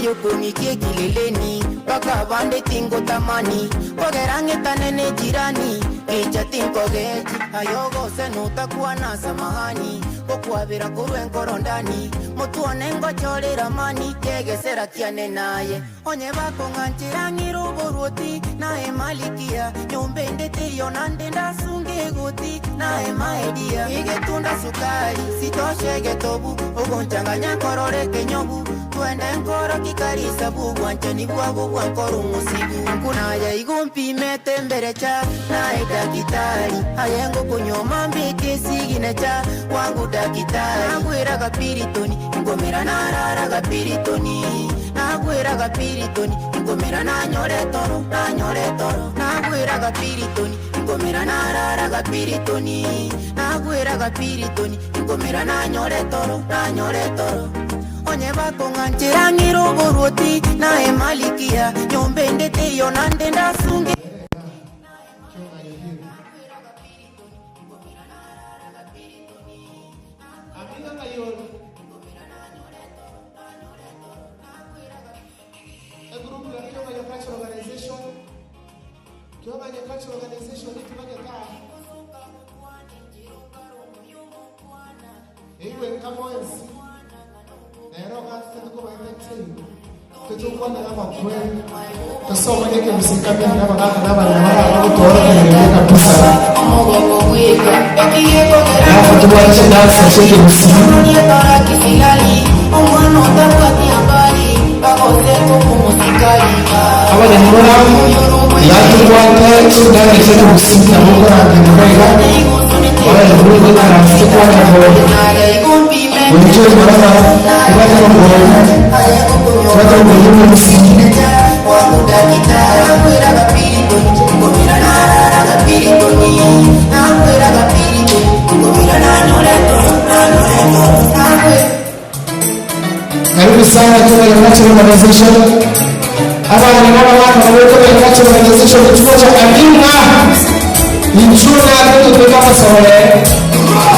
nayo kunikie kileleni, waka bande tingo tamani, wagerange tanene jirani, echa tinko geti, ayogo senuta kuwa na samahani, kwa vira kuwe nkorondani, mutu onengo chole ramani, kege sera kiane naye, onye bako nganchira ngirubo ruoti, nae malikia, nyumbende tiyo nande ndasunge guti, nae maedia, ige tunda sukari, sitoshe getobu, ugonchanganya korore kenyobu, tuende nkoro kikarisa bugu, anchani buabu wankoro musigu, kuna ya igumpi mete mberecha, nae dakitari, ayengo kunyoma mbiti siginecha, wangu dakitari, nagwira gapiritoni, ngomera narara gapiritoni, nagwira gapiritoni, ngomera nanyore toro, nagwira gapiritoni, ngomera narara gapiritoni, nagwira gapiritoni, ngomera nanyore toro, onye bako nganchira ngirubo ruoti, nae malikia, nyombende tiyo nande ndasunge. Karibu sana kwa Cultural Organization. Hapa ni mama wangu wa Cultural Organization kituo cha Amina. Nichuna ndio kama sawa.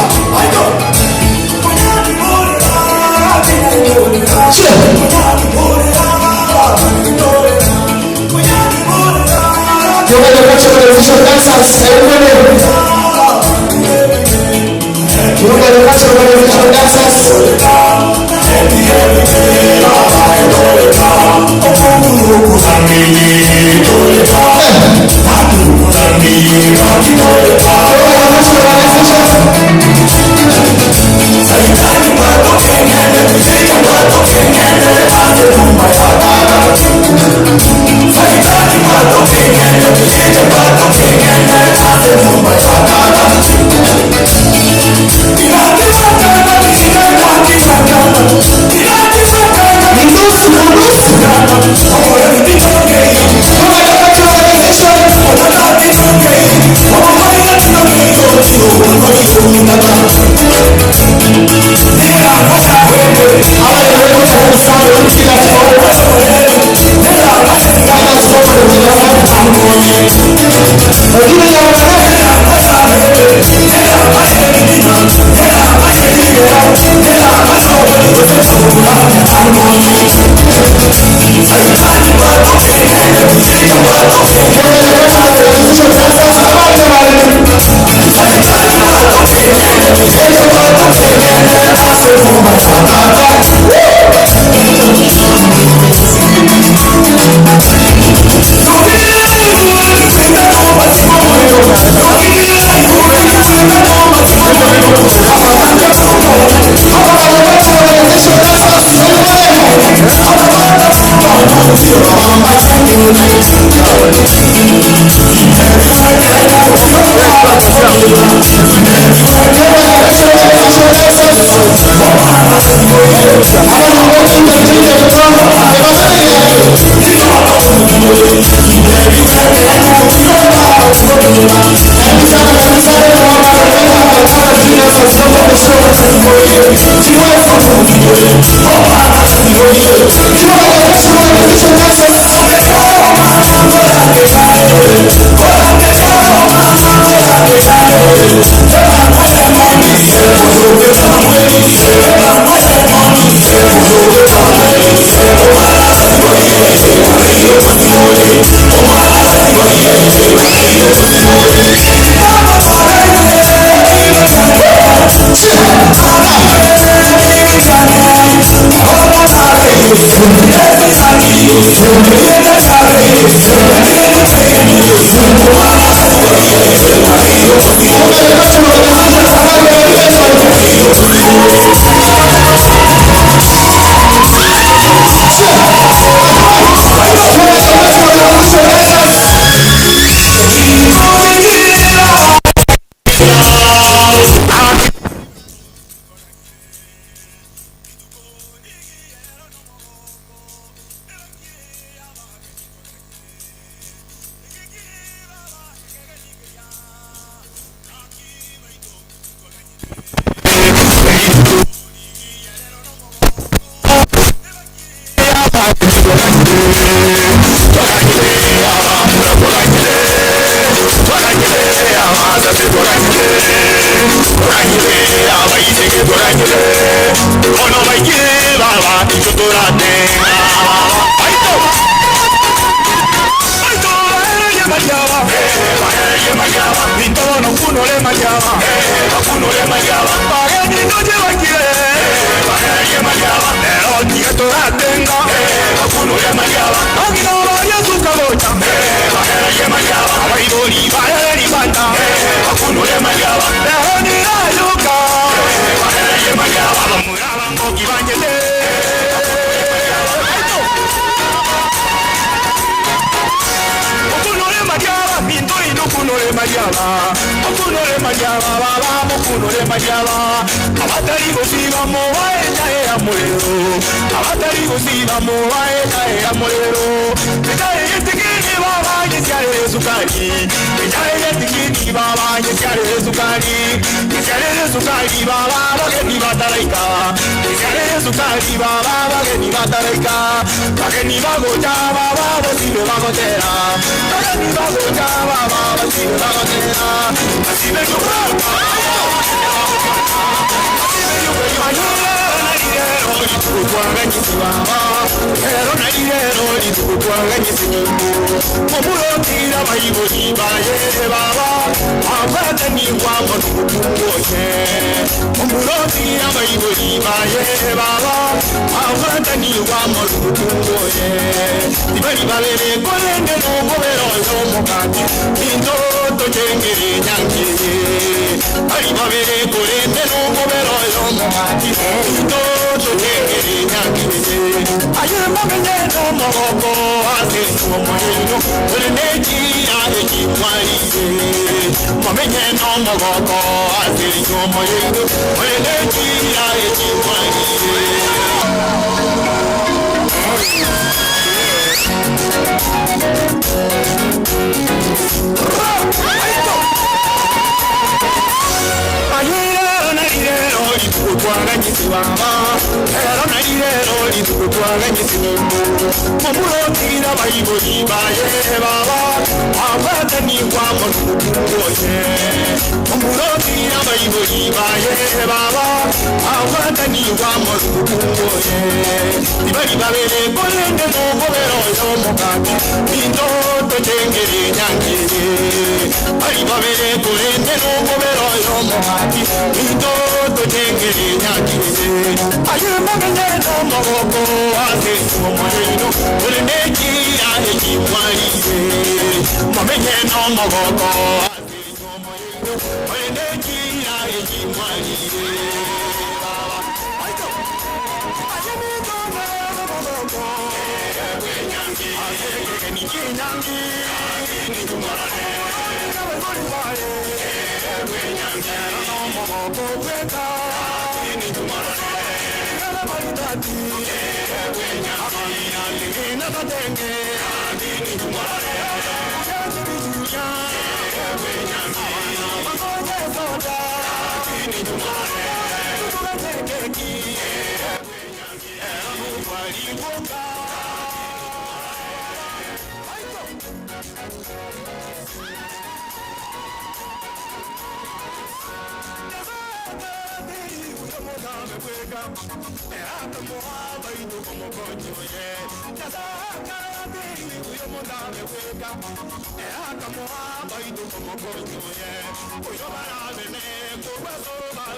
Mohammed,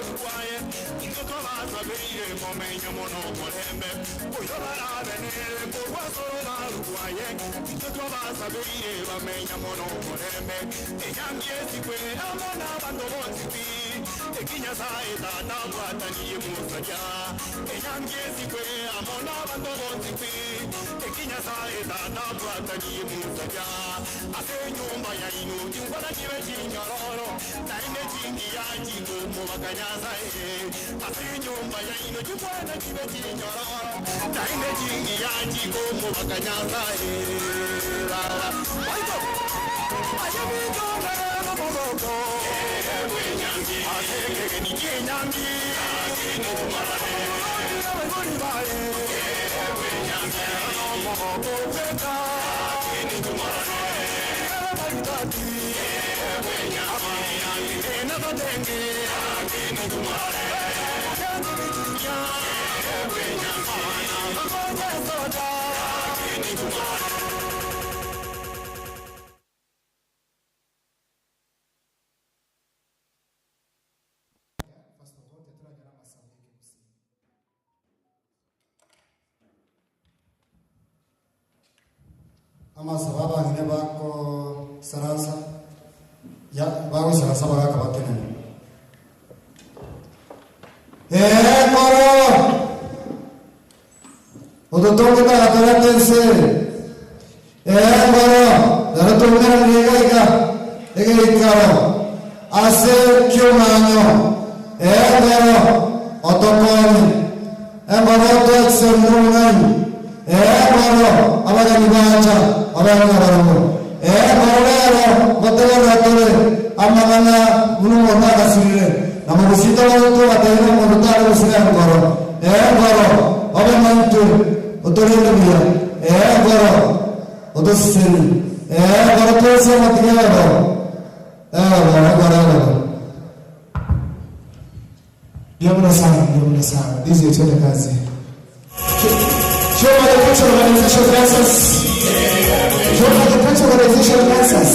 ruwaye ingoto basabiriye komenya mono mulembe oyo barabenere kurwasoro ruwaye ingoto basabiriye bamenya mono mulembe enyambye zikwe amona bando bonzipi ekinya saita nabwataniye musajja enyambye zikwe amona bando bonzipi ekinya saita nabwataniye musajja ase nyumba ya ino ingwana kibe kinyororo naine jingi ya jingo mubakanyaza ase nyumba ya ino ingwana kibe kinyororo naine jingi ya jingo mubakanyaza baba waito ayebi jongere maboko nyangi ase ni nyangi akini tumarane ngoni bae nyangi maboko peka akini tumarane ama sababa ngine bako sarasa ya bago sarasa baga kabatene moro odotongo ta ataratense moro daratongo na nega ikaro ase kyumanyo moro otokoni moro totse nungani moro abagani bacha abana baramo moro batero ratore amagana unu mona kasire namugusita wantu batero mona usira moro moro abamantu otorele biya moro odoseni moro tose matigero moro Diamna sana dizi yote kazi Show the cultural organization dancers. Show the cultural organization dancers.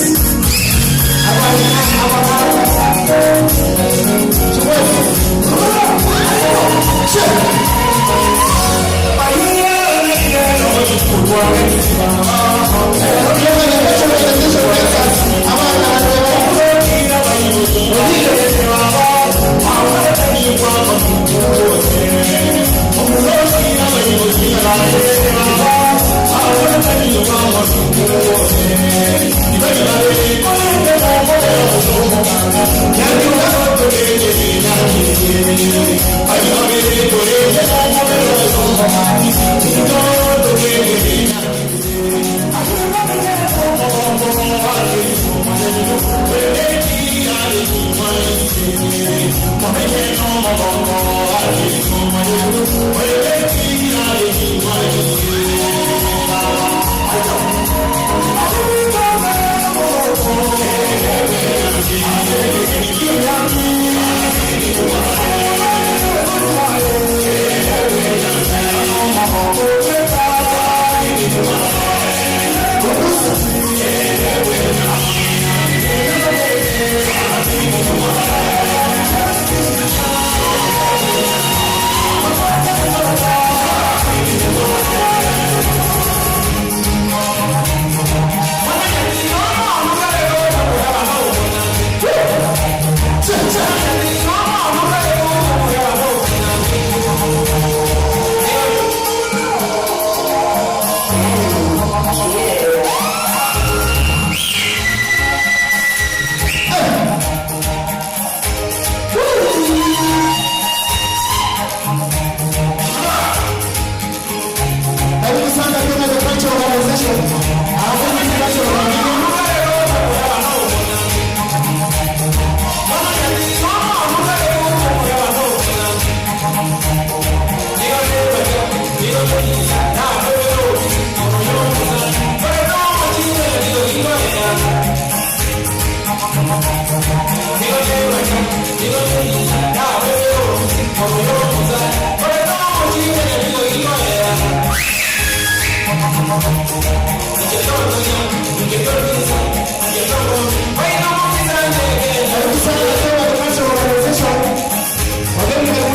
Thank you.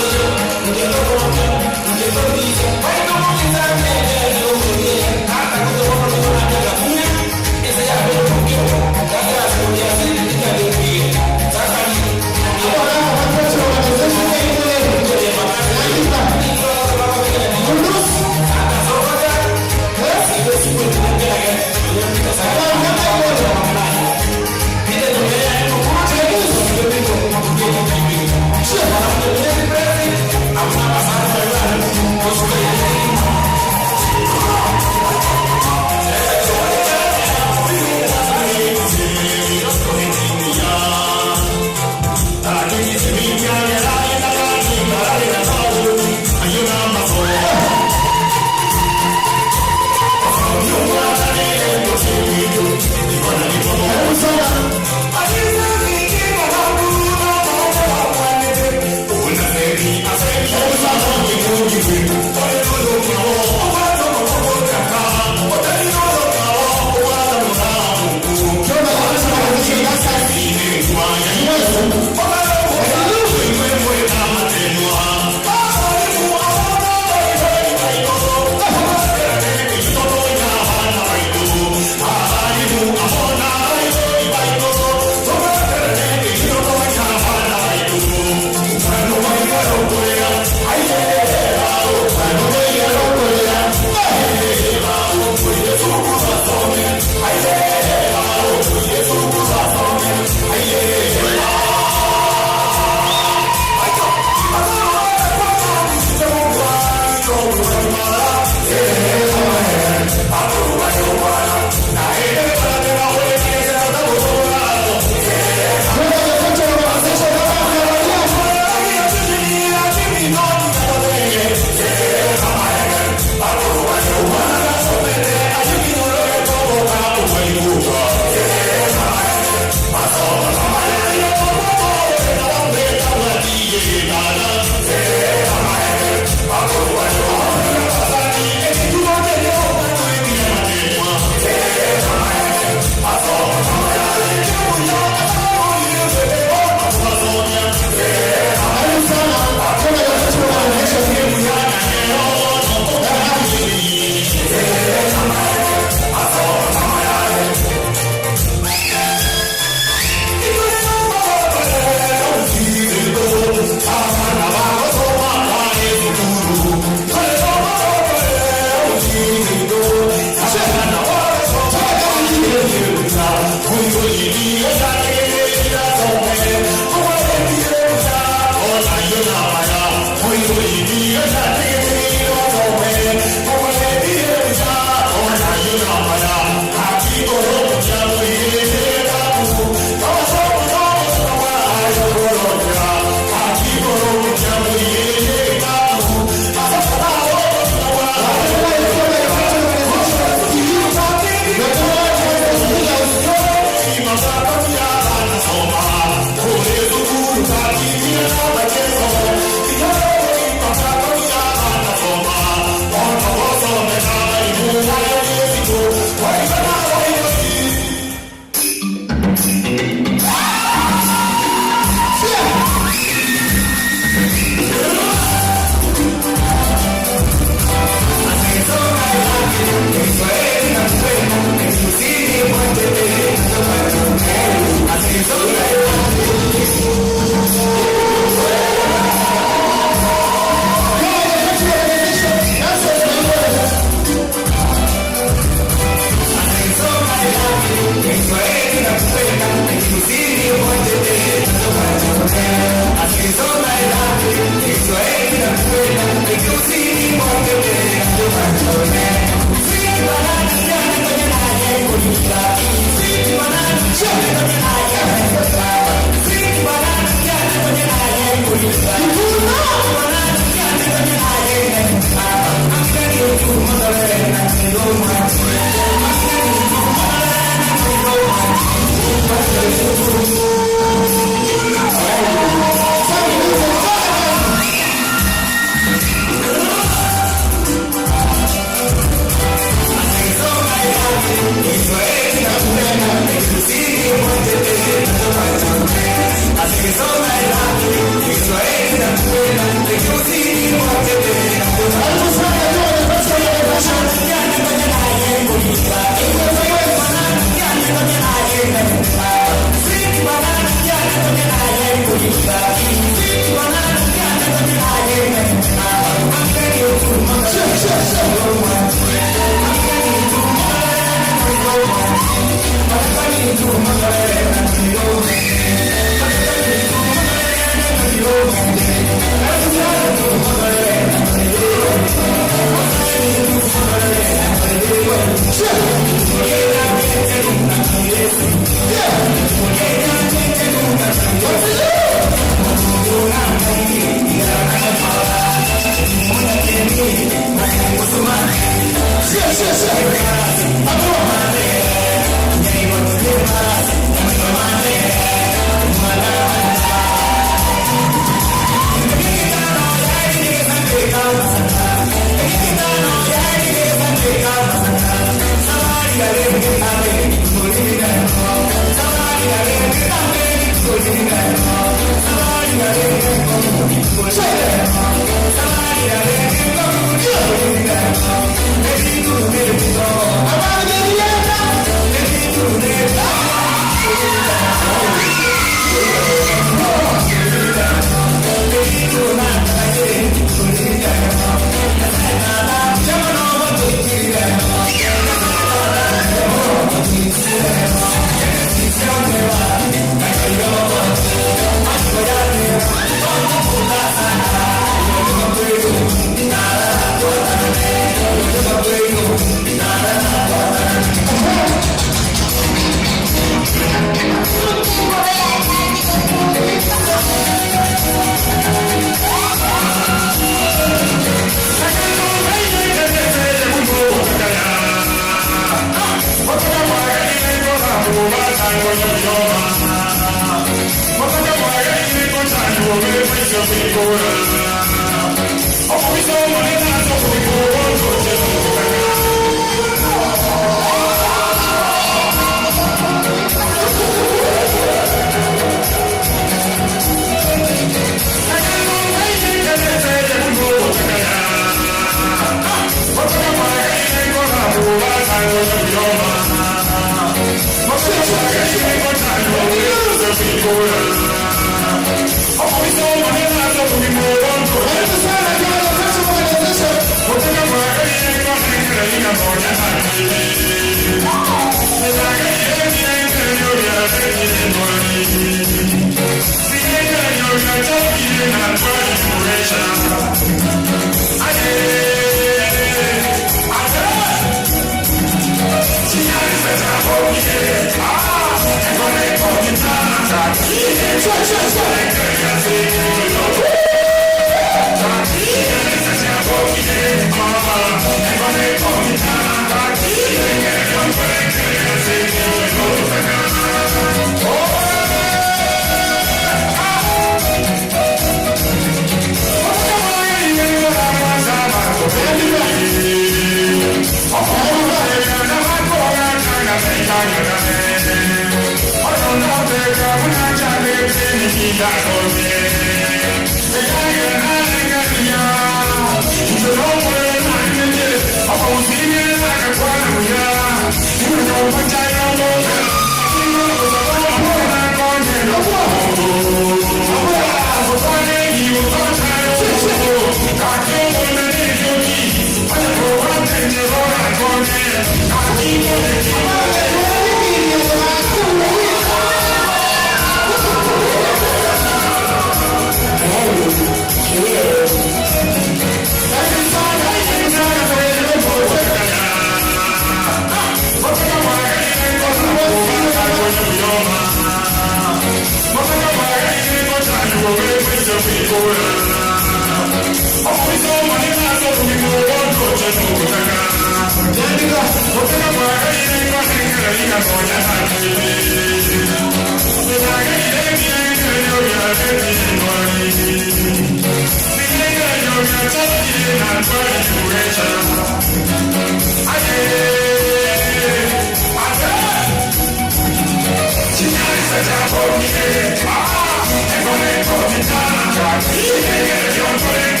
You're Hey,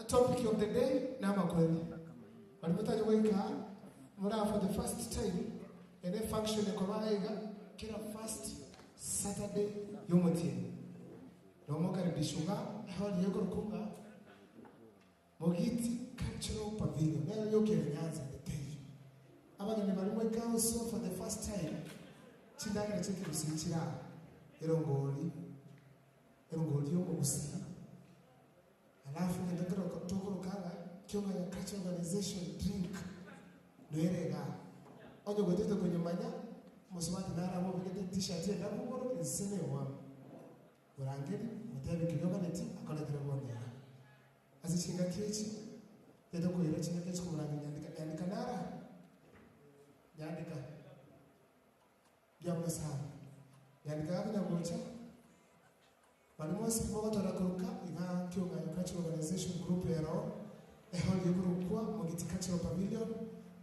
Topic of the day, nama kweli. Walimetaja weka mura for the first time and then function kwa maiga kila first Saturday yomotie. Domo karibishunga hali yako rukunga. Mogiti cultural pavilion. Nero yoke nyanza ndetejo. Abanye balimu weka so for the first time. Chindanga cheke bisikira. Erongoli yo mugusi. Alafu ndio tukukanga kyonga ya cultural organization drink noerega ojo gotete kwenye manya musumati nara mo bigete t-shirt ya ngoro insene wa urangeri mutabe kidoga neti akona dirabonye azishinga kichi teto kuira chinga kichi kumuranga nyandika nara nyandika bya sana nyandika abina gocha Balimosi kibogo torakuruka ina kyonga ya cultural organization group yero eholi yurukwa Mogiti Cultural Pavilion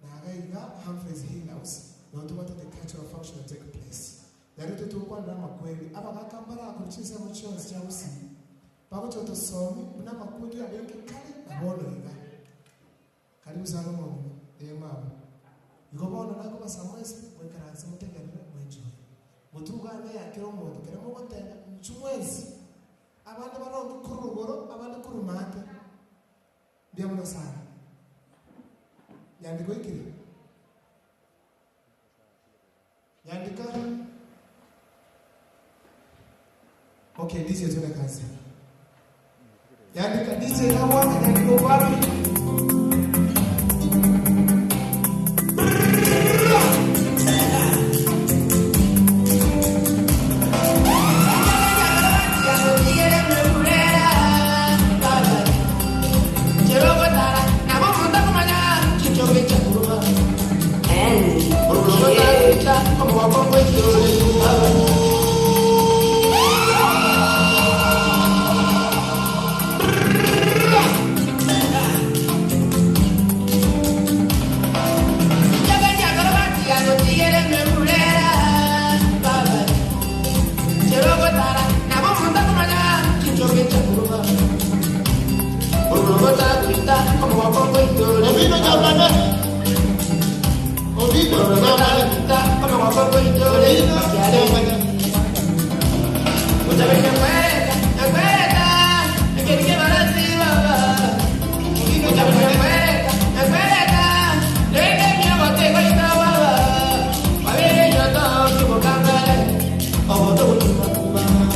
na agaiga Humphreys Hill House na watu the cultural function that take place. Narito tukwa na makweli aba bakambara akuchisa mu church cha usi bako toto somi na makundi ya yoke kali na bono iga karibu sana mo mama ikobono nako basamwesi kwekaranze mutegerere mwenjoy mutuga ne yakero moto keremo gotenda mchumwezi abandi barongo kurugoro abandi kurumate bya muno sana yandiko ikiri yandika okay this is what I say yandika this is how I can go wapi Oh,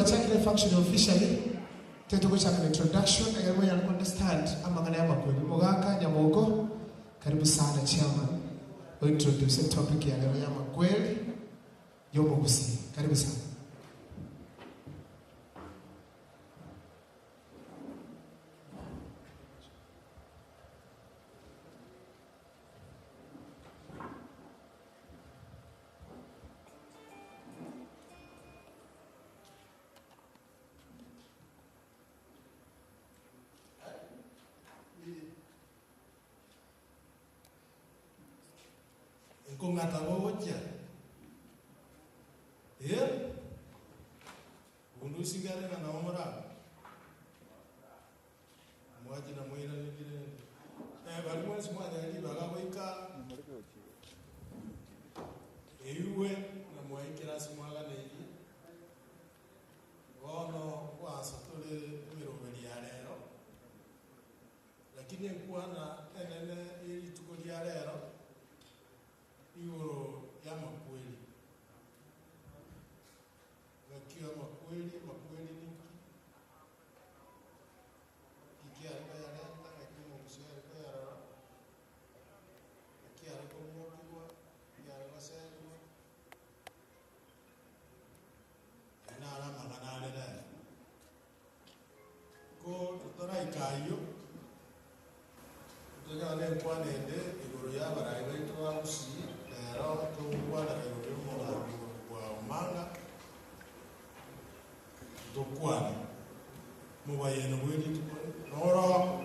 twachakile function officially teto kuchakile introduction agarimo ya understand amangana ya makweli mugaka nyamoko karibu sana chairman we introduce topic ya agarimo ya makweli yomo gusi karibu sana. Ngata woja undu sigare na omara mwaji na mwira nigire bali mwezi mwana ali baga boika eyuwe na mwaikira simwaga neji wono kwa sotole mirobeli ya lero lakini kuana enene ili tukodi ya lero igoro ya makweli wakiwa makweli ni kiki alika ya lenta lakini mwisho alika ya rara kiki alika mwokiwa ya alika sẹ́yìn ena alama kanale da ko tutora ikayo tutora le kwanende igoro ya barai wetu wa usi era to kwana yo mo la wa manga do kwana mo wa yeno weli noro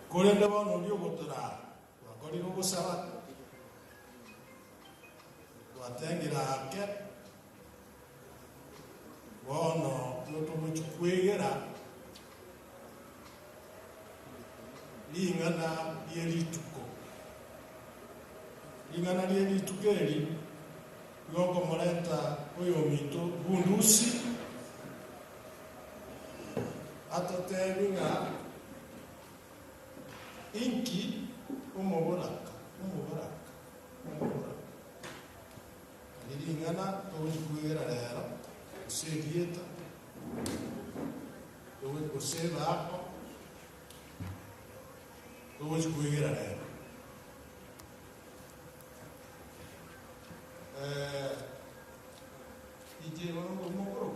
kole ndaba no lyo gotora wa koli ro sawa wa tengira ke wono yo to mo chukwegera lingana yerituko lingana lieli tukeli yoko moleta oyo mito bundusi atatelinga inki umuboraka lingana tokuwera lero segieta towe koseba hapo tokuwera lero ije wangu mokoro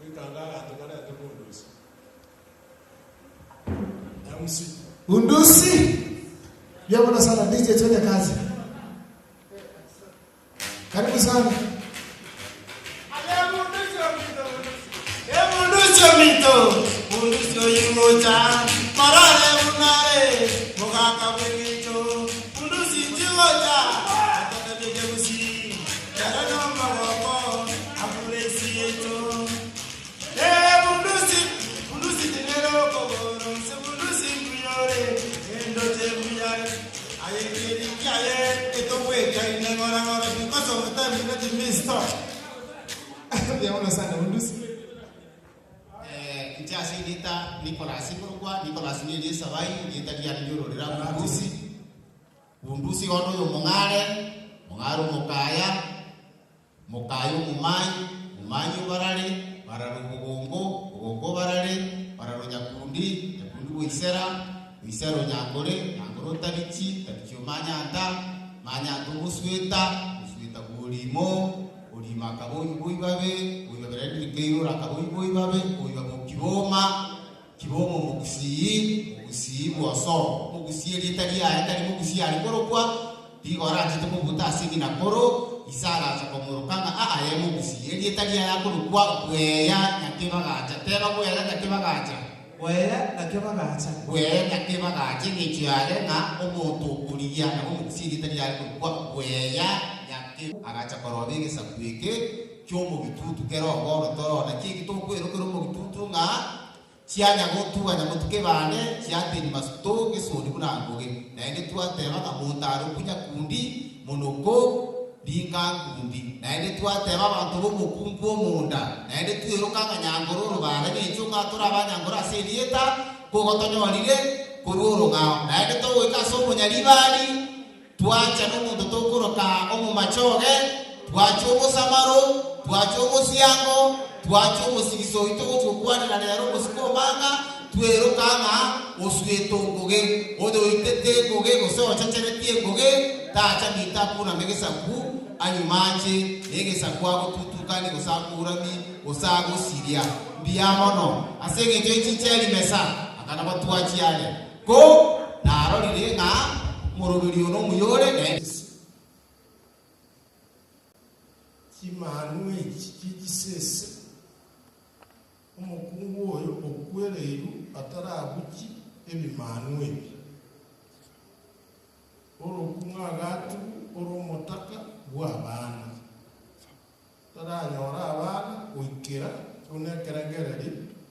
ikanga atukana tukundusi undusi yabona sana DJ twende kazi karibu sana undusi oyimoja marale munare mukaka bwingicho undusi jiwoja yabona sana undusi Kijasi kita Nicolas Kurwa Nicolas ni dia sabai dia tadi ada juru dira undusi ono yo mongaru mokayo mumanyu barale bararu bugongo barale bararu nyakundi wisera nyangore tabichi manya musweta ulima kaboyi babe redi keyo rakaboyi babe kibomo mukusi boso mukusi litali ya mukusi alikorokwa digora tete kubuta sigi na koro isara cha komurukanga aye mukusi litali ya korokwa weya nyakeba gacha teba weya nyakeba gacha ni cyane na omuntu kuriya na mukusi litali ya korokwa weya agacha korobege sakweke cyomo gitutu kero ngoro toro na kiki to kwero mo gitutu nga cyanya gotu anya mutuke bane cyate ni masto ke soni kunangoge na ende twatema ka mutaro kunya kundi monoko linga kundi na ende twatema abantu bo mukungu munda na ende twero kanga nyangoro bane ni chunga tora banyangoro aselieta kogotonyorire kururo nga na ende to weka so munyalibali twacha no mundo to kuroka omu machoge twacho osamaro twacho musiango twacho musigiso ito chukwana na lero musiko manga twero kanga osweto ngoge odo itete ngoge goso chacheretie ngoge tacha mitapuna megesa ku anyumanje egesa kwa kututukani gosakurami osago siria biamono asenge chicheli mesa akana batuachi yale ko naro lile nga morobiri ono muyore ne kimanu ekikisese omukungu oyo okwereru atarabuki ebimanu ebi orokunga agatu oromotaka bw'abaana taranyora abaana oikera onekeregereri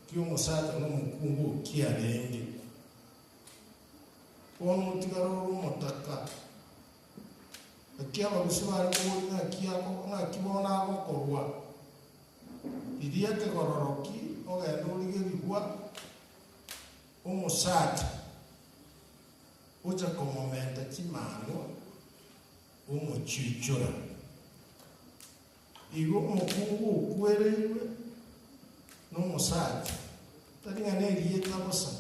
ky'omusaaja n'omukungu kiarenge ono otigara oromotaka akiabagusi bari nakibona agokorwa iria tegororoki ogenda origerigwa omusaaja oja komomenta kimano omuchichora igo omukungu okwereirwe n'omusaaja taringa nerieta bosa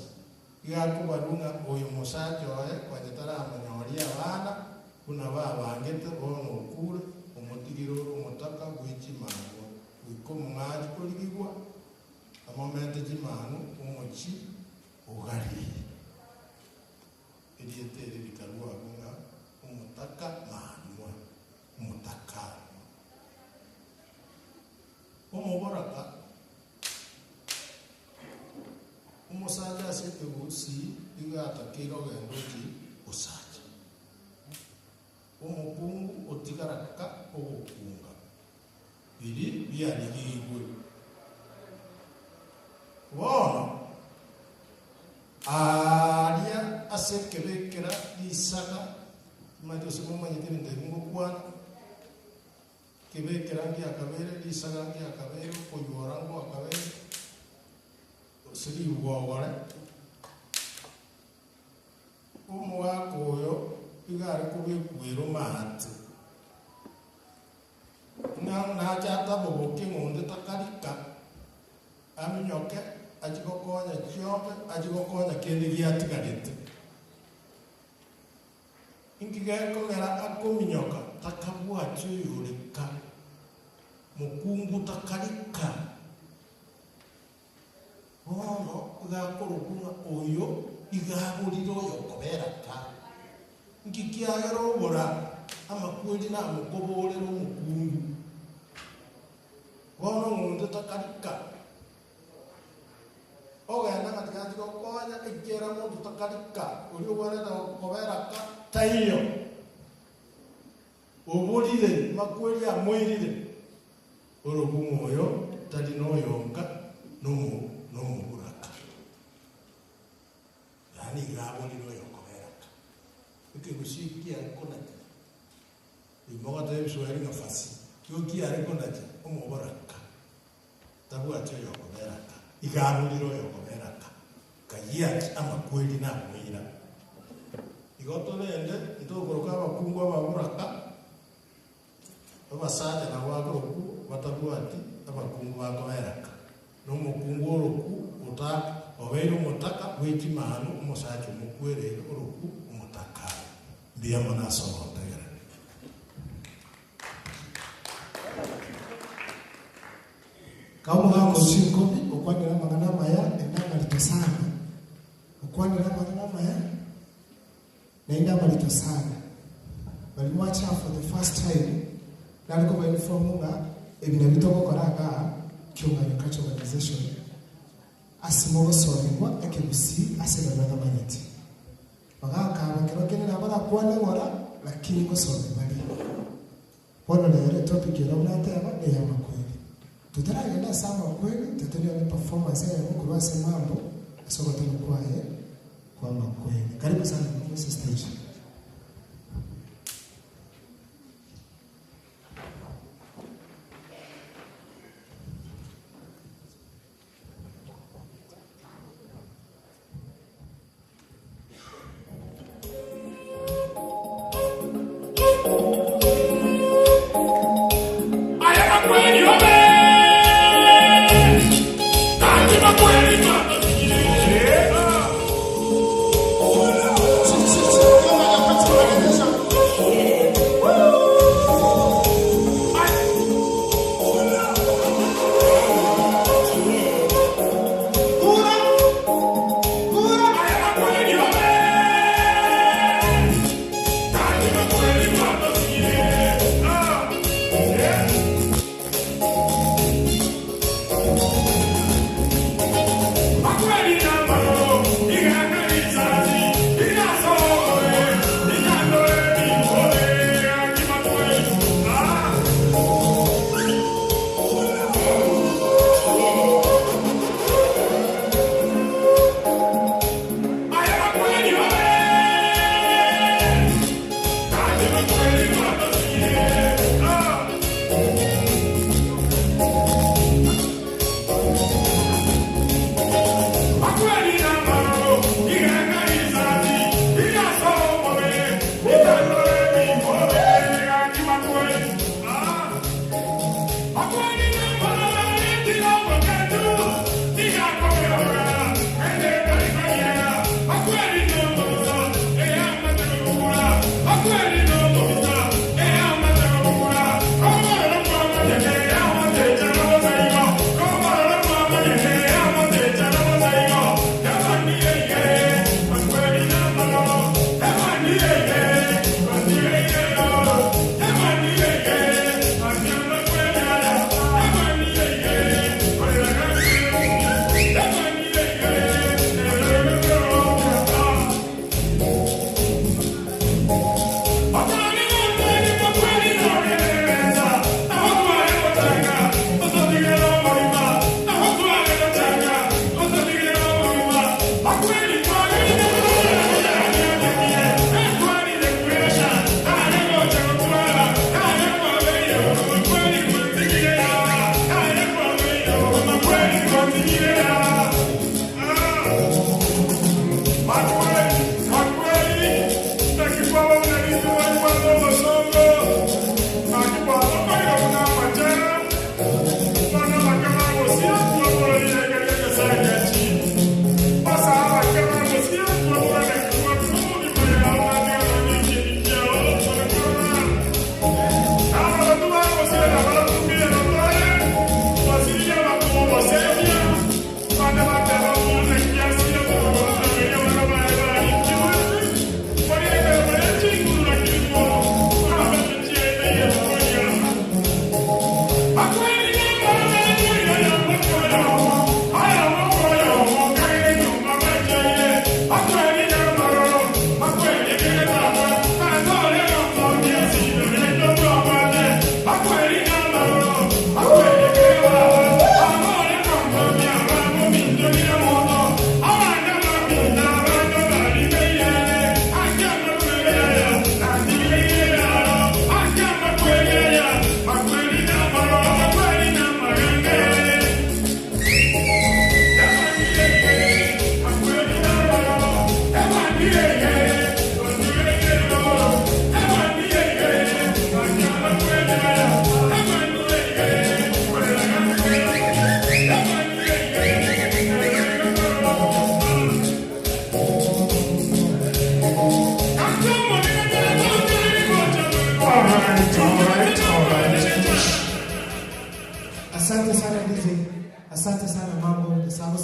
igakubarunga oyo musaaja oye kwanyetaramanya ori abaana kuna babangete bono okure omutigiro omutaka gw'ekimano gwiko omung'aji korigigwa amomente kimano omuchi ogari erietere bikarwabunga omutaka manwa omutaka omuboraka omusaaja asete busi igatakira ogenda oti osaaja omukungu otigaraka ogukunga biri byarigigwe bono aria asekebekera lisaka manje osomomanyitire ntegungokwana kebekera ngiakabere lisaka ngiakabere okonyora ngo akabere osiribwogore omwaka oyo igare kubigwira omahati nachataboboke ng'onde takarika aminyoke ajigokonya chiombe ajigokonya kende giatigarete ingigekogera akominyoka takabwachi oyoreka mukungu takarika bono igakorokuna oyo igaburire oyo koberaka ngikiagera obora amakweri namukoborera omukungu bono ng'onde takarika ogenda ngati gokonya ekera mundu takarika uri ogwerera koberaka taiyo oburire makweri amwirire orogumo oyo tari noyonka nomuburaka yani gaburire oyo koberaka ikigusikia konati imogata ebiswahili ngafasi kyokia ariko ndati omuburaka tabwacho yo koberaka igaburiro yo koberaka kayati amakweli namwira igotolende itokoroka abakungu ababuraka abasaaja nabagoroku batabwati abakungu bakoberaka n'omukungu oroku obeire omutaka gw'ekimano omusaaja omukwerere oroku omutaka mbiyamo nasobotegera kaumuhango sinkobi okwanira magana maya endama litosana okwanira magana maya na endama litosana balimwacha for the first time naliko bainformunga ebina bitogokoraga kyunganya cultural organization asimogosorerwa ekebusi asegabaga manyeti bagakaba kerokenera barakwana ngora lakini ngosore bali bono lero topic yo nateba ya makweli tutaragenda sama kweli tutalia ni performance ya Mungu basi mambo soka tunakuaye kwa makweli karibu sana kwa stage. I am a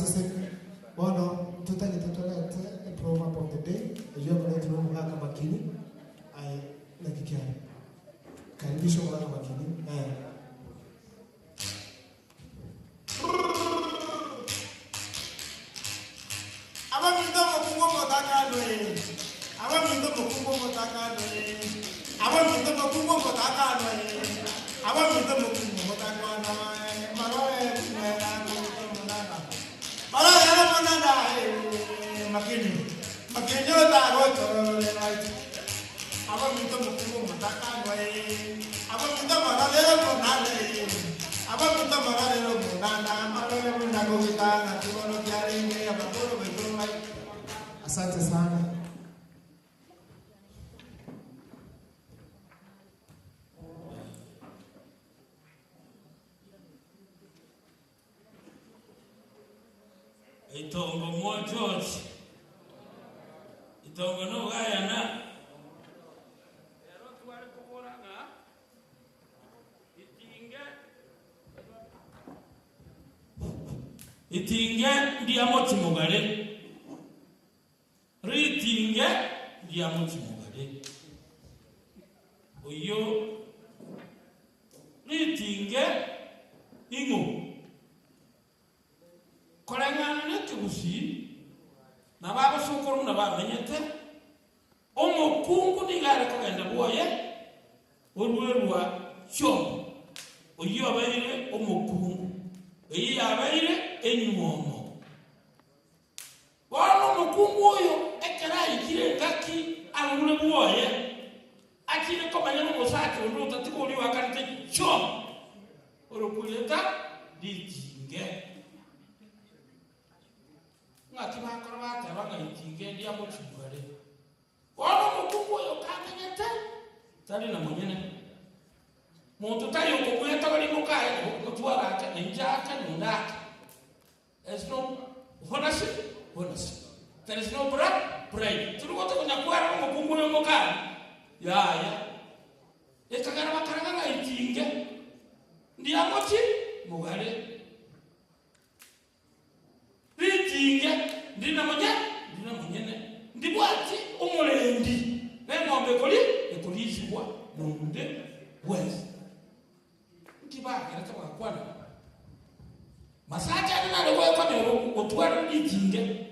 sisi bono tutolete a program of the day. Ejua kwa tuno mwaka makini ai na kikiani. Karibisho mwaka makini. Aba mindo mokungo motaka noe. Aba mindo mokungo motaka noe. Aba mindo mokungo motaka noe. Aba mindo mokungo motaka noe. Maroe kunera kumunana. Maroe yana munana makini. Makini ota goto le right. Aba mindo mokungo motaka noe. Aba mindo marale munana. Aba mindo marale munana. Maroe munana gokitanga tukono kiaringe abakoro bekoro mai. Asante sana. Itongo mo George. Itongo no gaya na. Ero tuwale kubora nga. Itinge ndiya moti mugale. Ritinge ndiya moti mugale. Oyo ritinge ingo. Kolangana netugusi na baba sukuru na baba menyete omukungu ningare kogenda boye olwerwa chombo oyo abaire omukungu eyi abaire enyumomo wano omukungu oyo ekera ikire ngaki alule boye akire komanya no musati ondo tatiko oli wakanite chombo orokuleta ditinge ati bakora batabanga itinge ndiya mo chibare wano mukungu yo kamenyete tali na monyene muntu tayo kokweta bali mukaye kutwara aka njaka nundaka there's no honest there is no pray turukote kunyakwara mukungu yo mukaye ya ekagara bakaranga itinge ndiya mo chi mugare ritinge ndina monyene ndibwati umulendi nemombe koli ekolizibwa nunde wezi nkibakira tabakwana masaja nina lewe kwa nero otwara ritinge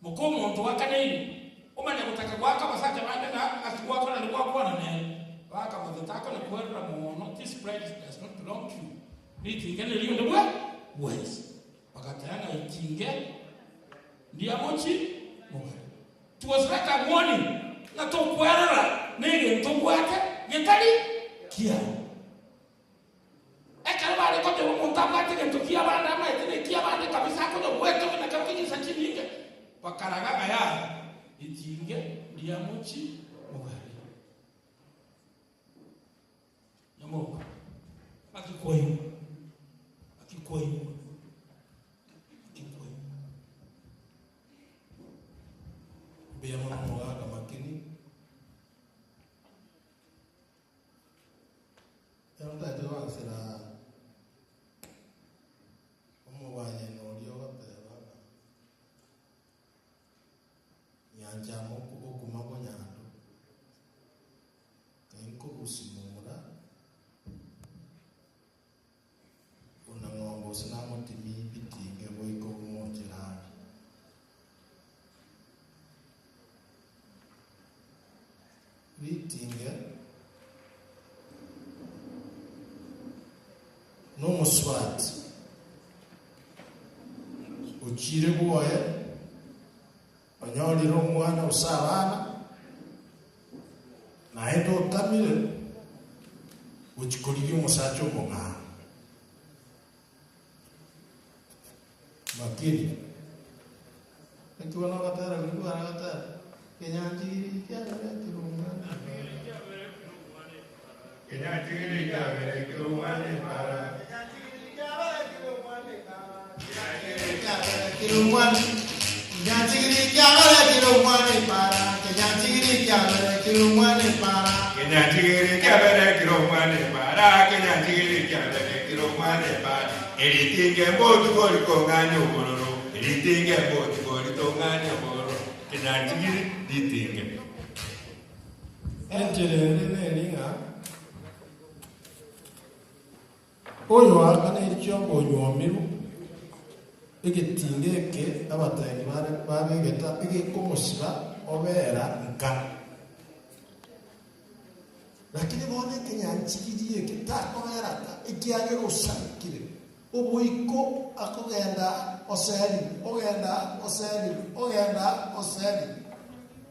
moko muntu wakaneni umanya kutaka kwaka masaja bande na asikuwa kana likuwa kwana ne baka mutaka na kwera mu notice price does not belong to ritinge leliyo ndebwa wezi wakatanga itinge ndiya mochi mugare tuwazraka mwoni na tokwara nege ntogwate yetali kia ekalbale kote muntambate ke tokia banda ma etene kia banda kabisa ko do weto na kabiki sachininge bakaraga ya itinge ndiya mochi mugare yamo akikoyo Biya mga makini. Yang tadi orang sila umumnya nolio katanya, yang jamu kuku mago nyado, kain kuku simura, unang ngomong senang timi piti ngeboy kuku mo jiran. Ritinge no muswat uchire boye onyoli ro mwana usabana na edo tamile uchikolivyo musacho monga makini akiwa na katara ngwa na katara kenyanji kia kirumana kenyanji kia kirumane para kirumane kenyanji kia kirumane para kenyanji kia kirumane para kenyanji kia kirumane para kenyanji kia kirumane para Eritinge mbotu goli konganyo bororo. Eritinge mbotu goli konganyo bororo. Kinanjigiri ditinge. Entere ninga. Oyo akana ichombo nyomiru. Igitinge ke abatari bare geta igikomusira obera nka. Lakini bone kinyanchigiriye kitakomera ikiage rusakire. Ubuiko akogenda oseri.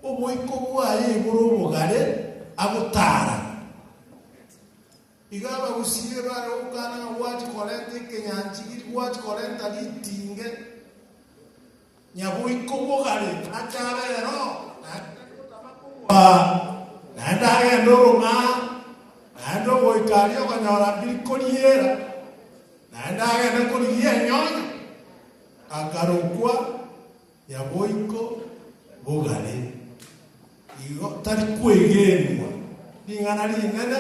Ubuiko bwaye buru bugare agutara. Igaba gusiye bare ukana wati kolente kinyanchigiri wati kolenta litinge. Nyabuiko bugare atarero. Nanda ndoroma nando boitario kanyora bilikoliera nanda ndakoliera nyonya akarokwa ya boiko bogale iyo tari kwegenwa lingana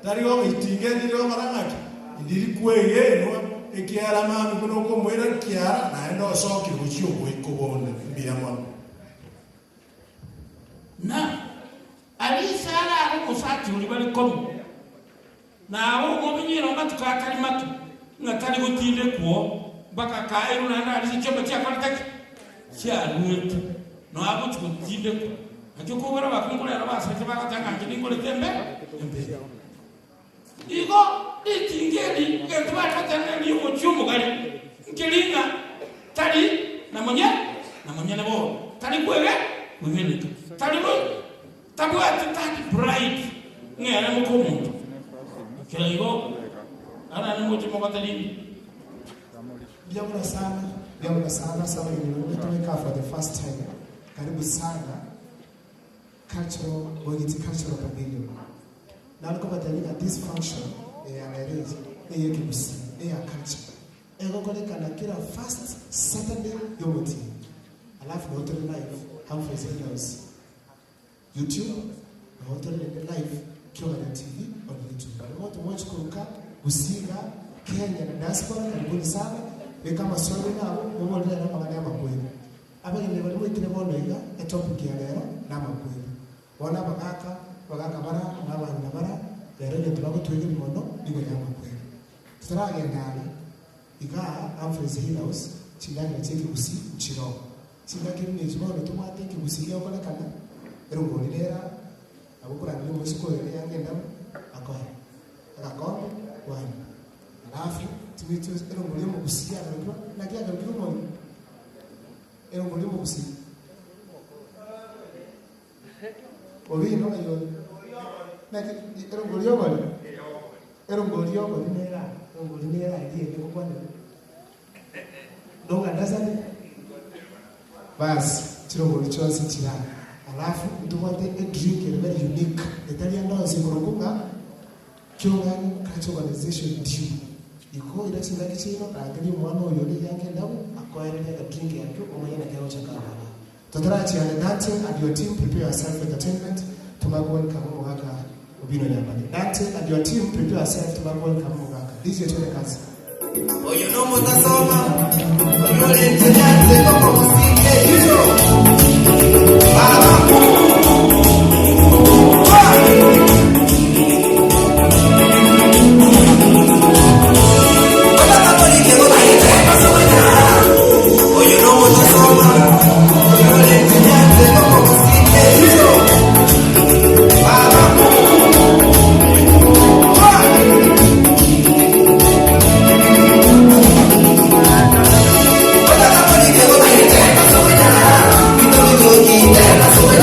tari o itingeni ro marangaki ndiri kwegenwa ekiara mami kuno ko mwera kiara naendo soki kuchio boiko bonde mbira mwana na alisala amusati ulibali komu na awo mubinyiro matukatali matu ngatali gutinde kuo baka kaeru na alisichomba tia kwataki cia nuetu no abo tukutinde ku akiko wera bakungula na basete bakatanga ngingole tembe igo ditingeli ngetwa katanga ni muchumu gali nkilinga tali na monye nebo tali kwere mwenene tali tabua tutaki pride ngere mukomuntu kaigo ana ni mutu mwatalini Biamuna sana sana nimetumika for the first time. Karibu sana cultural pavilion. Na niko batalika this function ya marriage ya kibusi ya culture. Ego koleka na kila first Saturday yomoti. Alafu na hotel live Humphrey's House. YouTube na hotel live Kyogana TV on YouTube. Watu watch kuruka Busiga Kenya na diaspora karibuni sana. Kama swali nabo mumolera na magana makweli. Abagende bali mwitire bono iga etopic ya lero na makweli. Bona bagaka bara na bara lero ndio tubago twege mono igo ya makweli. Tsarage ndani iga Humphrey's House chindani cheki kusi chiro. Chindaki ni chiro ndo tumate kibusiga okola kana. Ero ngolera abukura ndi musiko ile yangenda akora wani. Alafu tumitu ero mulimo kusikia ndio na kia ndio mo ero mulimo kusikia obino yo na ero mulimo nera ndiye kwa donga ndazani basi chiro mulichosi chira alafu ntumate a drink very unique Italian dance kurukunga Kyogani Cultural Organization due iko ila singa kichino akali mwana yoli yake ndabu akoelea ka drink yake omoya na kero cha kahawa totarachi ya Dante and your team prepare yourself for entertainment tumagoni kama mwaka ubino nyambani Dante and your team prepare yourself tumagoni kama mwaka DJ tole kazi oyo no mutasoma oyo lente Dante kama musike hizo baba Let's go.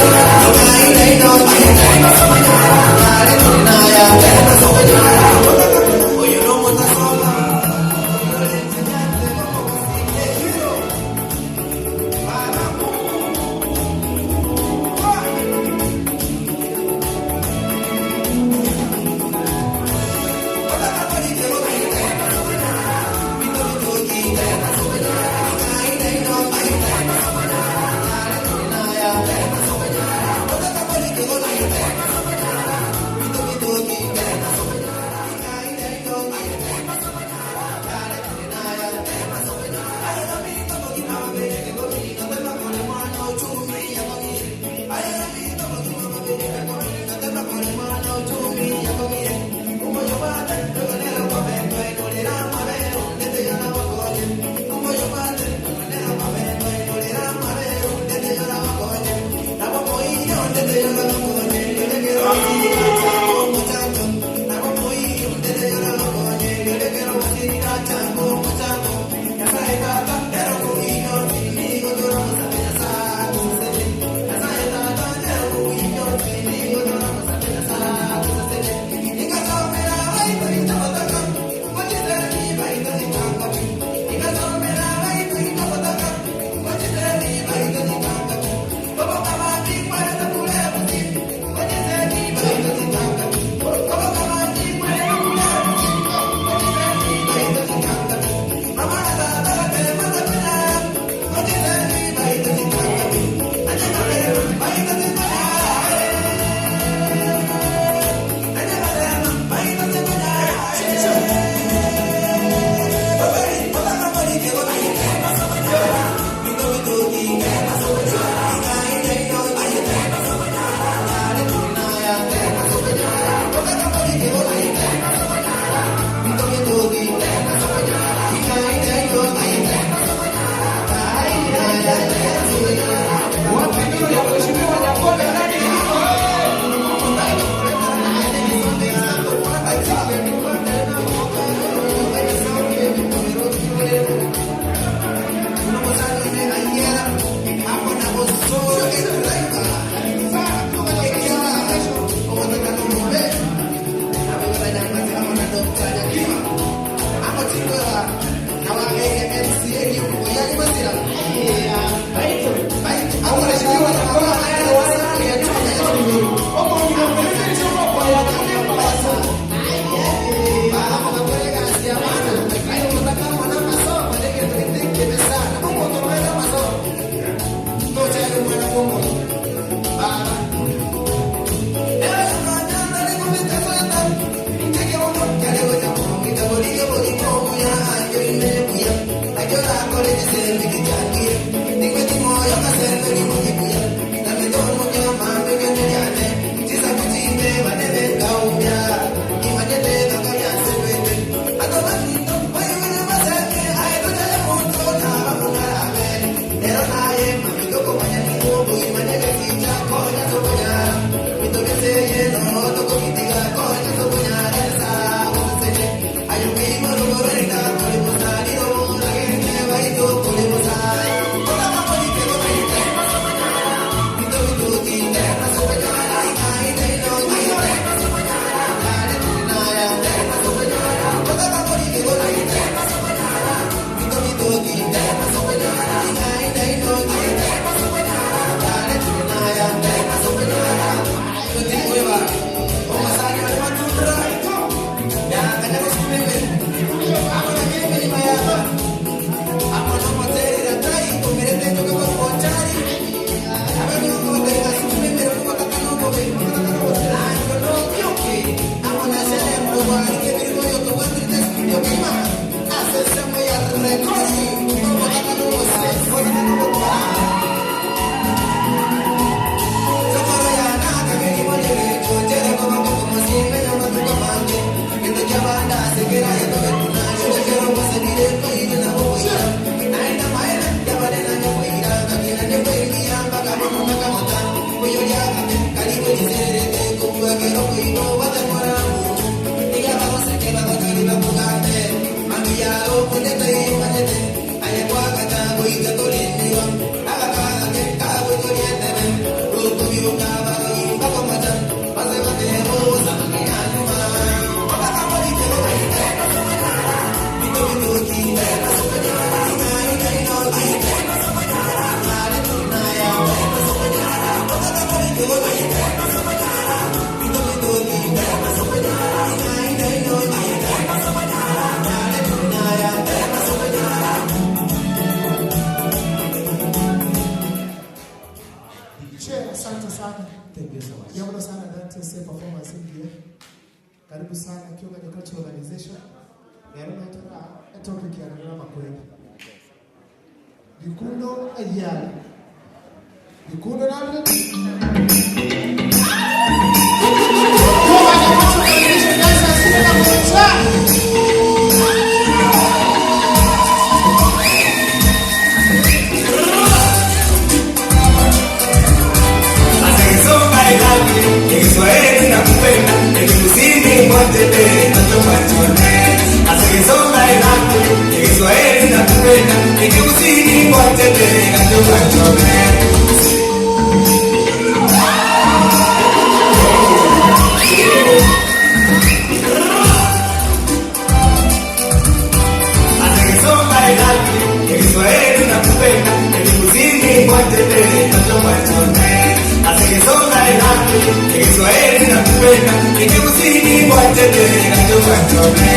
nakupenda, nikikuzidi watete nachomachome.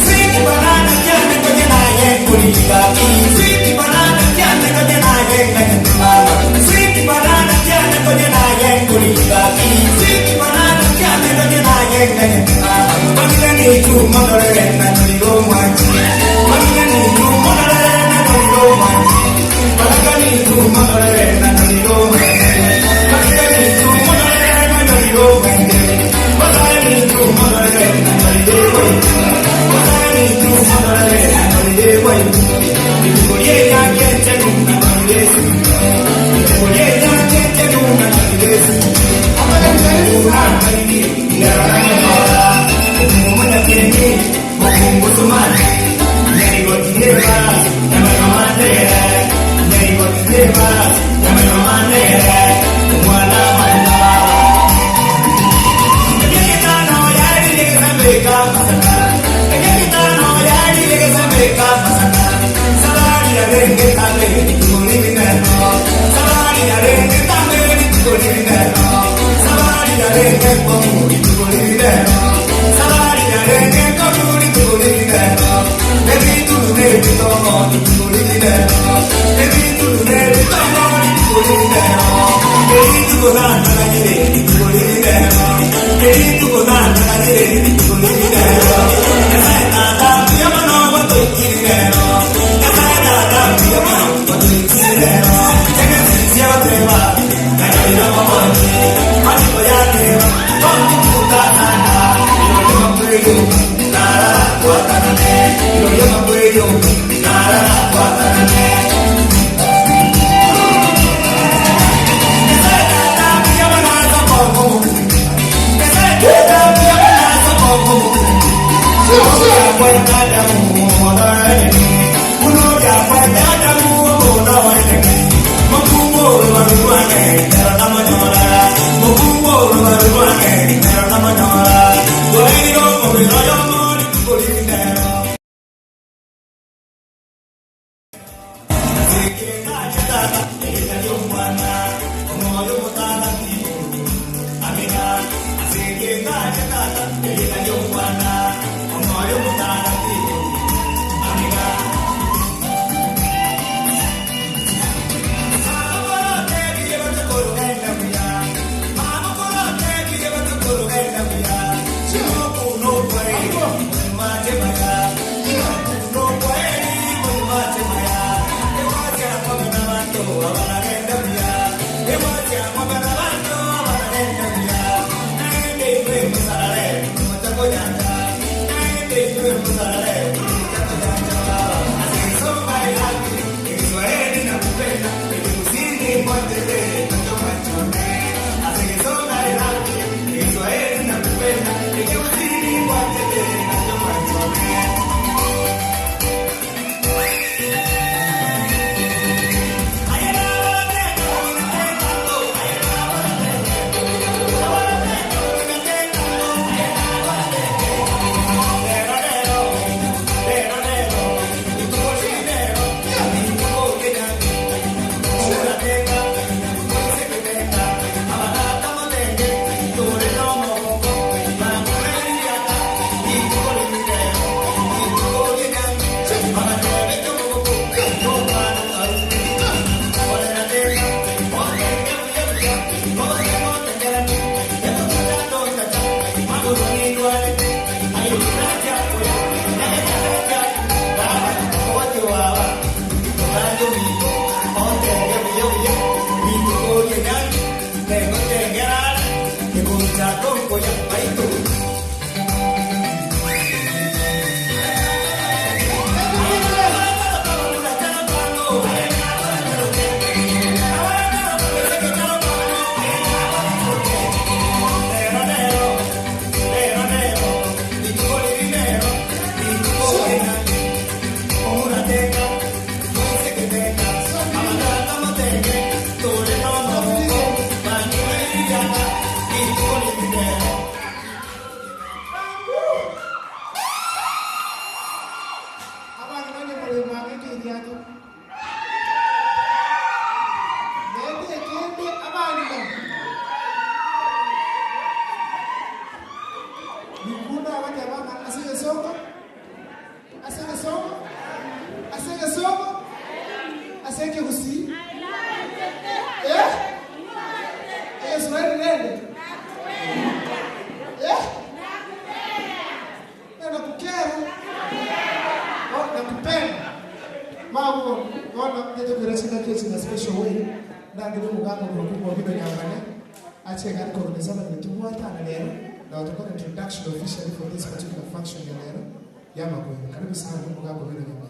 Sweet banana kiande kwenye naye kulibaki. Sweet banana kiande kwenye naye mama. Sweet banana kiande kwenye naye kulibaki. Sweet banana kiande kwenye naye mama. Mamina ni tu mondore na nilo mwanchi. Mamina ni tu mondore na nilo mwanchi. Mamina ni tu mondore na nilo mwanchi. Mamina ni tu mondore na nilo mwanchi. Mamina ni tu mondore na nilo mwanchi. Mamina ni tu mondore na nilo mwanchi. Nikuye ya kete nuna nilesi. Nikuye ya kete nuna nilesi. Amana nuna nilesi. Nara nara. Mumuna kene. Mungu sumani. Neri wakineva. Namana mandera. Neri wakineva. Namana mandera. Mwana mandara. Ekitano yari legesameka masaka. Ekitano yari legesameka masaka. Salari ya renge tame nikuni minero. Salari ya renge tame nikuni minero. Salari ya renge komu nikuni minero. Salari ya renge komu nikuni minero. Baby tu nebi tomo nikuni minero. Baby tu nebi tomo nikuni minero. Baby tu konana kajire nikuni minero. Baby tu konana kajire nikuni minero. Kasana dami amano bato ikirero. Kasana dami amano bato ikirero. Chega sisia bateva. Kajira mamoni. Mani koya teva. Kondi kutanana. Ilo mapuyo. Nara kuatanane. Ilo mapuyo. Nara kuatanane. Kasana dami amano sapomo. Kasana dami amano sapomo. Unoja kwenda damu mwanadamu. Unoja kwenda damu mwanadamu. Makumbo maruane nero namanora. Makumbo maruane nero namanora. Goiro komiro yomori kolinero. Sikena chata ina yomwana. Moyo mutana tibu. Amina. Sikena chata ina yomwana. Moyo mutana tibu. Amina. special way. Nangire mugambo kwa bibi nyangane. Ache gari kwa nizama nimetumwa tana leo. Na watakuwa introduction officially for this particular function ya leo. Yama kwa. Karibu sana mugambo bibi nyangane.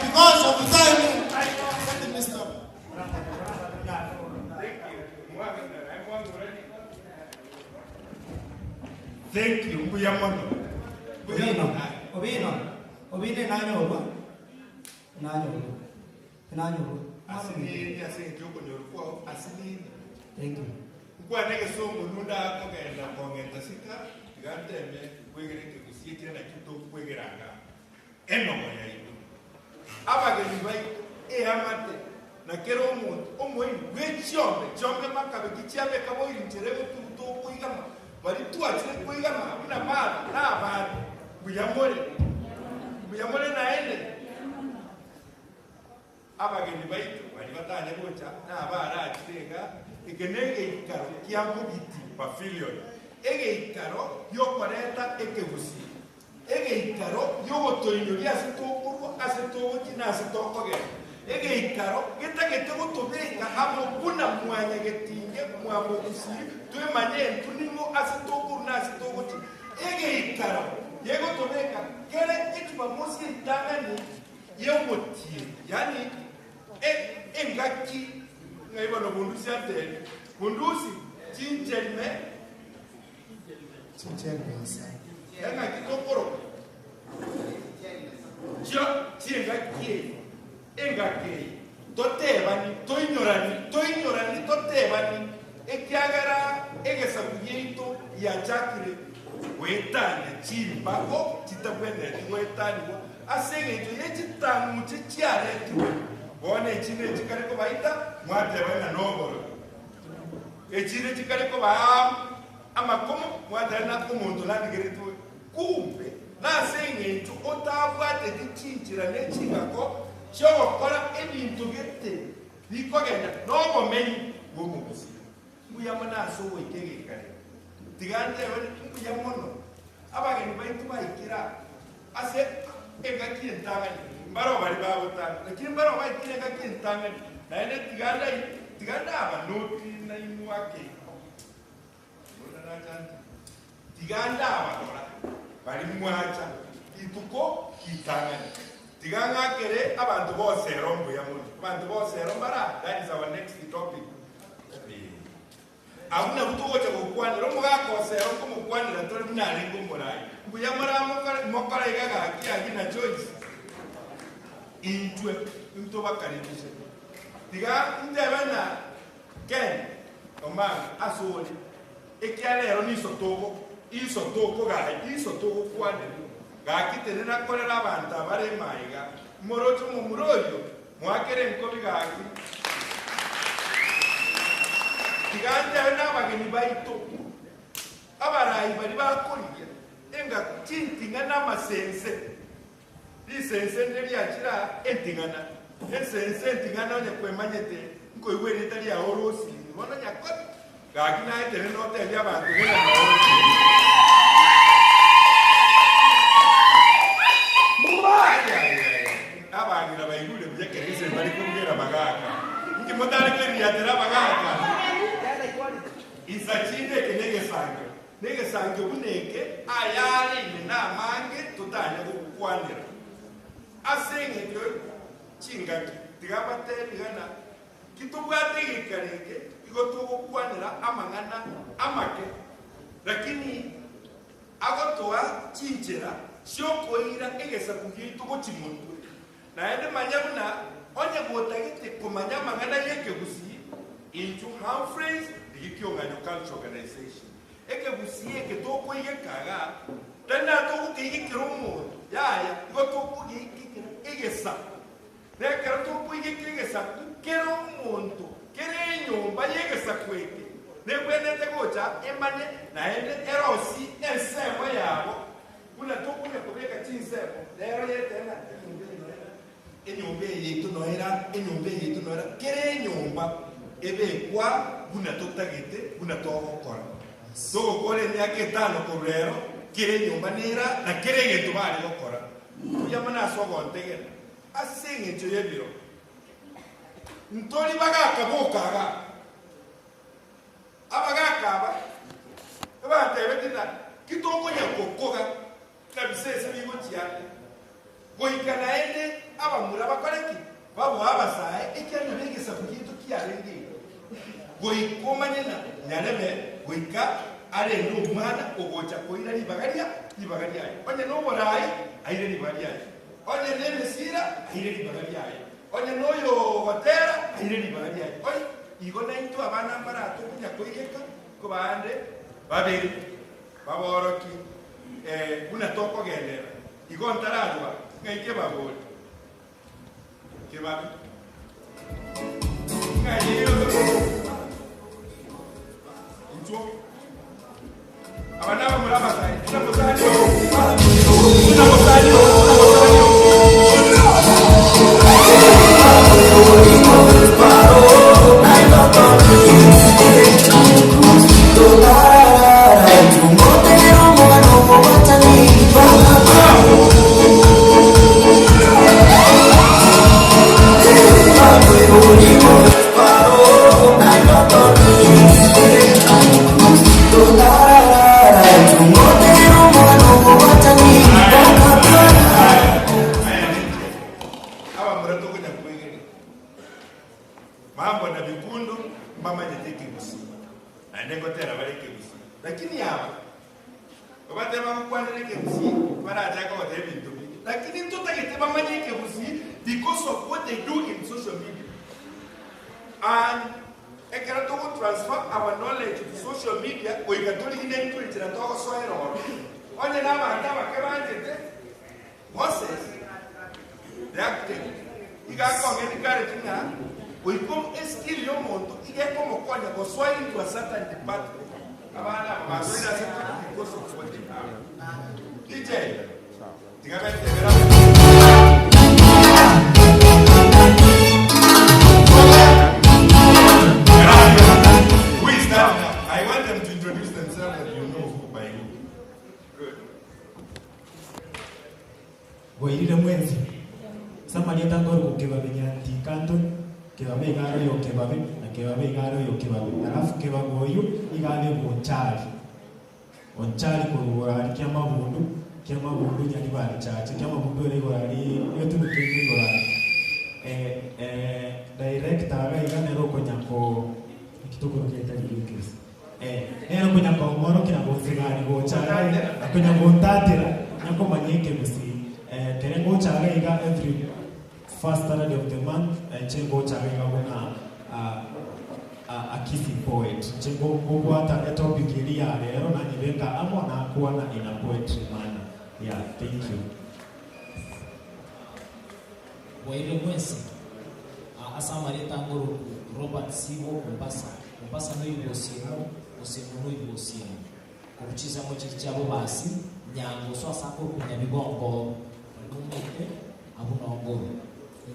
Because of the time, thank you, Mbuyamono. Obino nanyo. Asini joko nyorukwa asini. Thank you. Kwa nege so mununda kogenda kongenda sika gandeme kwegere kusiete na kito kwegeranga. Eno moya ido. Abageni bai amate na kero omuntu omwe chombe makabe kichabe kabo injere mutu kuigama. Bari tuachire kuigama abuna mara na abandi. Buyamole na ende. Abageni baitu bari batanye gocha na abara akirenga ikenenge ikaro kiamugiti pavilion ege ikaro yokoreta ekebusi ege ikaro yogotoinyo asitokuru asitoguti na asitokogera ege ikaro getagete gutubika hamwe kuna mwanya getinge mwamugusi twemanye tunimo asitokuru na asitoguti ege ikaro yegotubika kere ikiba musi tangani yewotie yani engaki ngaiba no bundusi ate bundusi chinjelme sa enga kitokoro engaki totebani toinyorani totebani ekiagara egesabuyeito ya chakire wetanya chimbako chitabwene wetani asegeito yechitamu chichiaretiwe Bone chine chikareko baita mwate bana noboro. Echine chikareko ba amakomo mwate na umuntu landigeretu kumbe na senye tu otabwate dichinchira nechingako cyo kora ebintu gete bikogenda nobo menyi bomugusi. Muyamana so wekegekare. Tigande bane muyamono. Abageni baitu baikira ase engaki entangani. Baro bari bawutanga lakini baro baitire ngakintanga na ene tiganda abanoti na imuake tiganda abadora bari mwacha ituko kitanga tiganga kere abantu bose rombo ya muntu abantu bose rombara. That is our next topic. Abuna kutogocha kokwana rombo gakose rombo mukwana tori munarengo morai mbuyamara mokara igaga kiagina choice into bakaribishe diga ndebana ken omanga asoli ekialero ni isotoko kwane gakiterera korera abantu abare maiga morocho mu muroyo mwakere nkobi gaki diga ndebana bageni baito abarayi bari bakoriye enga tintinga n'amasense lisense ndeli akira entingana esense entingana onye kwemanyete ngo iwe litali ya orosi bona nyakot gakina etere no te ya bantu bona abangira bayigule byekereze bari kubwira magaka ngi motari kwe ya tera magaka isachinde nege sange buneke ayale na mange tutanya kukwanira asenge byo chingaki tigabate ligana kitubwate gikareke igotugukwanira amangana amake lakini agotoa chinchera shokoira egesa kugitu gochimuntu na ende manyabuna onye gotagite kumanya mangana yeke gusi into Humphreys Ikiong'anyo Cultural Organization ekegusi eke tokoige kaga tena tokugikira umuntu yaya igotokugikira egesa nekera tokugikira egesa kero umuntu kere nyumba yegesa kweke nekwenete gocha emane naende erosi ensemo yabo una tokunya kubeka chinsemo lero yetena enyumba yetu noera kere nyumba ebekwa buna totagete buna togokora togokora emyaka 5 korero kere nyumba nera na kere getu bari gokora yamana sogontegera aseng'encho yebiro ntori bagakabokaga abagakaba abatebetina kitokonya kokoga kabisese bigotiane goikana ende abamura bakoreki babo abasae ekyanya begesa kugintu kiarenge goikomanyena nyarebe goika are no mwana ogocha koira libagaria onye no borai aire libagaria onye nemesira aire libagaria onye noyo hotera aire libagaria oi igona into abana barato kunya koigeka ko bande babiri baboroki una toko gendera igontaradwa ngaike baboli kebabi ngayo incho abana bamuraba sai mambo na vikundo mama jeteki busi andeko tera bareke busi lakini hapa babate bamukwanireke busi baraja ko David lakini tutagete bamanyeke busi because of what they do in social media and I cannot transfer our knowledge to social media we can do it in Twitter and talk so error onye na mata bakabanje Moses the acting igako ngedikare tinga we come skill yo mondo igeko mokwanya go swai into a certain department abana bazwina certain because of what they have DJ tigabete vera who is that now? I want them to introduce themselves and you know who by who. Good. Boyile mwenzi samalieta ngoro kukebabenya tikanto kebabe ngaro yo kebabe na kebabe ngaro yo kebabe alafu kebabe oyo igabe onchali ko kyama bundu nyali bali chache kyama bundu ele gorali yotu mutungi gorali director aga igane roko nyako kitoko keta likes ero kunya ko moro kina bonzigani go chara kunya bontatira nyako manyeke musi kene go chara iga every first Saturday of the month chengo chara iga bona a kissing poet chengo go hata topic ili ya lero na nibeka amona kuwa na ina poetry mana yeah thank you Waile mwensi asamareta ngoro Robert Sibo Mombasa no ibosimo no ibosimo kuchiza mochi chabo basi nyango so asako kunya bibongo ngumete abuna ngoro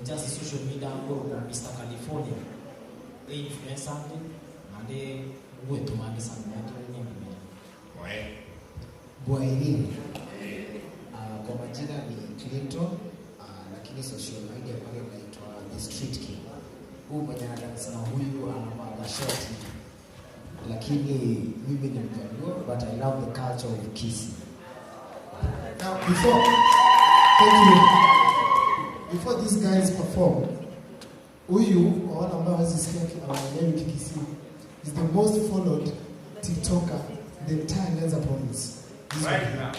just social media ngoro kwa Mr. California influencer ande wetu mande sana watu wengi Bwairi kwa majina ni Clinton lakini social media pale inaitwa The Street King. Huyu mwenye anasema huyu anavaa short lakini mimi ni Mjaluo but I love the culture of kissing. Now before these guys perform, huyu wale ambao wazisikia wanaelewa kikisi is the most followed TikToker the entire Lenza province. Right now.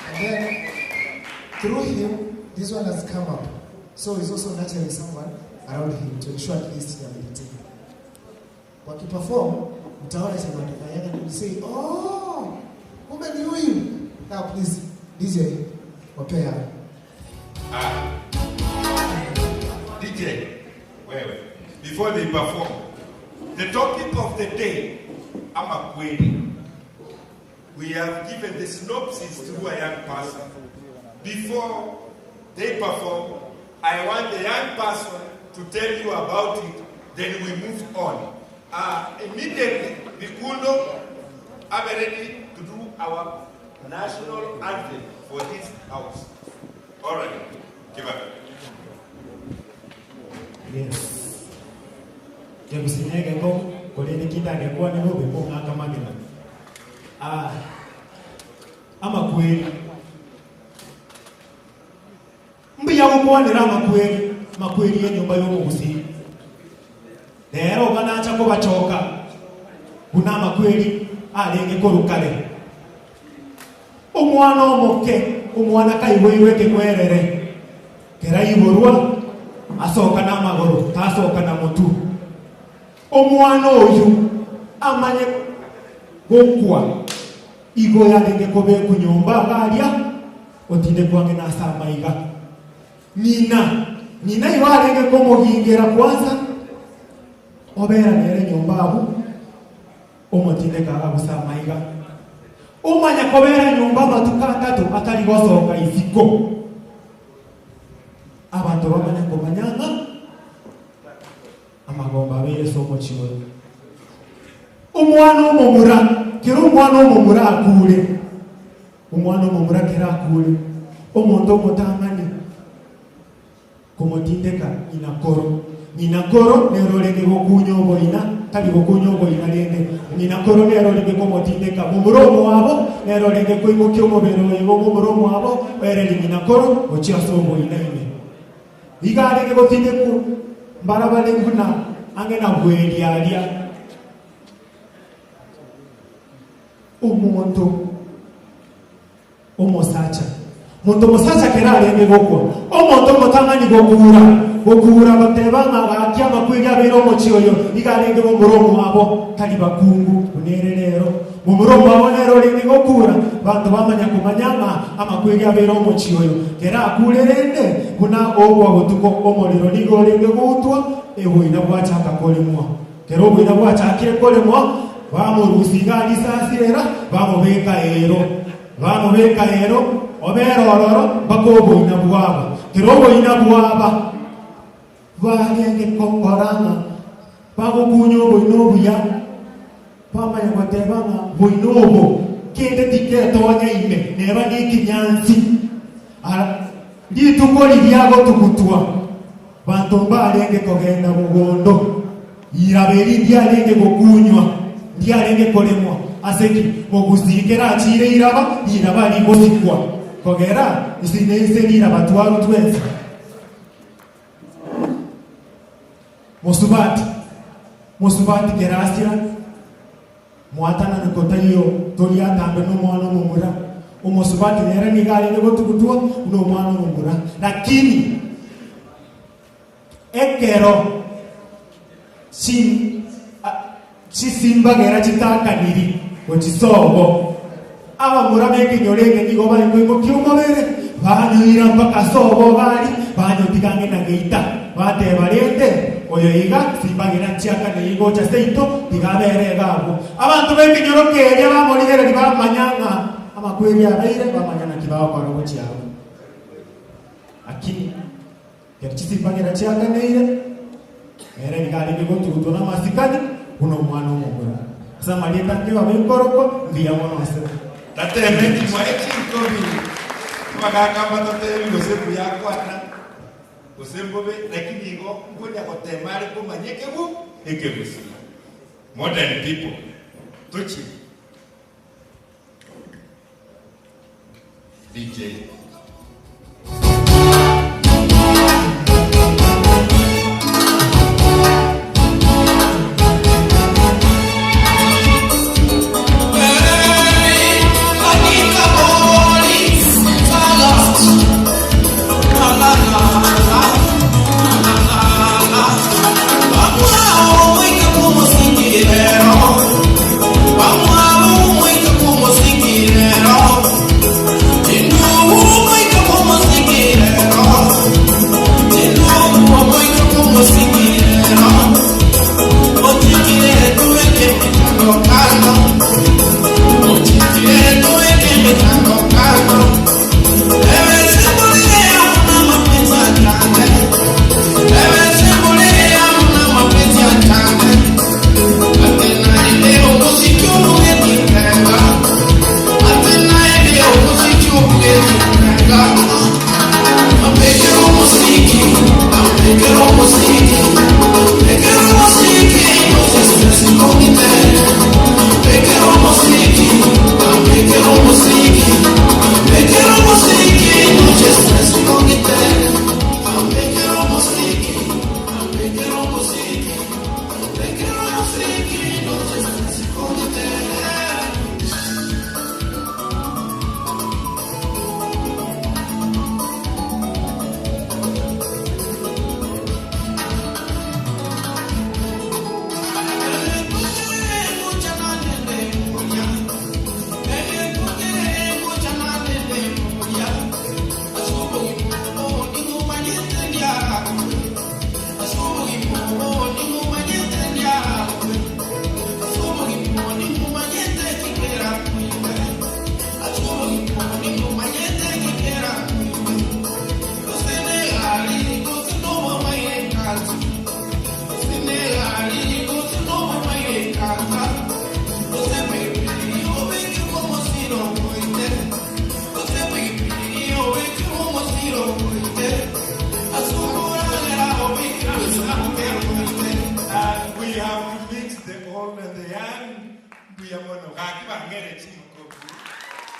And then through him, this one has come up. So he's also nurturing someone around him to ensure at least they're meditating. When you perform, you say, oh, woman, you. Now please, DJ, prepare. DJ, we before they perform. The topic of the day, Amakweli. We have given the synopsis to a young person. Before they perform, I want the young person to tell you about it, then we move on. Immediately, Vikundo are ready to do our national anthem for this house. All right, give up. Yes. Jagusinyege ko koleni kitage kwa ni hobe ko ngaka magina. Amakweli. Mbiya ukwanira amakweli, makweli yenyumba y'omugusi. Lero kanacha ko bachoka. Kuna makweli alenge ko rukale. Omwana omoke, omwana kaiwewe ke mwerere. Kera iborwa asoka na magoro, tasoka na mutu. Omwana oyu amanye gokwa igo yalenge kobe kunyumba galya otinde kwange na samaiga. Nina iwalenge komohingera kwanza obera nere nyumba abu omotinde kaga gusamaiga. Umanya kobera nyumba matukatatu atali gosoka ifiko. Abantu bamanya komanyanga amagomba bere somo chiwe. Umwana omumura kero umwana omumura akule. Umwana omumura kera akule. Omuntu omutangani komotindeka inakoro nerolenge gokunyobo ina kali gokunyobo ina lende inakoro nerolenge komotindeka mumuromo wabo nerolenge koimokyo mobero ego mumuromo wabo ereli inakoro ochiasobo ina ine igalenge gotindeku mbarabale kuna angena bweli alia umuntu omosacha muntu mosacha keralenge gokwa omuntu motangani gokura batebanga bakya makweli abero mochiyoyo igalenge mumuromo wabo kali bakungu unererero mumuromo wabo nerolenge gokura bantu bamanya kumanyama amakweli abero mochiyoyo kera akulelende kuna ogwa botuko omolero nigolenge gutwa ewo inabwachaka kolemwa kero obo inabwachakire kolemwa bamurusiga lisasirera bamubeka ero obero ororo bakobo inabwaba kero obo inabwaba bagenge kokoranga bagukunyo boinobuya pamanya batebanga boinobo kende tiketo wanyaime neba nikinyansi litukoli lyago tukutwa bantu mbalenge kogenda mugondo iraberi lyalenge gokunywa lyalenge kolemwa aseki moguzikera achire iraba ligosikwa kogera isineze liraba twaru twenza Musubati kerasira mwatana nikotayo tolia tambe no mwana mumura umusubati nera nigali nego tukutwa no mwana mumura lakini ekero simba gera chitakaniri ochisobo aba murabeke nyorenge nigo bali ko kyumobere banyoira mpaka sobo bali banyotikange na geita bate barende oyo iga simbagira chiaka nigo cha seito digabere gabo abantu beke nyoroke ya bamolire libamanyanga amakweli abaire bamanyana kibao kwa robo chiao akini yachisimbagira chiaka neire era ngali bigo tutona masikani uno mwana omugura sama leta kiwa bikoroko ndia mwana wase tatemeni mwa ekikobi magakamba tatemeni gosebu yakwana gosembobe lakini ngo ngoja kotemare kumanyekebu ekebusi modern people tuchi DJ Vamos a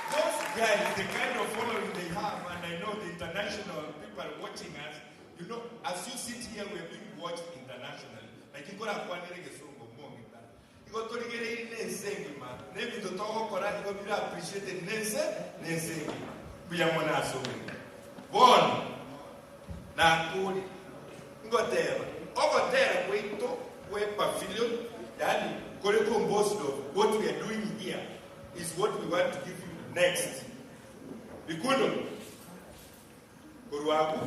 Those guys, the kind of following they have, and I know the international people watching us, you know, as you sit here, we're being watched internationally. Like you got a you got to get in man. Maybe the talk or I got to appreciate the Nese. We are one as one. Now, good. You got there. Over there, wait to where pavilion. That what we are doing here is what we want to give you next. Vikundo. Kuruaku.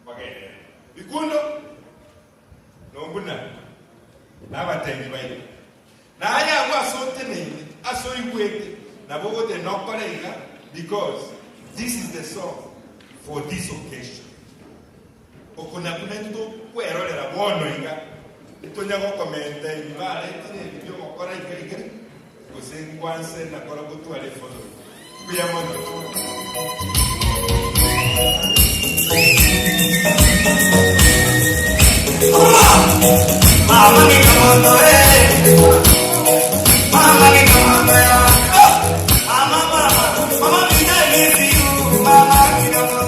Pagene. Vikundo. Nonguna. Nabatengi bayi. Na aya wa sote nini aso iwete na bogo de nokorega because this is the song for this occasion. Okuna kunento kwero le rabono inga. Itonya go komenta ibare tine video mokora ikere. Kusengwanse na kora kutu ale follow. Kuyamono. Mama que como no es, mama que como no es, mama vida es you, mama que como,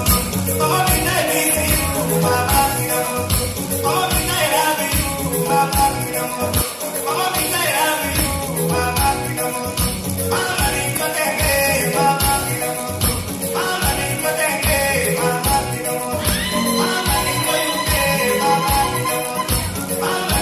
mama vida es you, mama que como, mama vida es you, mama que como, mama vida es you, mama que como, mama rico tenga, mama que como, mama rico tenga, mama que como, mama rico yuke, mama que como, mama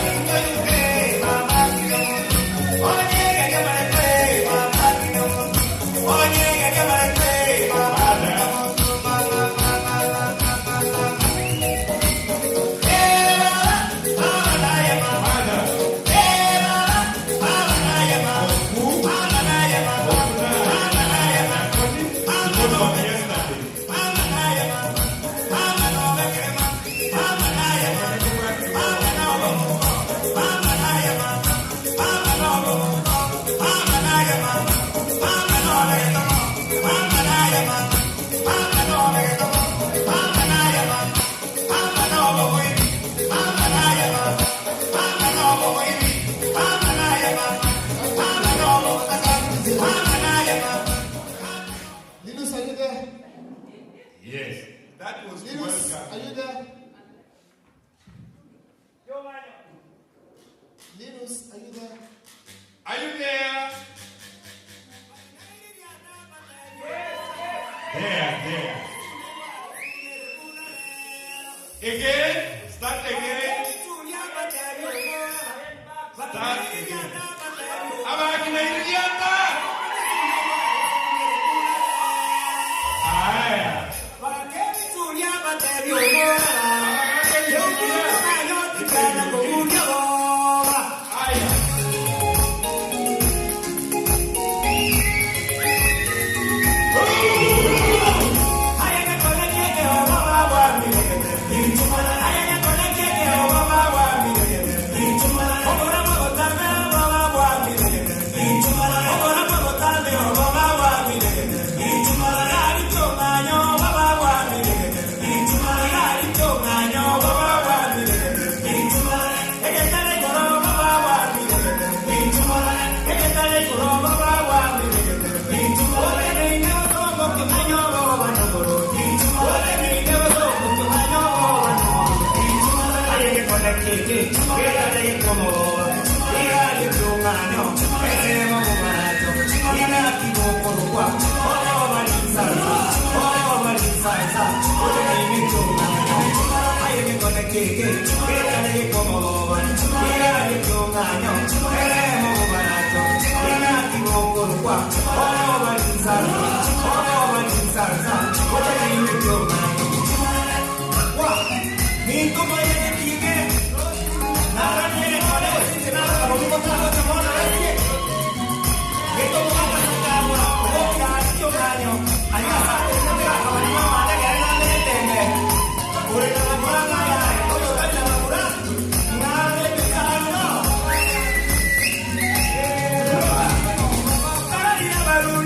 Yes, that was Linus, welcome. Are you there? Linus, are you there? Are you there? There. Again, start again. Start again. Baru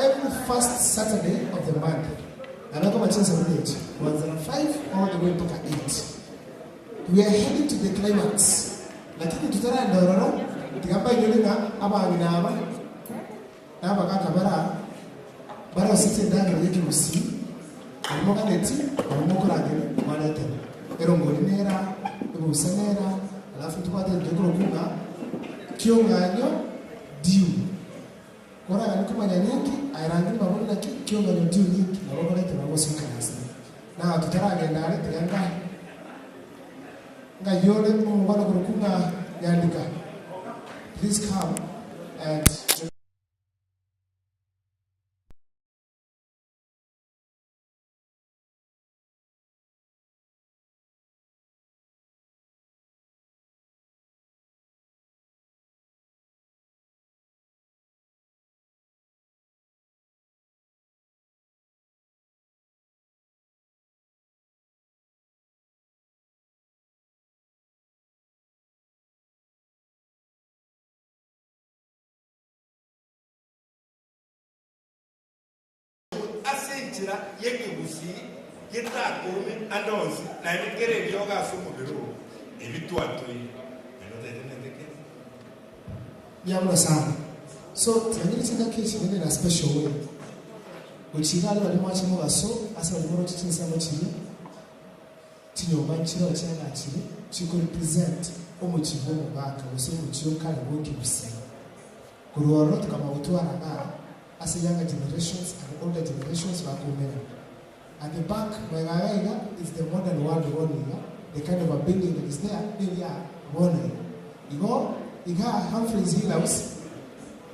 Every first Saturday of the month. And I come at 5 all the way to 8. We are heading to the climax. Lakini tutara ndororo tigamba yolinga aba binaba aba kakabara bara usite ndani yetu usi alimoga neti alimoga ragere manete ero ngolinera ebusanera alafu tukwate ndekoro kunga Kionganyo diu. Kora gani kumanya nyingi airangi babuli na kionganyo diu nyingi na bakora tena wosi kanasa. Na tutarage ndale tayanga. Nga yole umubana kurukunga yandika. Please come and asenjira yekebusi yetakume andonzi na ebikere byoga asumubiro ebitwatoyi Yamuna sana. So tiyanyiri tinga kechi nene na special way. Uchigale wali mwachi mwa so asa wali mwa chichi nsamo chiri. Tinyoba nchira wachanga chiri. Chiko represent omu chivo mbaka usi mchio kari woki busi. Kuruoro tukama utuwa ranga asa younger generations and older generations wakumena. At the back, Magaiga is the modern world one. The kind of a building that is there, maybe one. You go, you got Humphrey's Hill House.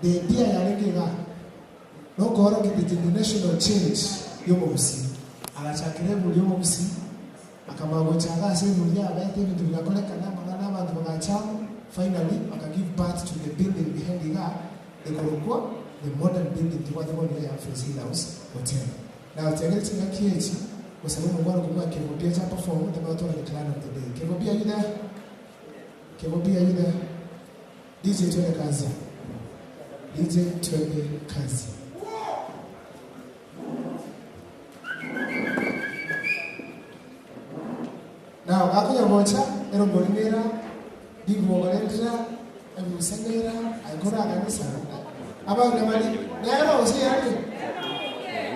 The idea ya no go get the generational change. Yomobusi. Alachakiremu yomobusi. Akamagochaga say mulia abete vitu vinakoleka na bantu bagachamu. Finally, aka give birth to the building behind the Korokwa, the modern building to what one ya Humphrey's Hill House Hotel. Now, Tiageting a KH was a woman who can be a perform the motto of the clan of the day. Can we be you there? Can we be you there? DJ Twende Kazi. DJ Twende Kazi. Now, Akuya Mocha, Erobolinera, Big Mogalendra, and Musangera, Agora Ganisa. About the money, never was here.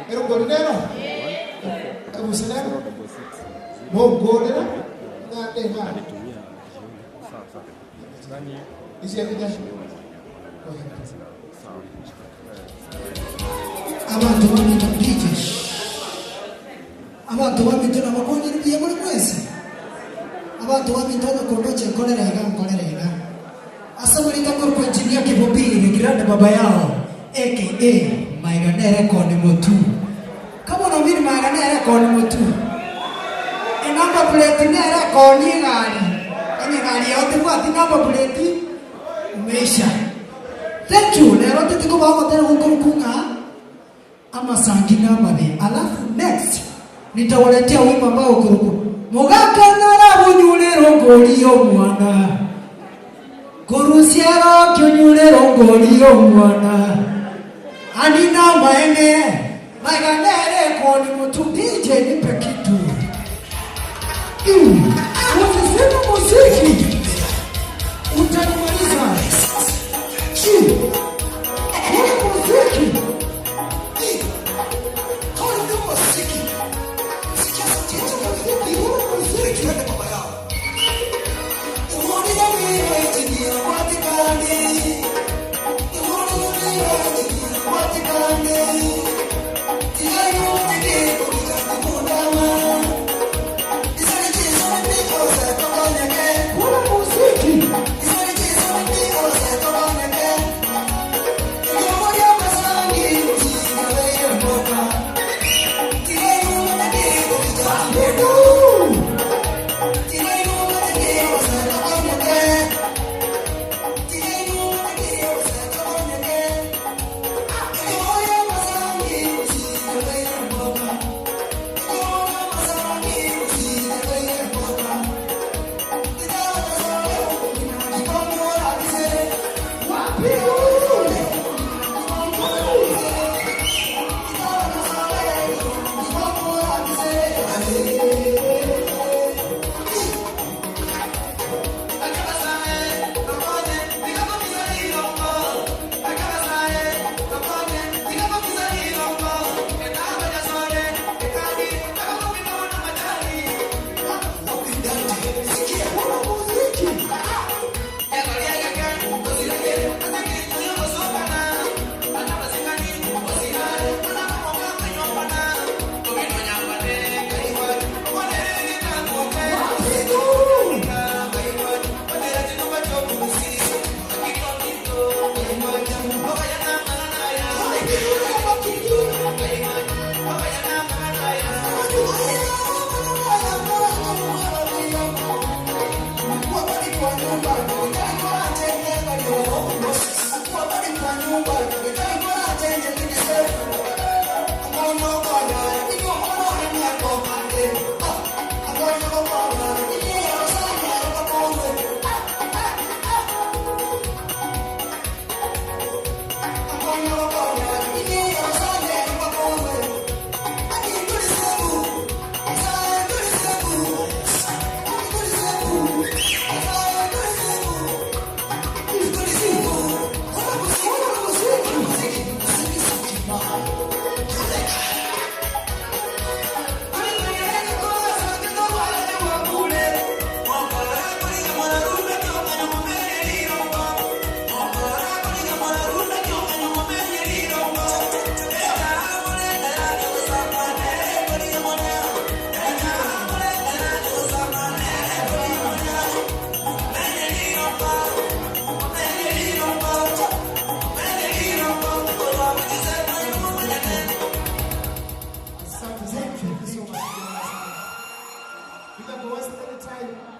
Pero Golero, Abuselero, Mo Golero, not the man. Is he evident? Abantu bamita British. Abantu bamita na makonje ndiye muri mwese. Abantu bamita na kondoche kolera. Asa mulita kwa engineer Kibobili ni grande baba yao aka Maiganere Kone Motu. Kama unaamini Maiganere Kone Motu. Namba plate nera koni gari. Gari yote kwa namba plate umeisha. Thank you. Leo tutiko baba tena huko mkunga ama sangina mane. Alafu next nitawaletea wimbo ambao kuruku. Mogaka nara bunyulero ngoliyo mwana. Kurusiero kyunyulero ngoliyo mwana. Anina maenge Maiganere Kone Motu DJ nipe kitu. Unasema muziki utanimaliza. Kuna muziki. Kuna muziki. Sikia sauti ya muziki. Kuna muziki. Kuna baba yao. Uone na wewe tinia watikane. Uone na wewe tinia watikane. Tia yote ndio kutaka kudawa. Isani Jesus, because I don't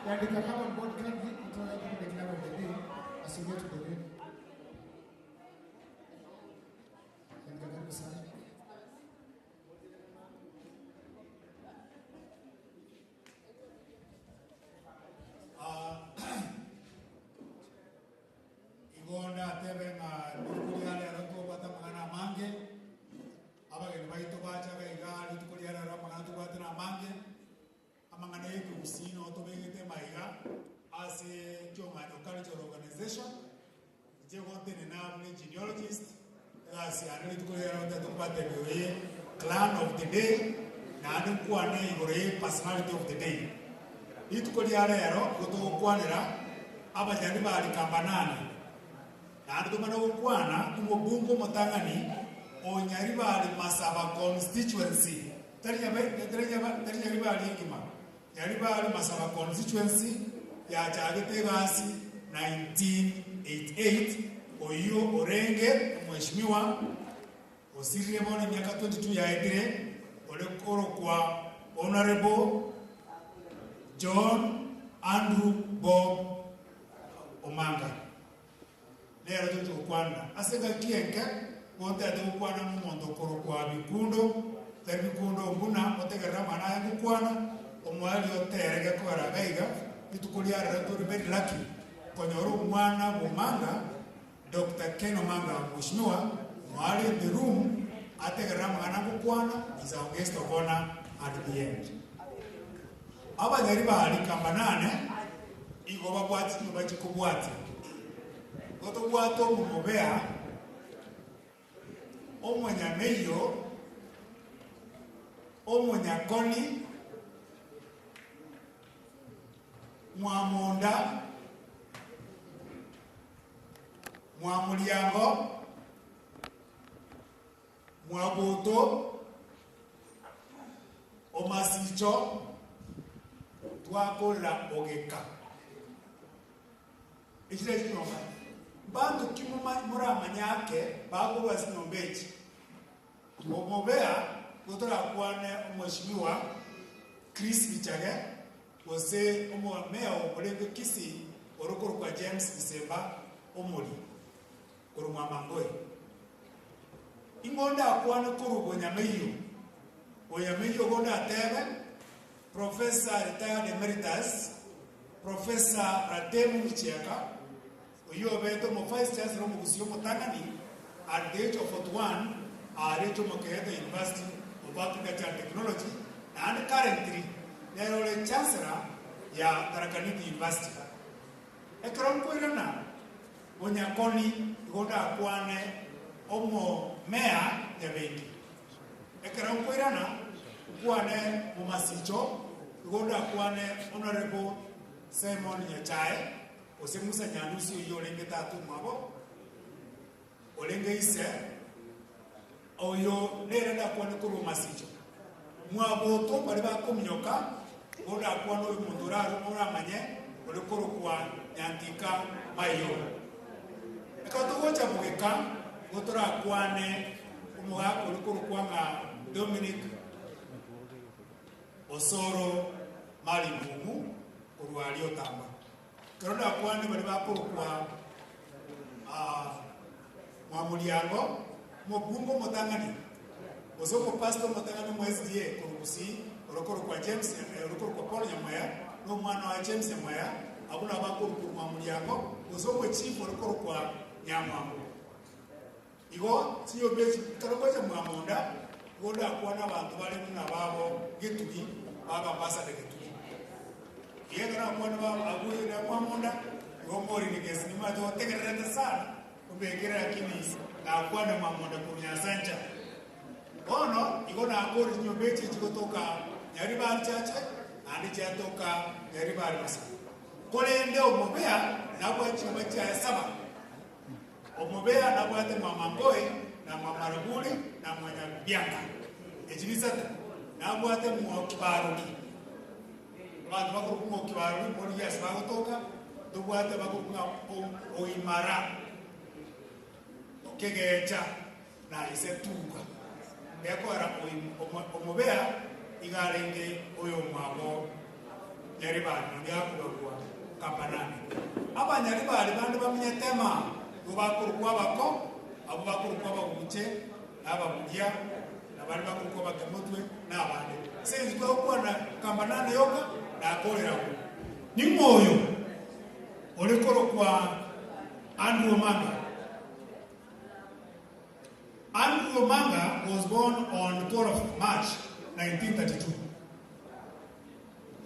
Yandika kama board card kutoka kwenye club of the day as you get to the day. Yandika karibu sana. Igonda tebenga dikuliale rato bata mangana mange abageni baito bacha baiga dikuliale rato mangana tu bata na mange amangana yeku usino to begete maiga as a Choma cultural organization je wote na genealogist as a dikuliale rato to bata bewe clan of the day na adu kuane igore personality of the day dikuliale rato to kuanera abajani bali kambanani Nadu mana ukwana kumubungu motangani onyari bali Masaba constituency. Tari bali ingima. Nyari bali Masaba constituency ya chagete basi 1988 oyo orenge mheshimiwa Osirie Bone miaka 22 ya edire ole koro kwa Honorable John Andrew Bob Omanga. Lero tutu kwanda asega kienke wonte atu kwana mumondo koro kwa bikundo tari bikundo mbuna otegera mana ya kwana omwali oterege kwara gaiga bitukulia ratu very lucky konyoro mwana Omanga Dr. Ken Omanga mheshimiwa mwali in the room ategera mana kwana is our guest of honor at the end abanyari bali kambanane igoba bwati nyubachi kubwati Koto wato mumobea omwanya meyo omwanya koni mwamonda mwamulyango mwabuto omasicho twakola ogeka ikile kinyoma bantu kimuma muramanyake bago basinombeji omobea gotora kwane omweshimiwa Chris Bichage wose omomea omulenge kisi orokoro kwa James Bisemba omuli kurumwa mangoe ingonda kwane kurugo nyameyo oyameyo gonda tebe Professor retired emeritus Professor Rademu Micheka Oyo beto mo vice chancellor mo kusio motangani at the age of 41 arecho mo Kenyatta University of Agriculture and Technology and currently they are the chancellor ya Tharaka Nithi University. Ekron ko irana wonya koni goda kwane omo mea ya benki. Ekron ko irana kwane mo masicho goda kwane honorable Simon Nyachae Osemusa nyanusi uyo olenge tatu mwabo olenge ise oyo nerenda kwane kuru masicho mwabo to bali bakomnyoka oda kwano munduraro oramanye olekoro kwa nyantika mayo ekato gocha mugeka gotora kwane umuha olekoro kwa nga Dominic Osoro mali mumu urwali otamba Karonda kwane bali bakuru kwa mwamulyango mobungo motangani osoko pastor motangani mu SDA kurukusi orokoro kwa James orokoro kwa Paul Nyamaya no mwana wa James Nyamaya abuna bakuru kwa mwamulyango osoko chief orokoro kwa Nyamwango igo tiyo bechi karokoja mwamonda goda kwana abantu bali muna babo gitugi baba pasa de gitugi yegana mwana wa abuye na mwamonda ngomori nigesi ni mato tegerera sana ubegera yakini na kwana mwamonda kunyasanja ono igona akori nyobechi chikotoka nyari bali chache andi chatoka nyari bali masa kole ndio mobea na kwa chimba cha saba omobea na kwa te mama ngoi na mama ruguli na mwanya bianka ejibisata na kwa te mwakibaruki abantu bakurukunga okibaruki muri yasi bagotoka tubwate bakurukunga oimara okegecha na isetuka ekora omobea igarenge oyo mwabo nyaribali ndyakubagwa kampanani aba nyaribali bandu bamenyetema ubakuru kwa bako abo bakuru kwa babuche n'ababuya n'abandi bakuru kwa bakemutwe n'abandi senzi kwa kuwa na kampanani yoka na akolera ni moyo olikoro kwa Andrew Omanga. Andrew Omanga was born on 12th of March 1932.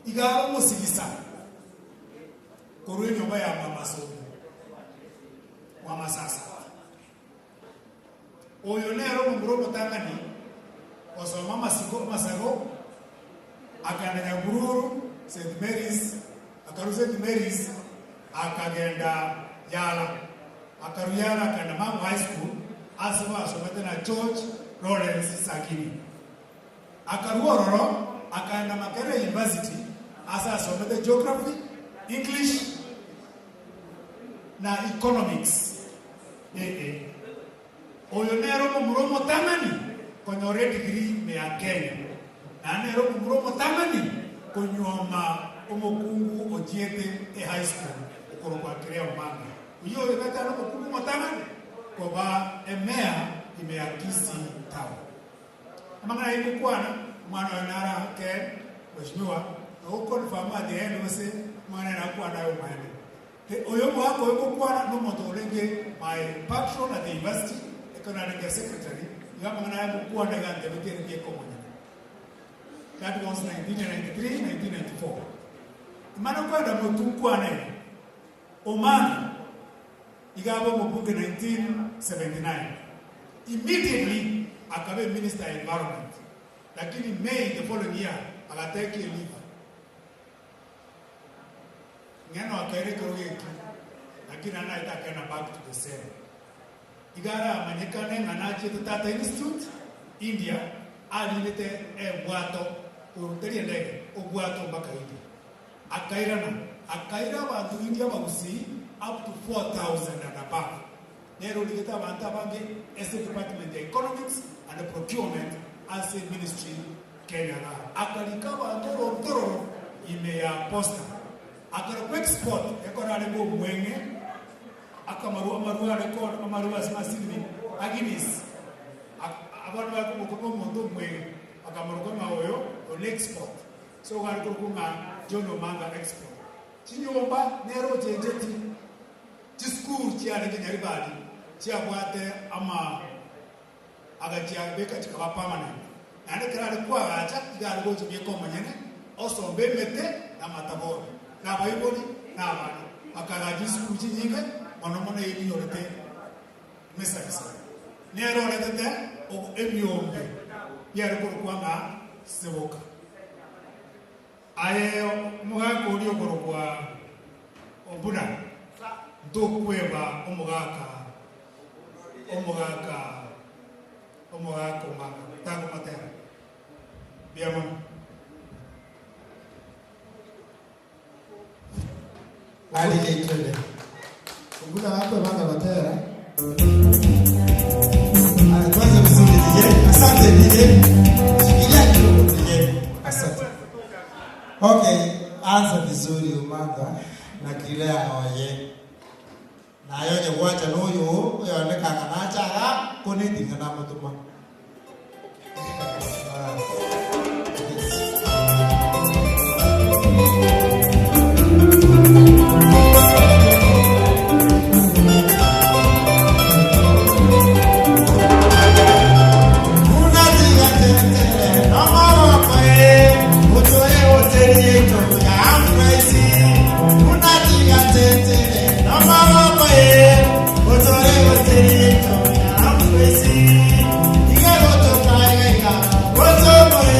Igaro musigisa korwe nyumba ya mama somo wa masasa oyo nero mumuromo tangani osoma masago akana Bururu St. Mary's akaru St. Mary's akagenda Yala akaruyala akana Mangu High School asomete na George Lawrence Sakini akaruororo akaenda Makerere University asomete geography, English na economics. Oyo nero mumuromo tamani konyore degree me ya Kenya. Na nero mumuromo tamani konyoma omokungu ojiete high school ukoro kwa Kirea Omanga. Uyo yekata no mokungu motamani koba emea imeakisi tawo. Amanga hibu kwana mwana wanara ke mheshimiwa uko nifama the end wase mwana na kwana yo mwana. Oyo mwako yuko kwana no motolenge my patron at the university economic secretary yama mwana yangu kwana gante bekere kwa mwana. That was 1993, 1994. Imana kwa da mutukwana Omanga igabo mubunge 1979. Immediately akabe minister of environment. Lakini May the following year akateke leave. Ngeno akaire korogeki. Lakini anaita kana back to the same. Igara manyekane nganache Tata Institute India alilete bwato uruteri ndege obwato mpaka India. Akaira bantu India bagusi up to 4,000 and above. Nero ligeta banta bange as the Department of Economics and the Procurement as a ministry Kenya. Akalikaba ndoro ime ya posta. Akara export ekora lego mwenge amaru asmasini aginis abantu bakumokomo mondo mwenge akamaru kama oyo on export. So wali kukunga John Omanga export. Chinyomba nero jejeti school chiale nyaribali chia bwate ama agachia beka chikaba permanent ane kala kwa acha igalo gocho bie koma nyene oso bemete na mataboro na baiboli na bana akala school chinyinga mono yini yorete mesakisa nero letete o ebiombe yari kwa ma sewoka aye muga ko dio kwa obuna dokweba omugaka tango matera biamo ali leitele obuna hapo banga matera kwanza vizuri DJ asante DJ shikilia kidogo DJ asante okay anza vizuri Omanga na kilea oye na yoje wacha noyo yoneka kanacha kone tingana mutuma What's up,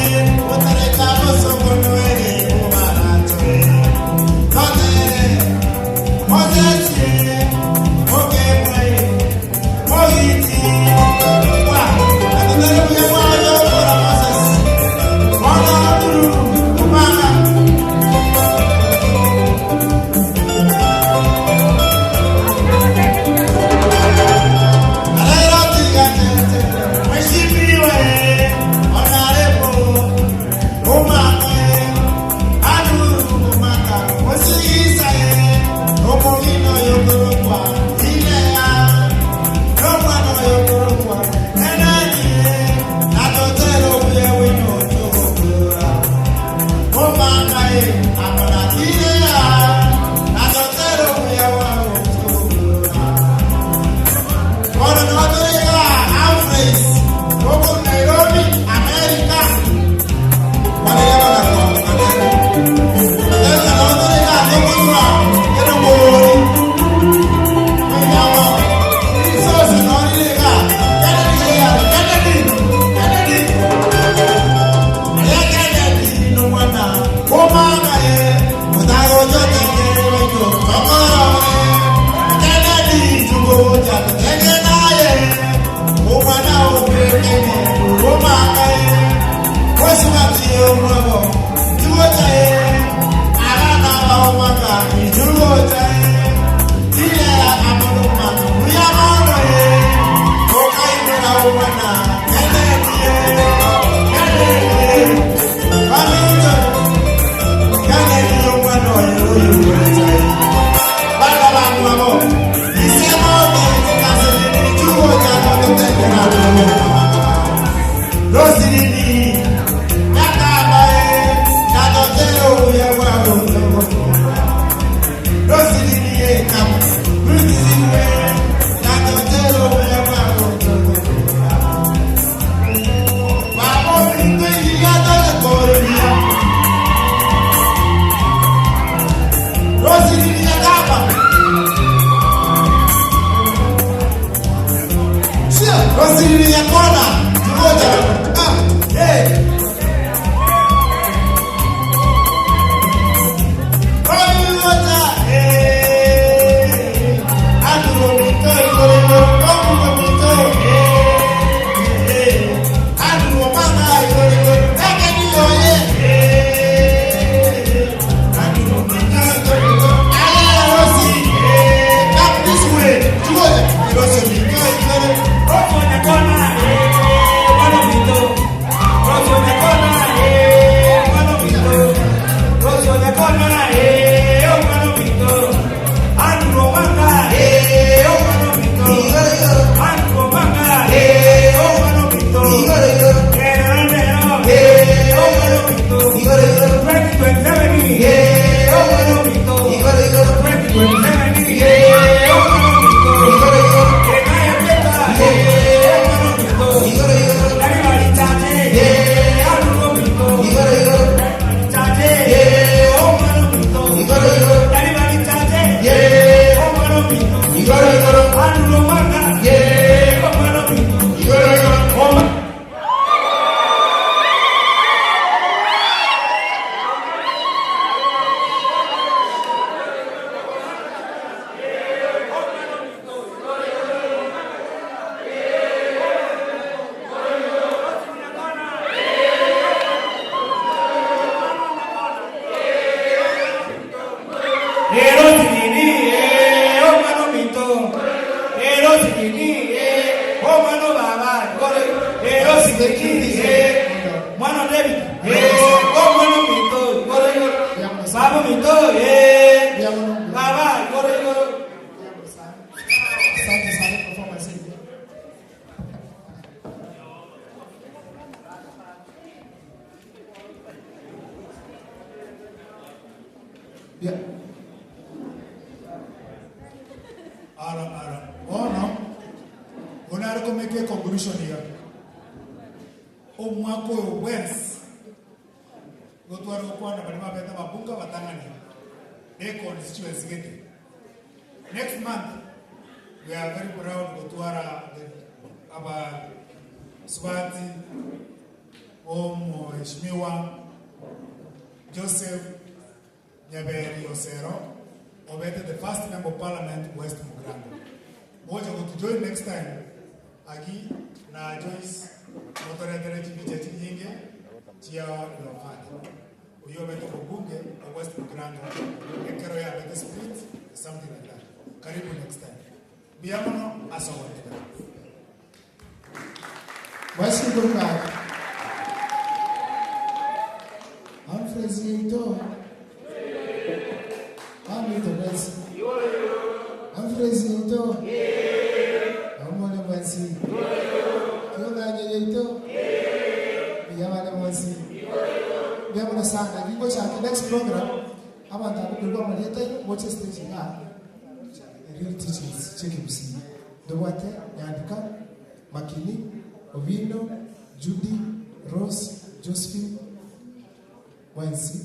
Next month, we are very proud to our Swati Mheshimiwa Joseph Nyaberi Osero, the first member of Parliament West Mugirango. Moja to join next time. Agi na Joyce motoretere chibiche nyingi chia ilofanya. Uyo beto bunge wa West Mugirango. Ekero ya beto split something like that. Karibu next time. Biamono asawateka. Wasi kuka. Amfrezito. Amito basi. Amfrezito. Amole basi. Kyoga nyeito. Biamana basi. Biamana sana. Kingo cha next program. Abanta kulikuwa maleta watch station na real teachers check MC. Dawate yandika Makini, Ovino, Judy, Rose, Josephine, Wensi,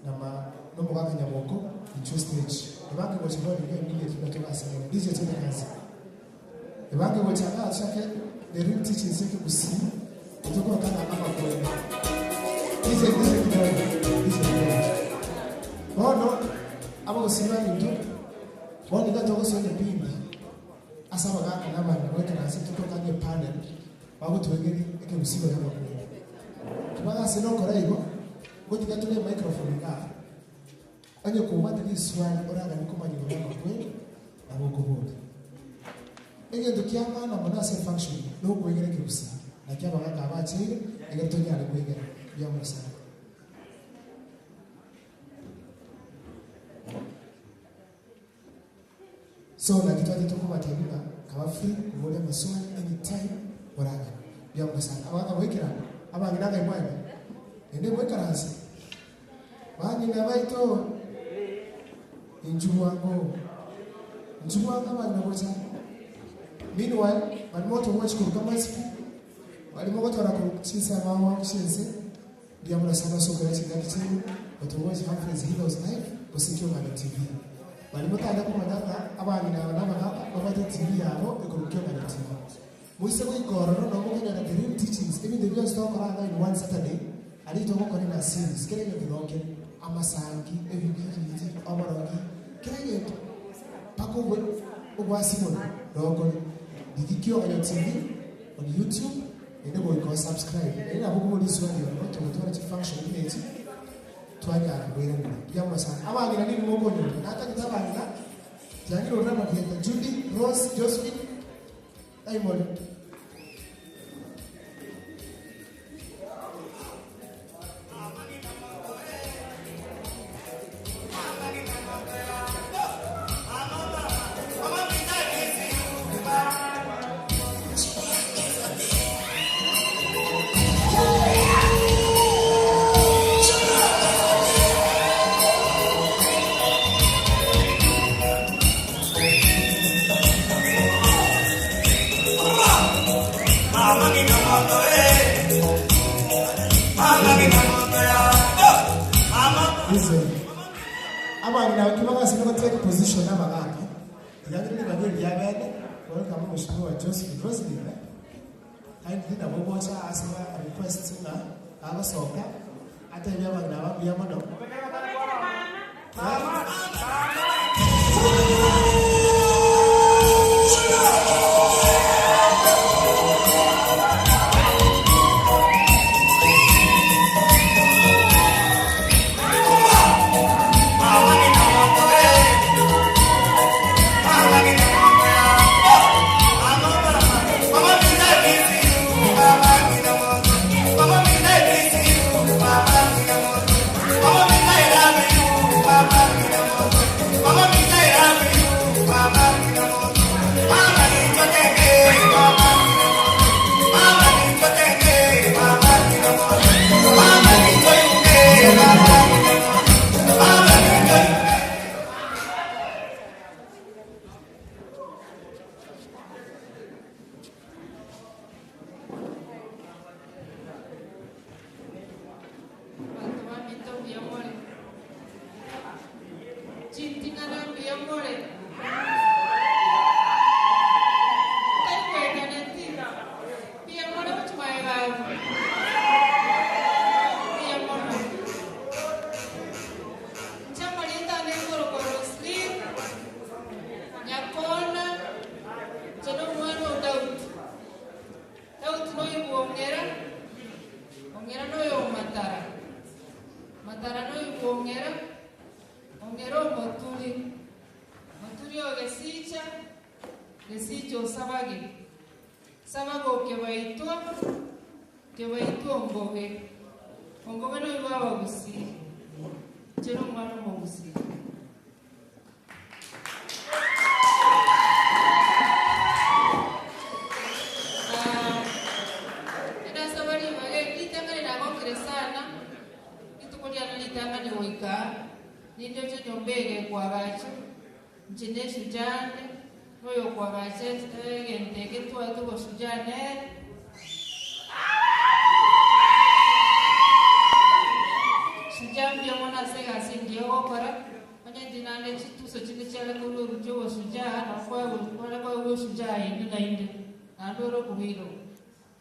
nama nomo kaka Nyamoko, in stage. Ebange kwa chakwa ni immediately tunatoka sana. DJ tena kazi. Ebange kwa chakwa chake the real teachers check MC. Tuko kana kama kwa. DJ Bono, aba usimani tu. Bono ngatoko sio pimbi. Asa waganga naba naweka na sisi tuko kwenye panel. Wao tuwekeni eke msiba kama kwa. Tubaga sino kora hiyo. Ngoja tukatule microphone ka. Anye kumata ni swali oraga ni koma nyuma kwa kweli na Mungu wote. Ege ndukiama na monase function no kuegere kirusa. Na kia banga abachire ege tonya ali kuegere. Ya musa. So na kitu ati tukuma tabika kama free kubola maswali anytime oraga. Ya musa. Abanga wekera. Abanga ndaga imwana. Ende wekera hasi. Bani na baito Njuwango abana bocha. Meanwhile, balimoto watch kurukamasi. Balimoto wanakuchisa mama kushense. Ndio mna sana soko ya chingani chini. Watu watch Humphrey's Heroes Live kusikio na TV. Balimoto anda kwa madaka abana na hapa kwa TV yao ikurukio na TV. Muise ko ikoro no ngo kenya na real teachings. Even the real stock around in one Saturday. Alitoka kwa na series kile ndio vloge amasangi ebibiri amarangi kile pakogwe ubwasimo logo dikikio on TV on YouTube ende boy ko subscribe ende abo ko liso ndio to to function ile twanya kwera ndio ya masana abangira nini moko ndio hata kitabangira janiro rama kieta Judy Rose Josephine Diamond position na magaki yagiri bagiri yabene kwa kama mheshimiwa Joseph Rosley haindi na bobo cha asema request na abasoka ate byaba na babya mono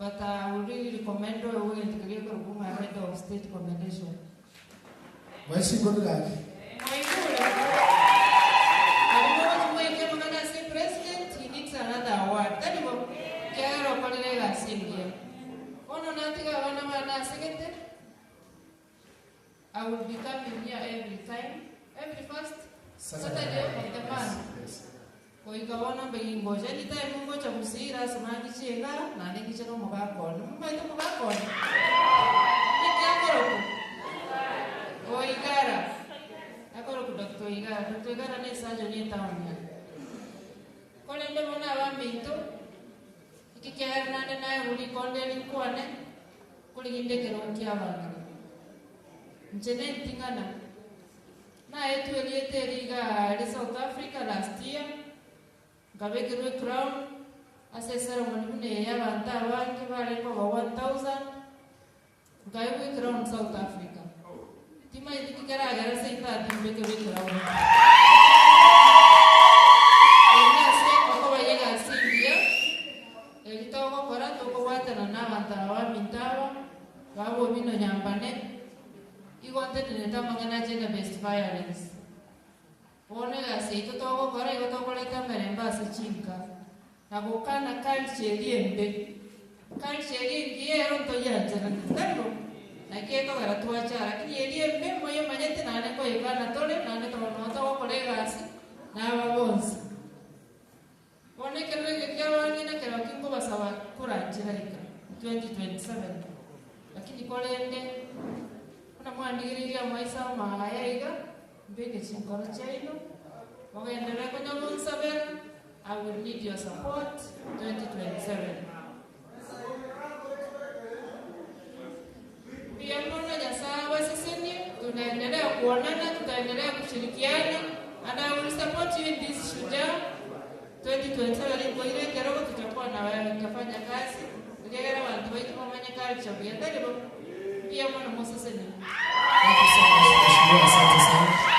But I would really recommend her to get a head of state commendation. Why is she going to that? President, he needs another award. That is what care of what second. I will be coming here every time, every first Saturday of the month. Kwa ikaona mbingo jeni time mungo cha musira samani chenga na nengi cheno mugakona mbaito mugakona ikakoro o igara akoro ku Dr. Igara ne sajo ni town ya kole ndemo na bambito ikikera nane naye uli konde ni kwane kulinginde kero kyabanga njene ntingana na yetu eliyeteriga le South Africa last year Gabekirwe crown asesera mwanune y'abantu abangi bareko ba 1000 Gabekirwe crown South Africa tima ikigaragara se itati mbekirwe crown enase ko bayega Simbia elitogo kora toko watana na abantu abamintawa babo bino nyambane igonte neta mangana jenga best violence Onega seito togo kora igo tokoleta meremba sechinka. Nagokana culture liembe. Culture liero ntoyanjana ndaro. Naketo gara tuachara kini liembe moyo manyete nane ko igana tole nane to no to kolega asi na babonsi. One kerege kyawani na kero kingo basawa kuranjira ika 2027. Lakini kolende kuna mwandigiri ya maisa mahaya iga Big chinkoro chaino. Wakaendelea kwenye Munsabel. I will need your support 2027. Pia mbona jasawa sisini tunaendelea kuonana, tutaendelea kushirikiana and I will support you in this shujaa 2027 kwa ile kidogo tutakuwa na wewe tutafanya kazi. Ndigera watu wetu wamanye culture ya talibo. Pia mbona Moseseni. Thank you so much. Asante sana.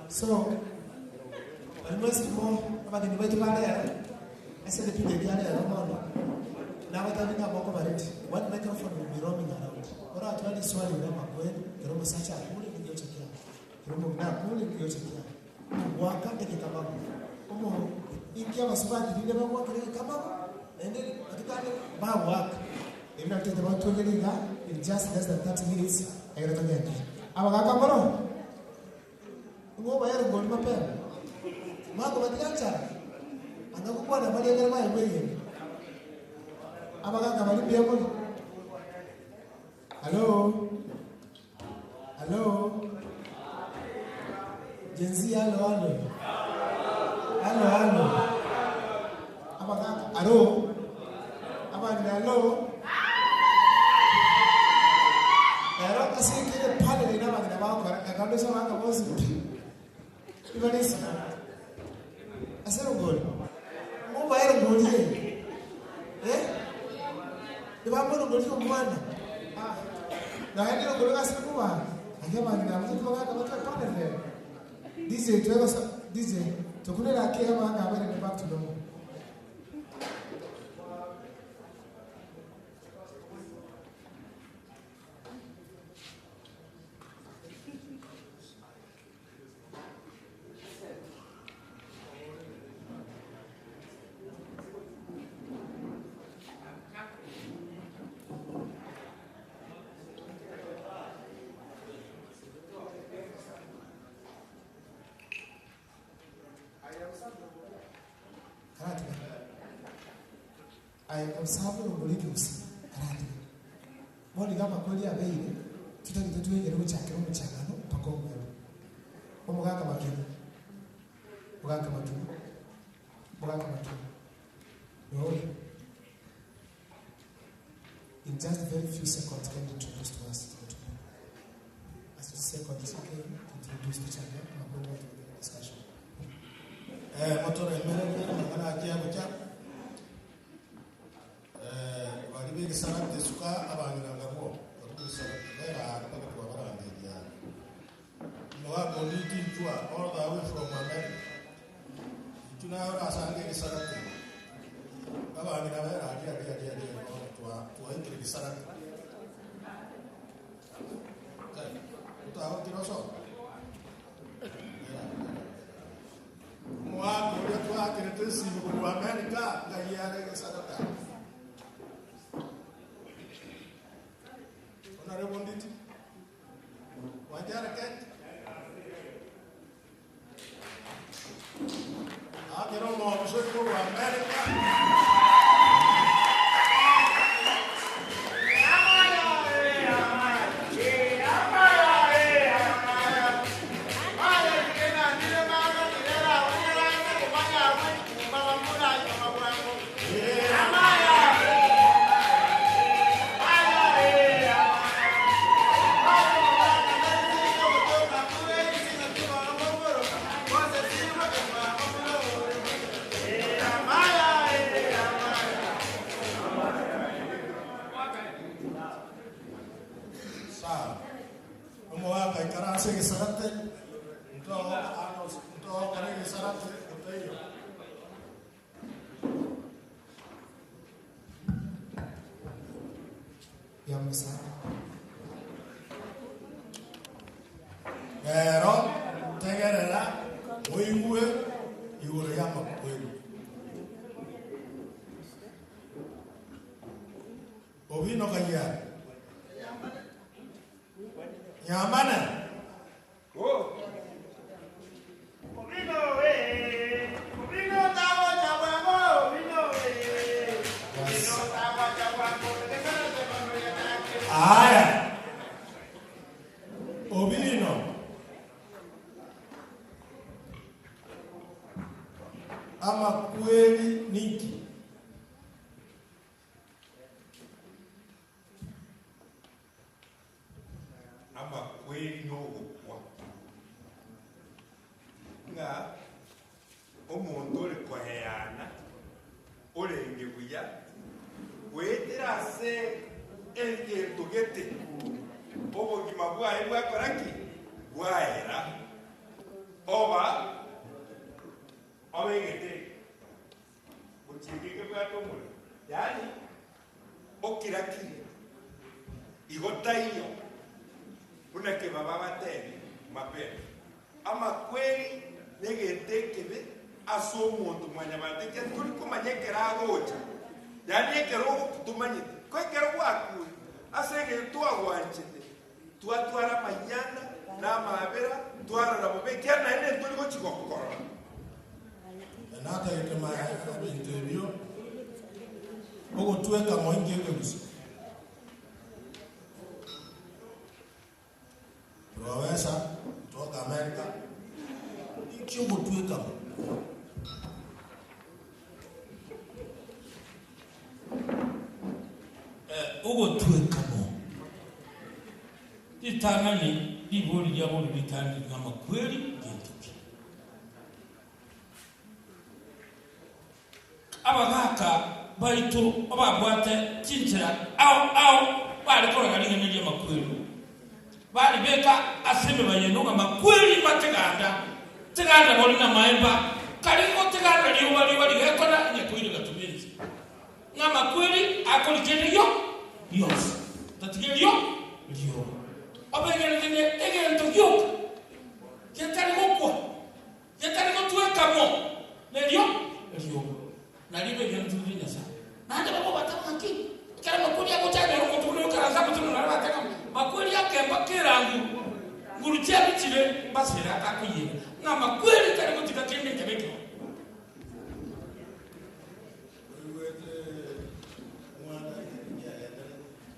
So, almost more about the way to I said the people get it around. Now I think about it. What microphone will be roaming around? Or I try to swallow them up when the Roma Sacha pulling in your chicken. The Roma now pulling your chicken. Walk up, take a kebab. Oh, in Kavaswat, you never walk in a kebab. And then I walk. If not take about 2 minutes, in just less than 30 minutes, I got to get it. I'm a Ngo bayar gol mapema. Mako batiacha. Anakuwa na mali ya mai wewe. Abaka mali pia gol. Hello. Hello. Jenzi hello. Abaka hello. Abaka hello. Era kasi kile pale nina magana bako akando sana kama bosi. Ibanesi. Asero gol. Mo ba era gol ye. Iba mo gol ko mwana. Na ndio gol ka siku ba. Angema ndio mtu kwa kama watu pale vile. DJ tuweka DJ tukule la kia kama anga bale ni back to normal. Sababu ngoliki usi karate moni kama kweli abeire tutagita tuwegere guchakira umuchangano pakomwe omuganga makini muganga matu no in just very few seconds can introduce to us as the seconds okay introduce the channel and go to the discussion motor emere magana akia gucha bari sarate suka abangira ngabo bari sarate era kwa kwa barande ya no hapo niti tua all the way from America tunaora sange sarate abangira era dia tua entre sarate kai utaho tiroso mo hapo dia tua que si kwa America gaiare sarate Rebonditi. Wajara ket. Pero no soy por América. Pero tegerera oigue igure yama kweli obino kanya yamana ama kweli niki ama kweli no kwa nga omuntu uri kwaheana urenge buya wetera se engento gete obugima bwaye bwakoraki bwahera oba awegete uchigike bwatomwe yani okirakire igota hiyo unake baba bateni mapema ama kweli negetekebe aso umuntu mwanya bateke turi kumanyekera agocha yani ekero kutumanyite kwekero gwakuri asege twagwanchite twatwara manyana na mabera twara na bobeke na ene turi gochikokora nata yetema interview ogo tuweka mwingi ngebusi Profesa toka Amerika ikyo tuweka ogo tuweka mo itangani libori ya bori bitandi kama kweli gentuki abagaka baitu ababwate chinchira au bali kora galinga nje makweli bali beka aseme bayenuga makweli mateganda boli na maemba kaliko teganda liyo bali gekora nyakweli gatubenzi na makweli akolikene yo tatigeli yo abegere tene egento yo yetali tuweka mo lelio nalibe gento linyasa nande babo batamaki kala makweli yako cyane rukutuno kala za kutuno na bataka makweli yake mbakirangu ngurutia bitire basira akakuye na makweli kale kutika kende kebeke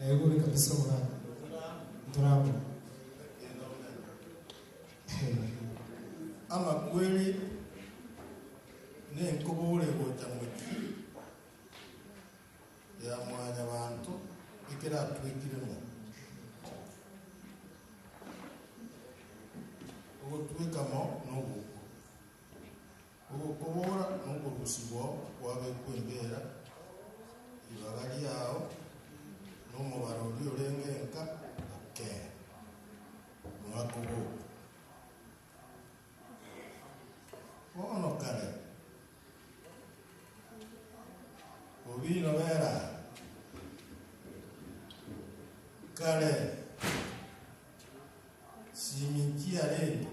Naiguri kabisa mwana. Mtaramu. Ama kweli ne nkubule gocha mwiki ya mwanya bantu ikira twikiremo ugo twikamo ugo kubura nugo busibwo wabe kwembera ibagari yao n'umubaro urengenka ke mwakubo ono kare obino vera kare siminkia renge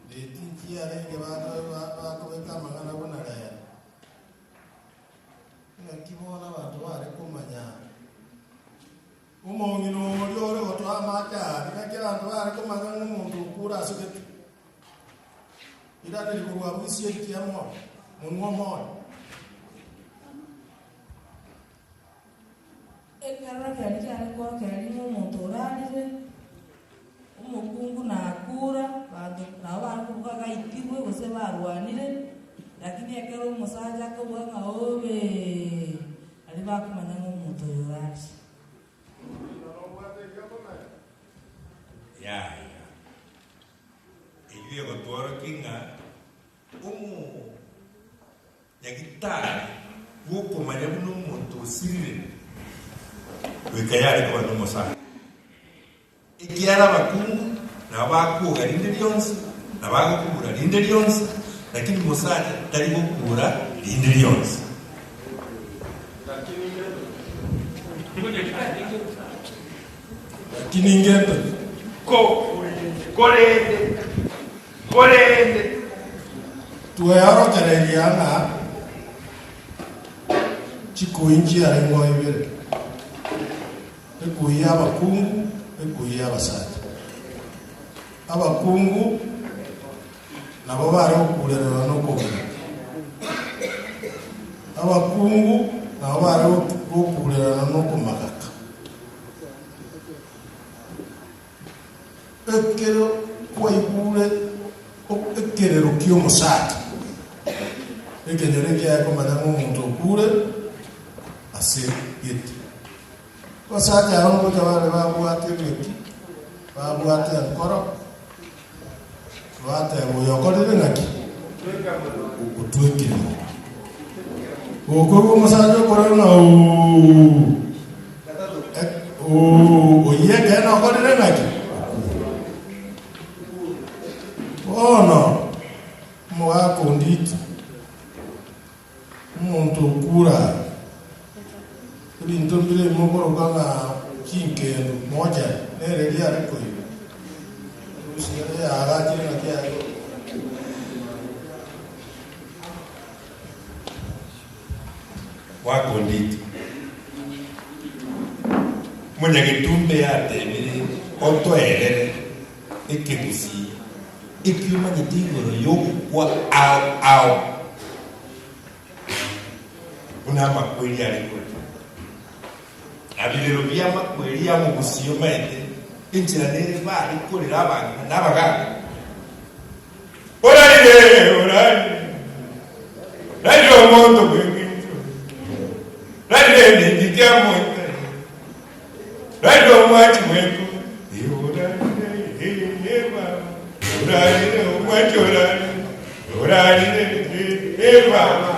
letinkia renge bakobeka amang'ana bonarera ngakibona abantu bari kumanya umongino yore gotwamacha ngakira abantu bari kumanya n'umuntu ukura asugete irade likurwa bwisi ekiamo munwa moyo ekara kali kwa kali n'umuntu urarire umukungu nakura bantu nabandi kuvuga itigwe bose barwanire lakini ekero umusaja akabwanga obe ali bakumanya nk'umuntu yorari ya iyo gotwara kinga nyagitari gukumanya n'umuntu usirire wikayari kwa n'umusaja ikiara bakungu nabakuga rinde lyonse nabagukura rinde lyonse lakini musaja tari gukura rinde lyonse lakini ngendo korende tuweyaro kereliana chikuinji arengo ibere ekuya abakungu ekuya abasaja abakungu nabo bari okulerera n'okubira abakungu nabo bari okulerera n'okumagaka ekero kwaigure ekerero ky'omusaata ekenyere kyakomanya ng'omuntu okure ase yete basaja arongoja bari babwate ebeki babwate enkoro bate buyokorire ngaki ukutwekire okwo musaja okorona oyeke na okorire ngaki ono mwakonditi umuntu okura ebintu bire mukoroka nga kinkendo moja nereria ariko usire agakire na kiago wakonditi munyagitumbe yatebire otoerere ekegusi ikiumanyite igoro yogukwa ao unamakweli ariko abirero by'amakweli yamugusiyo maite injira nere bari korera abantu n'abaganga orarire radio moto bwinginzo radio ndikamo radio mwachi mweko orarire umwachi orarire baba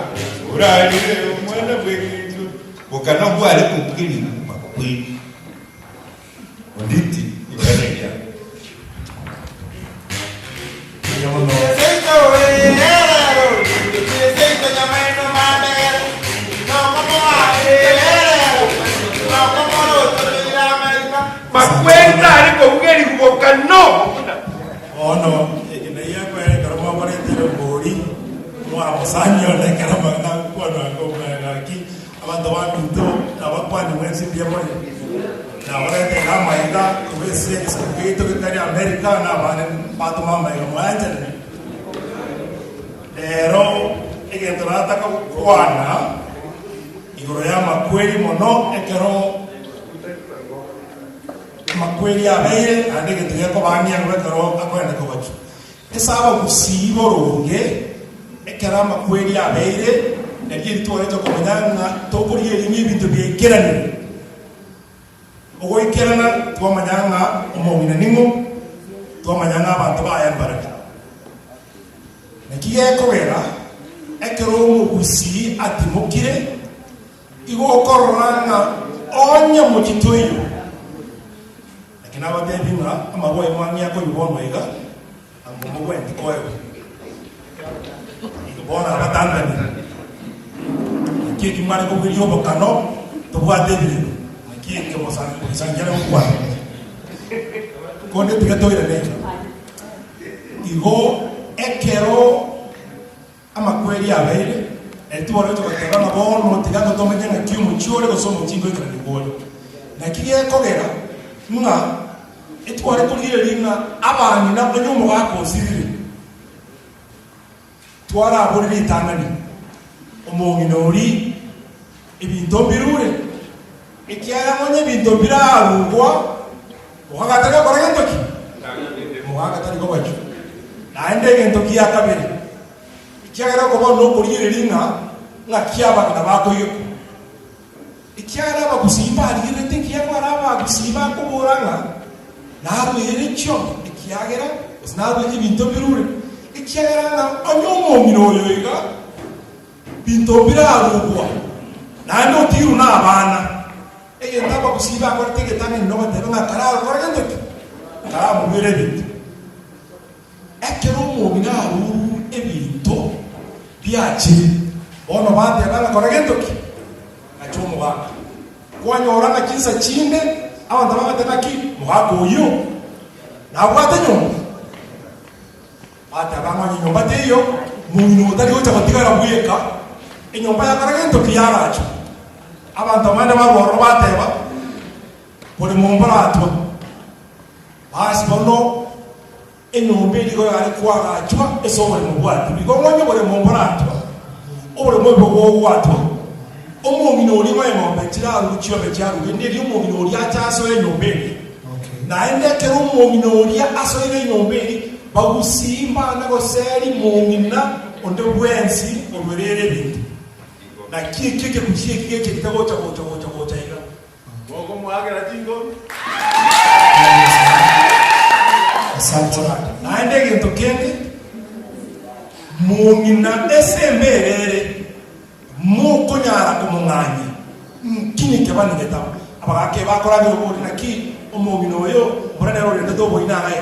urarire umwana bwekintu bukana bwari kubwiri makwini onditi ibareya makwenda ariko bwiri kubokano ono ikinaiya kwere karama baretire mbori mwa musanyo na karama na kwana ngomaki abantu baminto abakwani mwenzi bya moyo na barete kama ida kubese sikito kitari America na bane batu mama yo mwanje lero egento nataka kwana igoro ya makweli mono ekero makweli abaye andike tuyako banya ngwekero akwenda ko bacu esaba kusibo ronge ekera makweli abaye ngiye tuwareto ko manyanga tokuri yeli bintu byekerane ogo ikerana twamanyanga umubina nimo twamanyanga abantu bayambara nakiye kobera ekero umugusi atimukire igo korona onye mu kitoyo lakini ababebinga amaboye mwanya ko yubono iga ambo wendi koyo igobona abatangani kiki mwana ko biri yobo kano to bwadebire kiki mo sanjara kwa konde tigatoira ne igo ekero amakweli abaire etuwaro to katana bono tigato to menya kimu chiore ko somo chingo ikani bono na kiye kogera nga etuwaro ko lire linga abani na bonyomo bako sirire twara aburi litangani omonginori ibintu birure ikiara monye bintu birarugwa uhagataka koragento ki muhagatari ko bacho naende gento ki akabiri ikiara ko bono kurire linga nga kiaba kana bako yo ikiara bakusimba alire tinki yakora bakusimba ko boranga naru iricho ikiagera usnaru ibintu birure ikiara na onyomo nginoyo iga bintu birarugwa nando tiru na abana ege ndaba kusiba kwa tege tani no batero na kararo kwa gendo kara mubere bintu ekero mu binaru ebintu byaje ono bate bana kwa gendo ki na chomo ba kwa nyora na kinsa chinde abantu babatana ki muhako yo na bwate nyomba bate abamanye nyomba teyo mu utari ucha batigara buyeka inyomba ya karagento kiyaracho abantu amanda baroro bateba buri mumbarato basi bono inyomba iligo yari kwagachwa esobore mu bwati bigongonye buri mumbarato obure mu bwo wato omumino oli wa ngombe kiraru kiyo bejaru ndi omumino oli achaso enyomba na ende kero omumino oli aso enyomba bagusimba na goseri mumina onde bwensi oberere bintu na kike kuchie kike kitabo cha ika Mungu mwagera jingo asante na ende gento kende mumina esemberere muko nyara kumunganya kini kebani getamu abake bakora byo buri naki omumino yo burane ro ndo bo ina ngai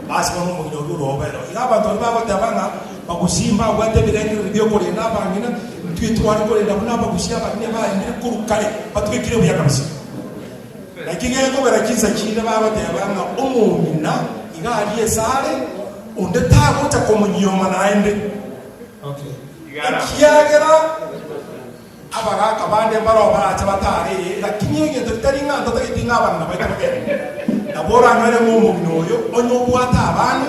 basi bono omumino yo robero aba to baba tabanga bagusimba gwate birenge byo kuri naba ngina twitwari kuri ndabona bagushya bakine bainde kurukare batwikire buya kabisa lakini yako barakiza kinde baba tabanga omumina igali esale onde tago ta komunyoma naende okay kiagera abaga kabande baro baracha batari lakini yenge tutari ngando takitinga abana batabagere nabora ngare mu minoyo onyo bwata abana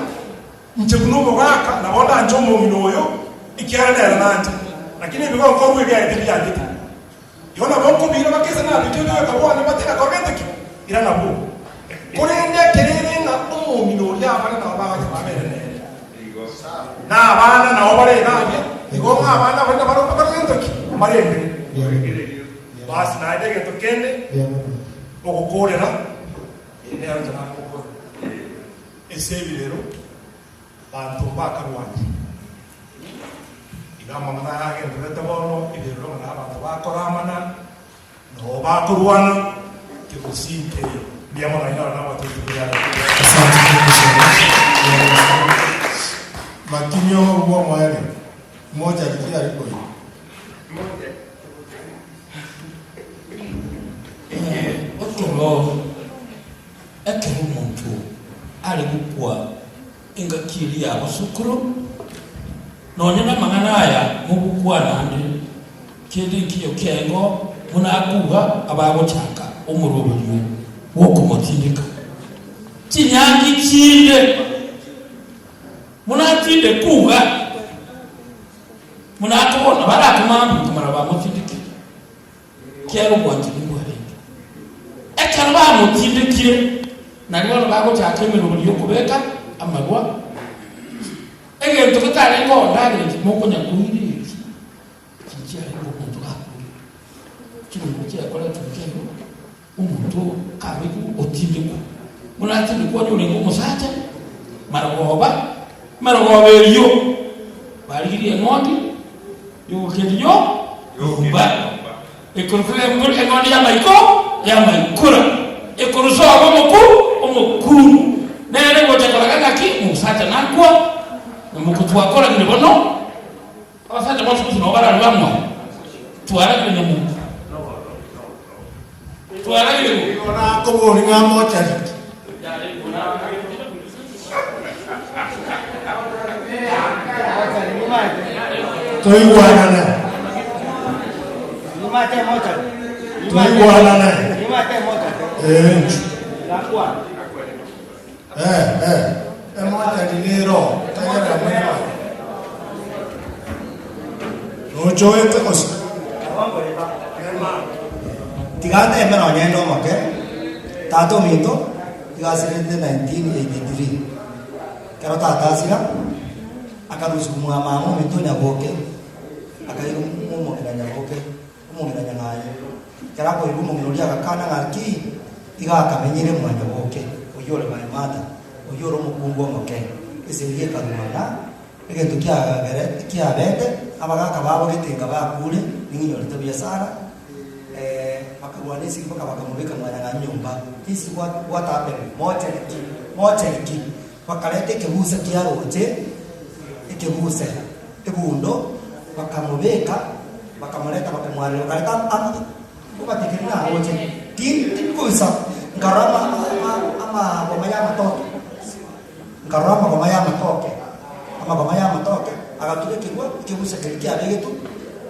nje kuno baka nabona njo mu minoyo ikiara nante lakini bigo ko bwe bya ite bya giti yona bonko bira bakeza na bityo ka bwana bateka korente ki ira nabo kurende kerere na mu minoyo abana na baba babere ne na abana na obare nabya igo abana bana baro korente ki marende basi na idege tokende okukolera ene arjana okoko esebi lero bantu bakarwanje igama manage ndurete bono ibiriro na abantu bakoramana no bakurwana kibusinte ndiamo na ina na watu kuya. Makinyo huwa mwele moja likia liko hivi otoro ekero muntu ali gukwa ingakiri ya basukuru nonyana mangana aya mugukwa nande kindi kiyo kengo munakuga ababo chaka umurubyo wo kumutindika kinyangi kinde munatinde kuga munakubona barakumambu kumara bamutindike kero gwanje ngware ekero bamutindikire nabona bako cyakemera uburyo kubeka amagwa egento katare ngo ndage moko nyakuiri kijya ngo muntu akuri kino kujya akora tukero umuntu kabiku otindiko munatindiko ni urengo musacha maragoba yo barigiriye ngodi yo kediyo ba ekorofele ngol ngodi ya maikura ekoruso omukuru nene ngo tekolaga ki musacha nakwa namukutwa kola ngene bono abasata bosi kuno bara lwamwa twara kwenye mungu twara ile ona ko boli ngamo chali toi wana na Lumate moja. toi wana na Lumate moja. Lakwa. Moja dinero tayari amema no joete os Tigante emeno nyendo make. Tato mito tigasirende 1983. Kero tata sira akarusu mama mito nyaboke akayiru mumo ina nyaboke mumo ina nyangaye kera ko irumo ngirori akakana ngaki igakamenyire mu nyaboke uyore bayimata uyoro mukungo moke esiriye kadumana egento kia bende abagaka babo gitinga bakure ninyo litabia sana makabwanesi mpaka bakamubeka mwana na nyumba this is what happened moteliki bakalete kebuse kiaroje ekebuse ebundo bakamubeka bakamuleta bakamwalira kaleta kubatikirina aroje tin kuisa ngarama ama bomaya matoke ngarama bomaya matoke ama bomaya matoke akatule kibuse kilikia begetu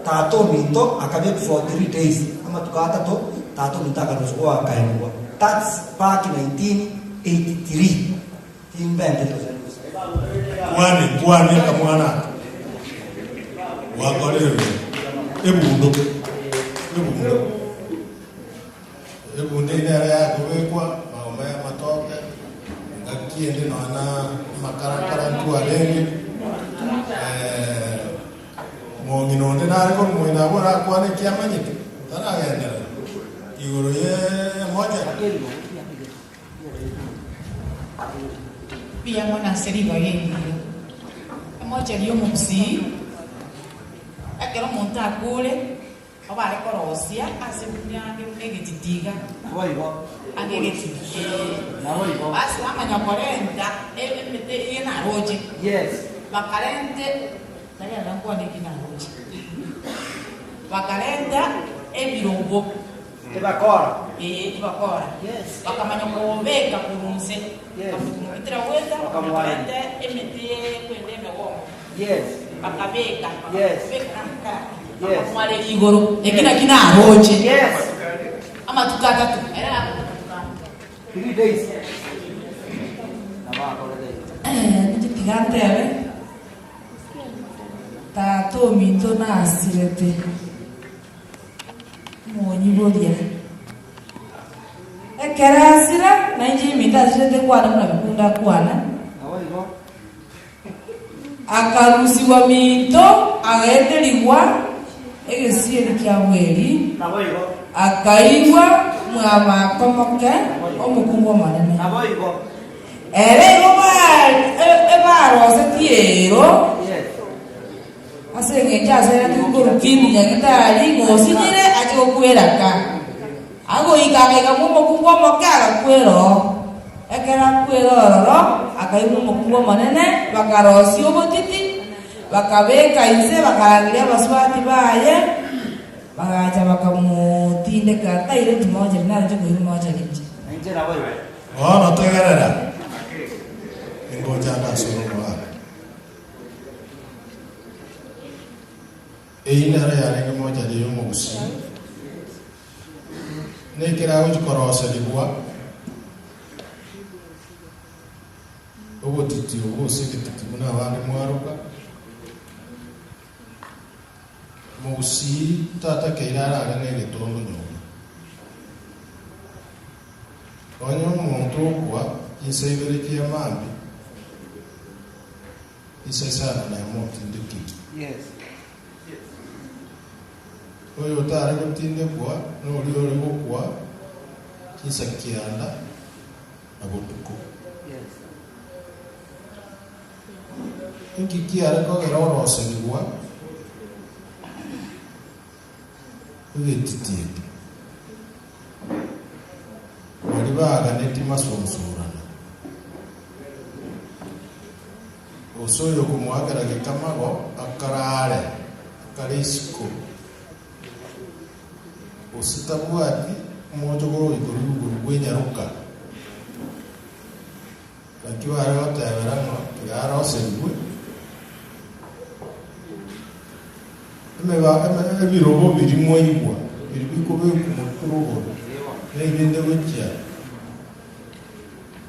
tato mito akabe for 3 days ama tukata to tato mito akarushwa akaemwa. That's back in 1983 timbende kwani kamwana wakolewe ebundo ine ya kubekwa maomba ya matoke ngakiende naona makarakara nkuarenge monginonde nariko mwina bora kwane kiamanyike taragendera igoro ye moja pia mwana seriba yengi moja liyo mumsi akero monta kule abare korosia asebunyage negititiga boibo agegetiye na boibo basi amanya korenda emete yena roje yes bakarende nari anakuwa nekina roje bakarenda ebirombo tebakora tebakora yes bakamanya kobeka kurunze yes bakamutira wenda bakamwenda emete kwende megongo yes bakabeka yes beka yes mwale igoro ekina kina roje yes ama tukata tu era 3 days Tigante tato mito na asirete monyiboria ekera asira na inji mita asirete kwana muna bikunda kwana akarusiwa mito agenderigwa egesieri kia mweri akaigwa mwamakomoke omukungu omanene ere igo ebarose tiero Asenge jaza ya tukuru kimi nyangitari ngosinyire acho kueraka. Ago ikanga mumo kungwa makara kwero. Ekera kwero roro akaimu mukungwa manene bakarosi obotiti bakabeka inse bakarangiria baswati baye bagacha bakamutinde kata ile tumoja nalo cyo kuimu moja kinji. Njera wewe. Ono tegerera. Ngoja ndasoro wa. Einara yare moja liyo mugusi. Nekera ujikorosa libwa. Obo titi obo sekiti muna wale mwaruka. Mugusi tata keirara arane getondo nyuma. Onyo muntu kwa insebeleki amambi. Isesana na moto ndikiti. Yes. Oyo tare kutinde kwa no liyo kwa kisa kianda na botuko. Yes. Inki kiara ko gero rosenigwa. Ugetiti. Walibaga neti masonsurana. Osoyo kumwagara gekamago akarare karisiko. Ositabuati mojogoro iguru gwenyaruka. Akiwa arota yaberano yaro senwe. Ebirobo birimo yigwa biriko bekumuturo n'ibindi gutya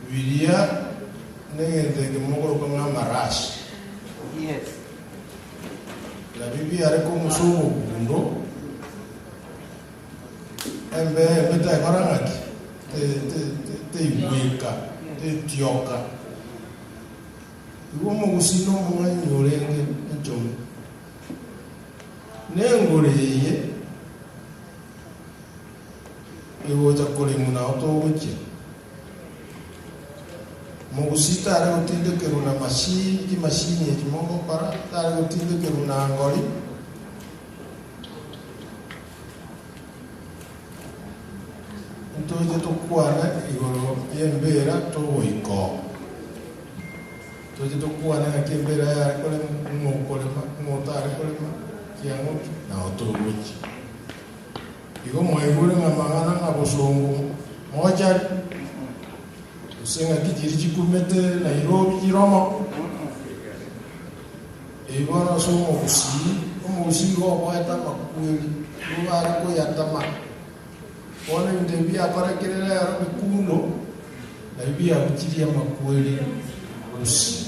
biriya n'engende mugoro ko marashi. Yes. La bibi ariko musubo bundo embe beta barangaki te weka te tioka iwo mugusino mwanyorenge njomo nengoreye iwo chakole muna otowoche mugusita ara utinde keruna mashini ya kimongo para ara utinde keruna ngoli ntoje tokwana igoro yembera towoiko toje tokwana kembera ya kole ngokolema ngotare kolema kiango na otowoche igo moegure ngamangana ngabosongo moja usenga kijiri chikumete Nairobi Kiromo ibona somo kusi go boeta makweli ruwari ko yatama ona ndebi akora kirera ya bikundo na ibi akuchiria makweli kusi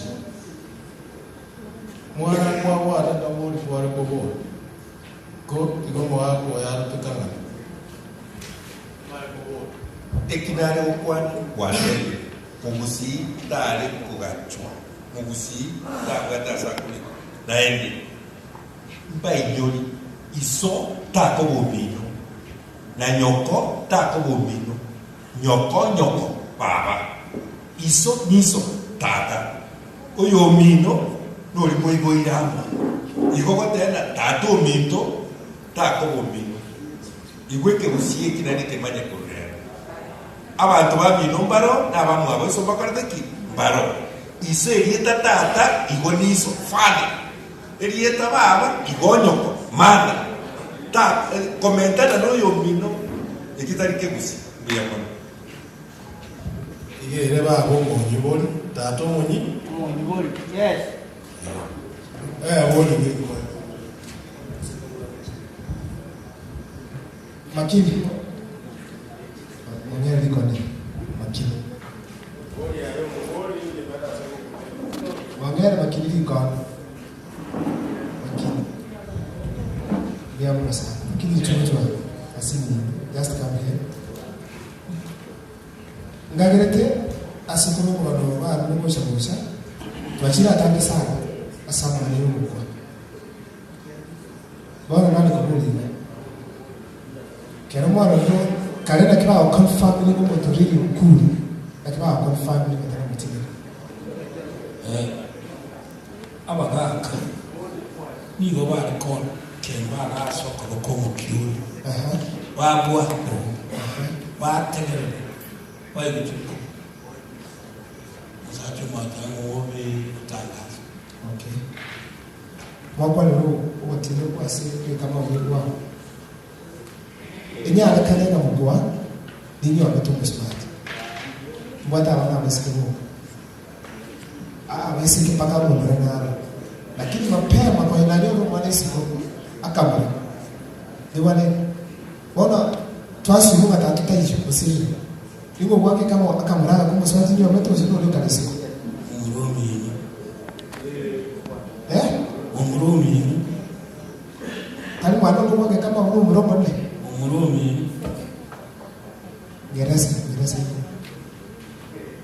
mwana kwa wata tamori kwa ko ko igomo wako ya tukanga ekinare ukwani wandele mugusi tare kugachwa mugusi tagwata sakuli naende mbaijoli iso tako bomino na nyoko tako bomino nyoko baba iso niso tata oyo mino noli moigo irama igoko tena tato minto tako bomino igweke busiye kinani kemanya korera abantu babino mbaro nabamu abo so bakareki mbaro iso erieta tata igoniso fane erieta baba igonyoko mana ta komentana no yo mino ekitari kebusi biyakono igere babo ngonyiboni tato ngonyiboni yes woni ngiko Makini. Mwenyewe liko ni makini. Mwenyewe makini liko. Makini. Ndio mnasa. Makini chochote asini just come here. Ngagerete asikumu kwa ndo ba nuko shabusha. Twachira tangi sana. Asama ni huko. Bwana nani kumuli? Kero mwana ndo kalenda kibao confirm ni kwa turili ukuli. Na kibao confirm ni kwa mtini. Abagaka nigo barikona kemba arasoka gokomo kiuni bagwa bategerere bayigutuko musacho matango wobe utangaza. Okay. Mwakwa lero otile kwase kama wewa. Enya alakane na mugwa ninyo ametumba smart. Mwata wana mesikimu. Wesiki paka mwere naro. Lakini mapema kwa inalio mwana siko akamara. Niwane wana twasi munga tatuta hicho usiri. Yuko wake kama akamara kumbe swati ndio metro zino leo kanisa. Umurumi. Umurumi. Tali mwana wake kama umurumi. Umurumi. Gereza.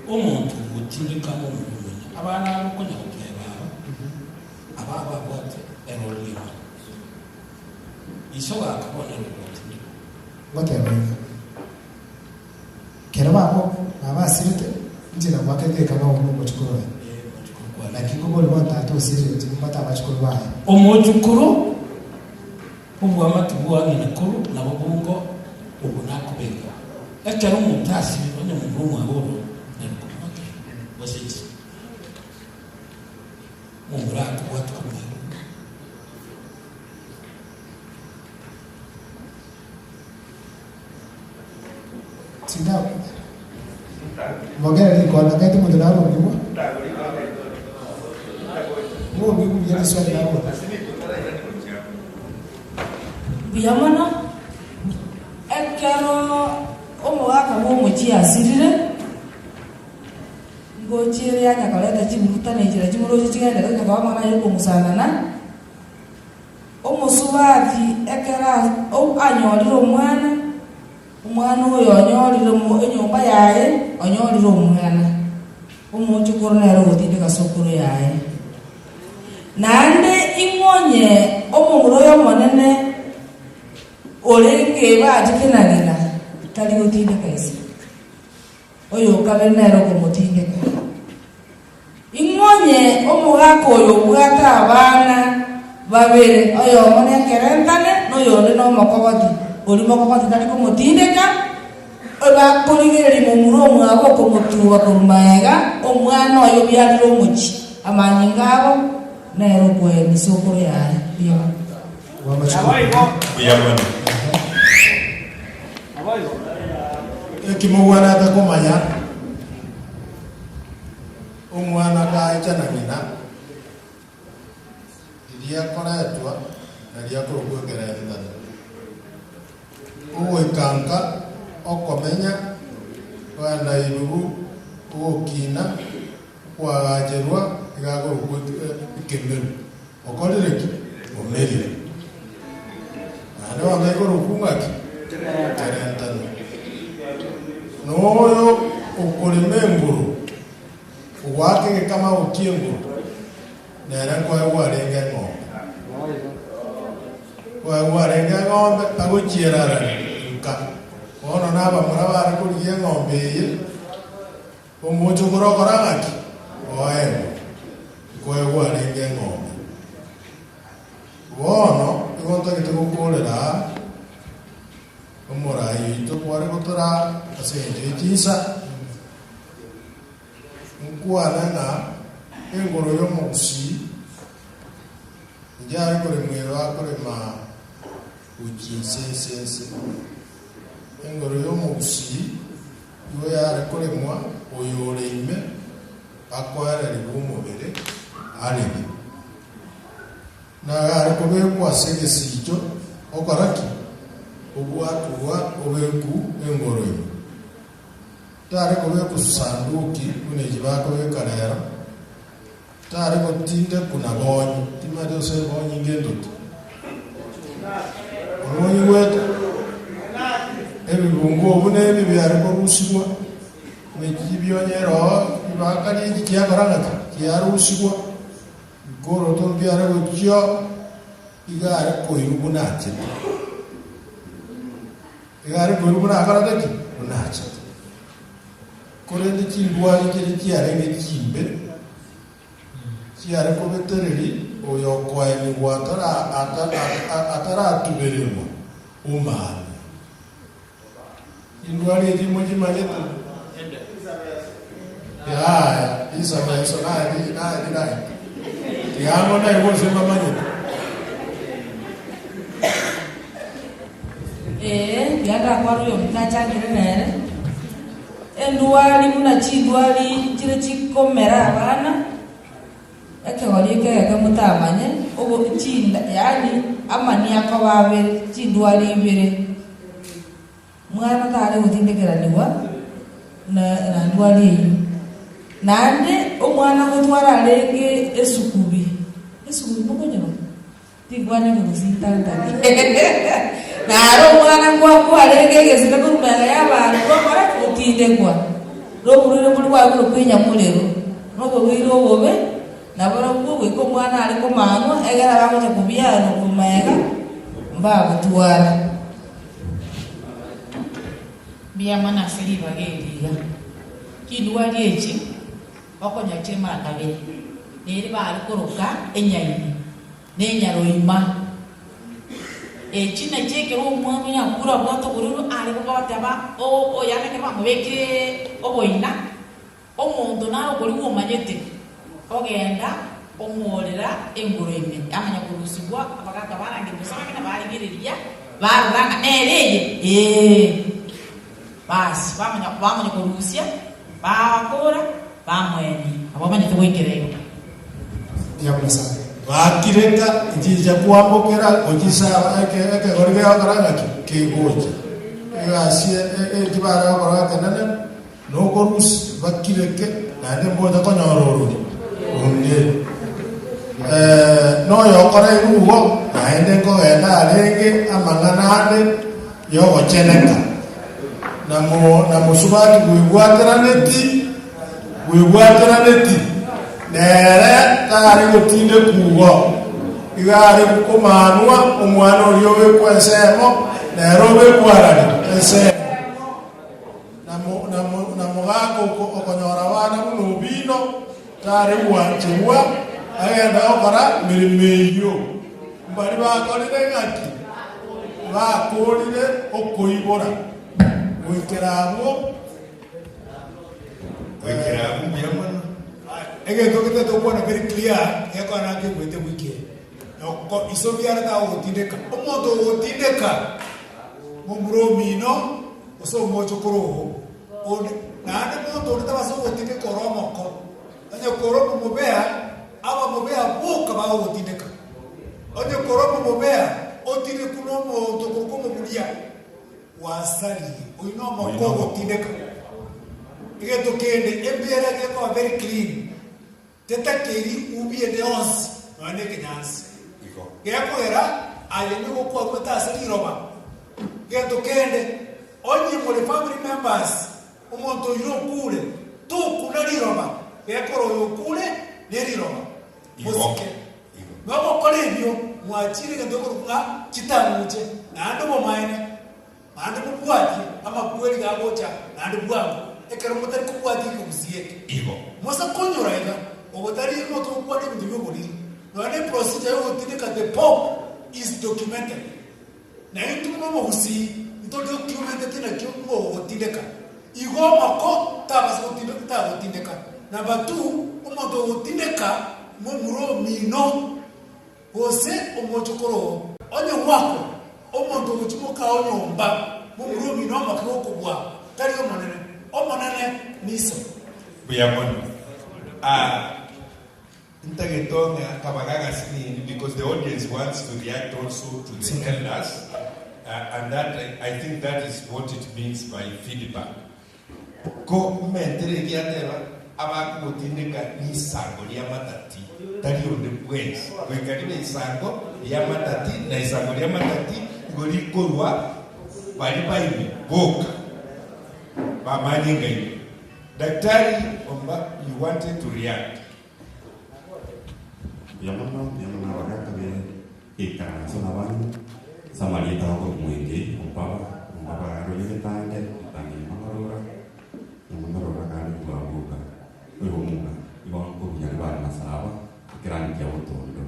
Umuntu utinde kama umurumi. Abana bakonya kukeba. Ababa bote erolima. Isoga akabona rukuti. Wote abana. Kera babo abasirite njira mwakete kama umuntu chukuru. Lakini kubo lwa tatu siri tumata abachukuru bae. Omujukuru ubu amatubu angene kuru na babungo ubu nakubega. Ekero umuntu asibe onye mu aboro nakumoke. Wasiti. Umuratu watu kumwe. Sida. Magari ni kwa nakati mudana mwa. Mo bibu yana swali hapo. Biyamana ekero omwaka w'omuki asirire ngochire yanyakaleta chimuruta nejira chimuroje chigenda kanya kwa mwana yuko musanana omusubathi ekera anyorire omwana oyo onyorire mu enyumba yaye onyorire omwana omuchukuru nero gutindika sokuru yaye nande ingonye omumuro y'omonene olenge bajikenagina tali gutindika isi oyo kabe nero kumutindika ingonye omugako oyo bwata abana babere oyo omone kerentane noyo ndi no makobati oli makobati tali kumutindika oba koligeri mu muro mwabo kumutuwa kurumayaga omwana oyo byaliro omuki amanyingabo nero kwe misoko yaye biyo Biyamana. Kimugwana atakumanya omwana kaita na mina iria koretwa na iria kurugwegerera uwe kanka okomenya wana irugu ukina kwagajerwa igagurugwe ikemberu okorereki omerire ane wangaigurugungaki terentano noyo ukorimenguru uwake kama ukienguru nera kwa warenge ngombe aguchierara nka ono naba murabara kuriye ngombe ye umucho kurokorangaki oe kwa warenge ngombe wono igonto kitukukurira umurayi tukware gutura asenje kisa nkwana na engoro yo musi njari kore mwewa kore ma ukinsense engoro yo musi yo yare kore mwa oyore ime akwara libumubere arebe na yare kobe kwa sege sijo okaraki obwatuwa obeku engoro yo tare kobe kusanduki kunejibako bekarera tare kotinde kuna bonyi timade ose bonyi ngendoto bonyi wetu ebibungu obune ebi byari korusigwa nekibyonyero ibakari kiyagarangata kiyarusigwa goro to byari gutyo igare koyubunake igare koyubunake aradaki unache korende chindwali kiri kiarenge chimbe kiare kobetereri uyo kwani gwatara ataratubirirwa umana indwali rimwe jimanyete ya isa meso na yango na iwo sema manyete yada kwaru yo mtachangire nere endwali muna chindwali chire chikomera abana ekegorike mutamanye obo chinda yani amani akababe chindwali ibere mwana tare gutindekeraniwa na ndwali eyo nande omwana gutwara rege esukubi mukonyero tigwane ngusitanga naro mwana kwa rege gesika kumera yabantu bakora kutindekwa roburire muri wa kwinya mulero nobo wiro bobe nabara ubwo ko mwana ari ko mano egera bamuze kubyano kumega mbagutwara biya mana fili bagediga kidwali echi bakonya chema kabe neri bari koroka enyayi nenyaro ima echi na cheke ro mwana ya kura boto kururu ari ko bataba o yana ke bamubeke oboina omuntu naro kuri umanyete ogenda omworera enguro ime amanya kurusibwa abagaka barange gusanga kina bari giriria baranga nereye basi bamanya kurusia bakora bamweni abamanya tubwekereyo yabusa bakireka injija kuambokera ojisa eke gorige agaranga kegoje yasie ekibara agaranga nana no korus bakireke nande mboda konyororo onde no yokora irugo naende ngogenda arenge amanganane yogo cheneka namo subati wigwatiraneti nere tari gutinde kugo igari kumanwa omwana oyo wekwesemo nero wekwarani ese namo gako okonyora bana muno bino tari wanchewa agenda okora mirimeyo mbari bakorire ngaki bakorire okoibora wekerabo biyamana ege tokete to bona very clear yako anake kwete wiki no ko isobiara ta otindeka omoto otindeka mumbro mino oso mocho koro one nane moto onta baso otinde koromo ko anya koromo mobea aba mobea boka ba otindeka anya koromo mobea otinde kunomo to kokomo kulia wasali oino moko otindeka ige to kende embera ke ko very clean teta keri ubie de 11 wane kenyans iko yako era ayeni ko ko ta sari roba ige to kende onye mo le family members umonto yo kule tu kuna ni roba yako ro kule ne ri roba musike bako kole bio mwachire ke ndoko kuna chitamuche na ndo mo maene ando kubwati ama kweli gabocha na ndo bwangu ekero mutari kubwati ko musieke iko mosa konyora ega obotari no to kubwati bintu byo no ane procedure yo tindika the pope is documented na yitu mo husi ito documented na kyo mo tindika igo mako tabas ko tindika na batu umoto tindika mo muro mino ose omochokoro onye wako omoto muchimoka onyomba mumuro mino makoko bwa tari omonene niso buyamono Integetonga kabagaga sini because the audience wants to react also to the elders and that I think that is what it means by feedback ko mentere giatera abaku gutindika ni sango ya matati tari onde pues kwekaribe isango ya matati na isango ya matati gori korwa bali bali boka bamanyinga hiyo daktari omba you wanted to react yamana wakaka be ikana sonaban samalita ko mwenge umpaba roye tande tani mamarora mamarora kali kuabuka wewe munga iwa ko nyarba masaba kirani ya utondo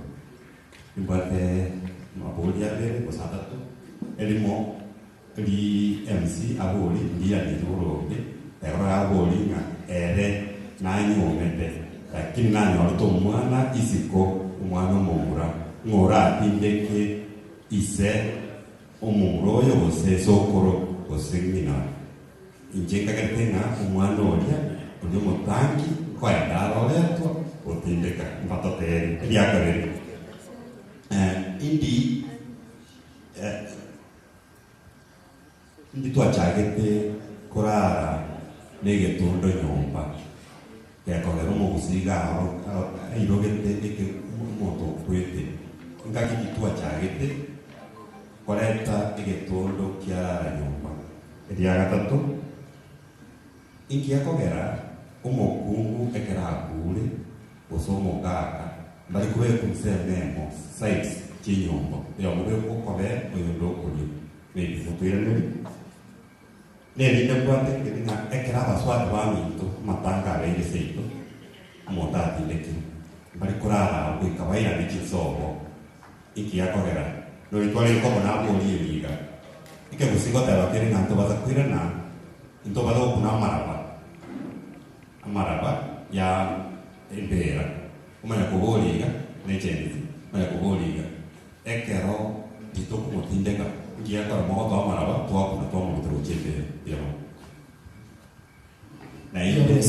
elimo li MC aboli ndia ni turobe era aboli nga ere nanyomete lakini nanyorto mwana isiko umwana mumura ngora atindeke ise umuroyo bose sokoro bosengina injenga gatenga umwana olia undi mutangi kwa ndaro leto utindeka mpatote liakare indi twachagete korara negetundo nyomba yakogera umugusiga irogete eke moto kwete ngaki twachagete koreta egetundo kiarara nyomba eria gatatu ingiakogera umukungu ekera akure usomo gaka bali kube kumsememo sites kinyombo ya mube kokobe oyondo kuri maybe mutwirane nende kwate kina ekera baswat baminto matanga benge seito amotati leki bali kurara ku kawaida bichisobo ikiakogera no itwale ko na boli liga ike busingo taba kiri nanto bazakwira na into bado kuna amaraba ya embera umanya kuboliga nechendi umanya kuboliga ekero dito kumutindeka ngia kwa moto amaraba twa kuna twa mu chete yero na ile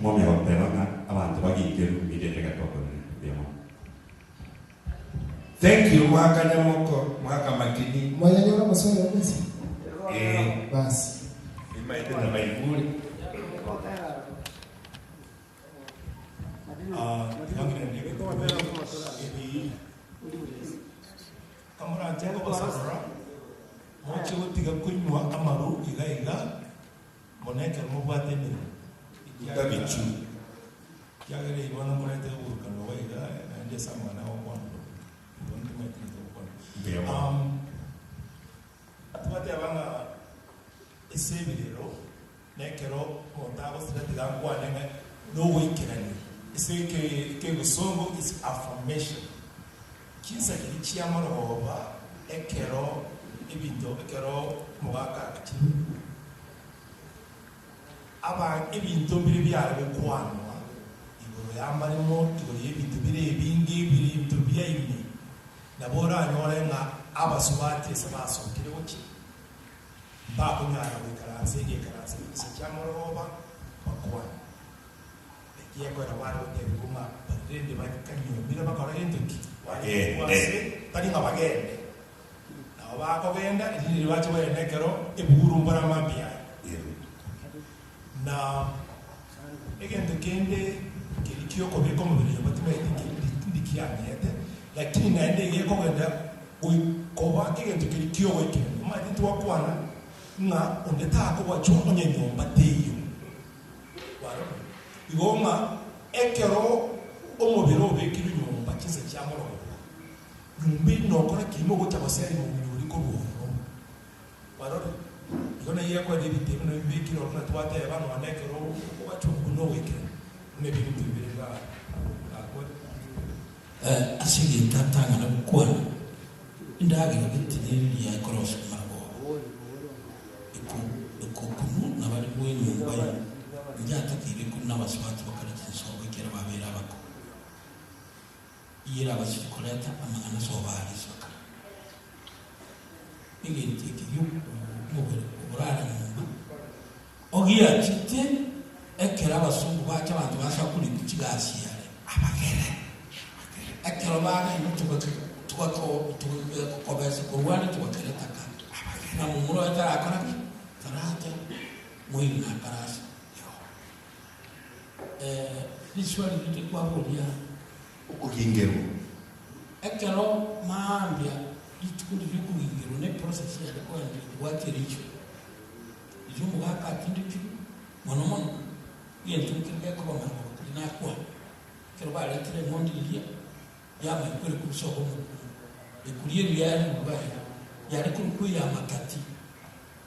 momi hotela na abantu bagikeru bideteka toko yero. Thank you mwaka nyamoko mwaka makini Mwaya nyora maswali ya pesa. Basi imaite na baibuli kamura ntengo basara mochi utiga kunywa amaru igaiga moneke mubwate ni utabichu yagere ibona murete urukano waiga nje sama na okwando ndondi metito okwando atwate abanga esebirero nekero montago stratiga kwanenga no wikirani iseke ke gusongo is affirmation kinsa kiri cyamoroba ekero ibintu ekero mugaka ati aba ibintu biri byarwe kwanwa igoro yamarimo igoro y'ibintu biri bingi biri ibintu byayini nabora nyore nga abasubati sabasokere uki bako nyara wikaranse yekaranse isa cyamoroba bakwana yego rawaro ndebuma barende bakanyo mira bakora entoki tari ngabagende naho bakogenda iriri bacho bayenekero eburu mbara mabia na egende kende kilikio ko biko mubiri batuma ndikiamete lakini naende yeko kwenda uikoba egende kilikio weke madi twakwana nga ondeta ko wacho onyenyomba teyo waro igoma ekero omubiro obekiri nyomba kize cyamoro nyumbi nokora kimo gutabaseri mu bintu ko ruho waro igona yeko debite no bikiro na twate abantu anekero wacho kuno weke ne bintu birega akwa asigi tatanga na kwa indage bitiri ya cross mabo iko kunu na bari mu nyumba njatakire kuna baswati bakaratiso bakera babera bako yera basikoleta amagana sobali soka ingenti kiyo mubere burara mu ogia kite ekera basungu bacha abantu basakuri kukigasi yale abagere ekero baga tukako tukobese kurwani tubakereta ka abagere na mumuro atarakora tarata muina karasa visual di kwa bolia ukingero ekero maambia itukundi vikungiro ne process ya kwa ndi watiricho ijumu gaka tindiki mono yento kinga kwa mama na kwa kero ba letre mondi lia ya ma kweli kusoko ekulie bya ni baya ya ku ya makati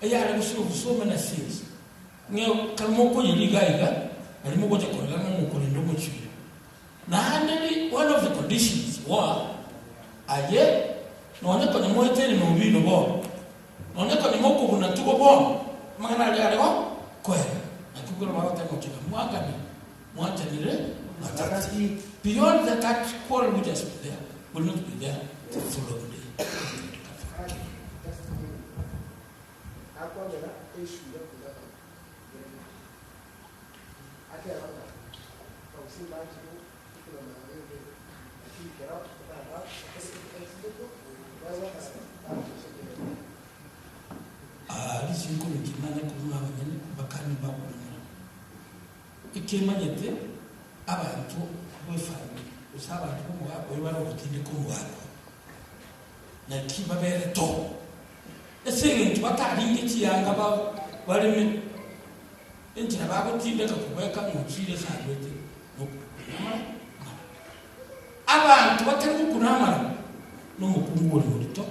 ya kusoma na sisi ngeo kalmoko yigaiga alimo goja kola mu kolendo mu chi na handeli one of the conditions wa aye no ne kono mo tele mo bi no bo Oneko ni moko kuna tuko bon. Magana ya leo kweli. Akikula mawata kwa chini mwanga ni mwacha nile atati. Beyond that call will just be there. Will not be there to follow the day. Lishinko mikimanya kumwa abanyene bakani bakulina ikemanyete abantu befamily usaba abantu kumwabo ibara ukutinde kumwabo na kiba bere to esingi bataringe kiyanga balimi enjira bakutinde kakubeka muchire sabete abantu batari kukunamara no mukunguri murito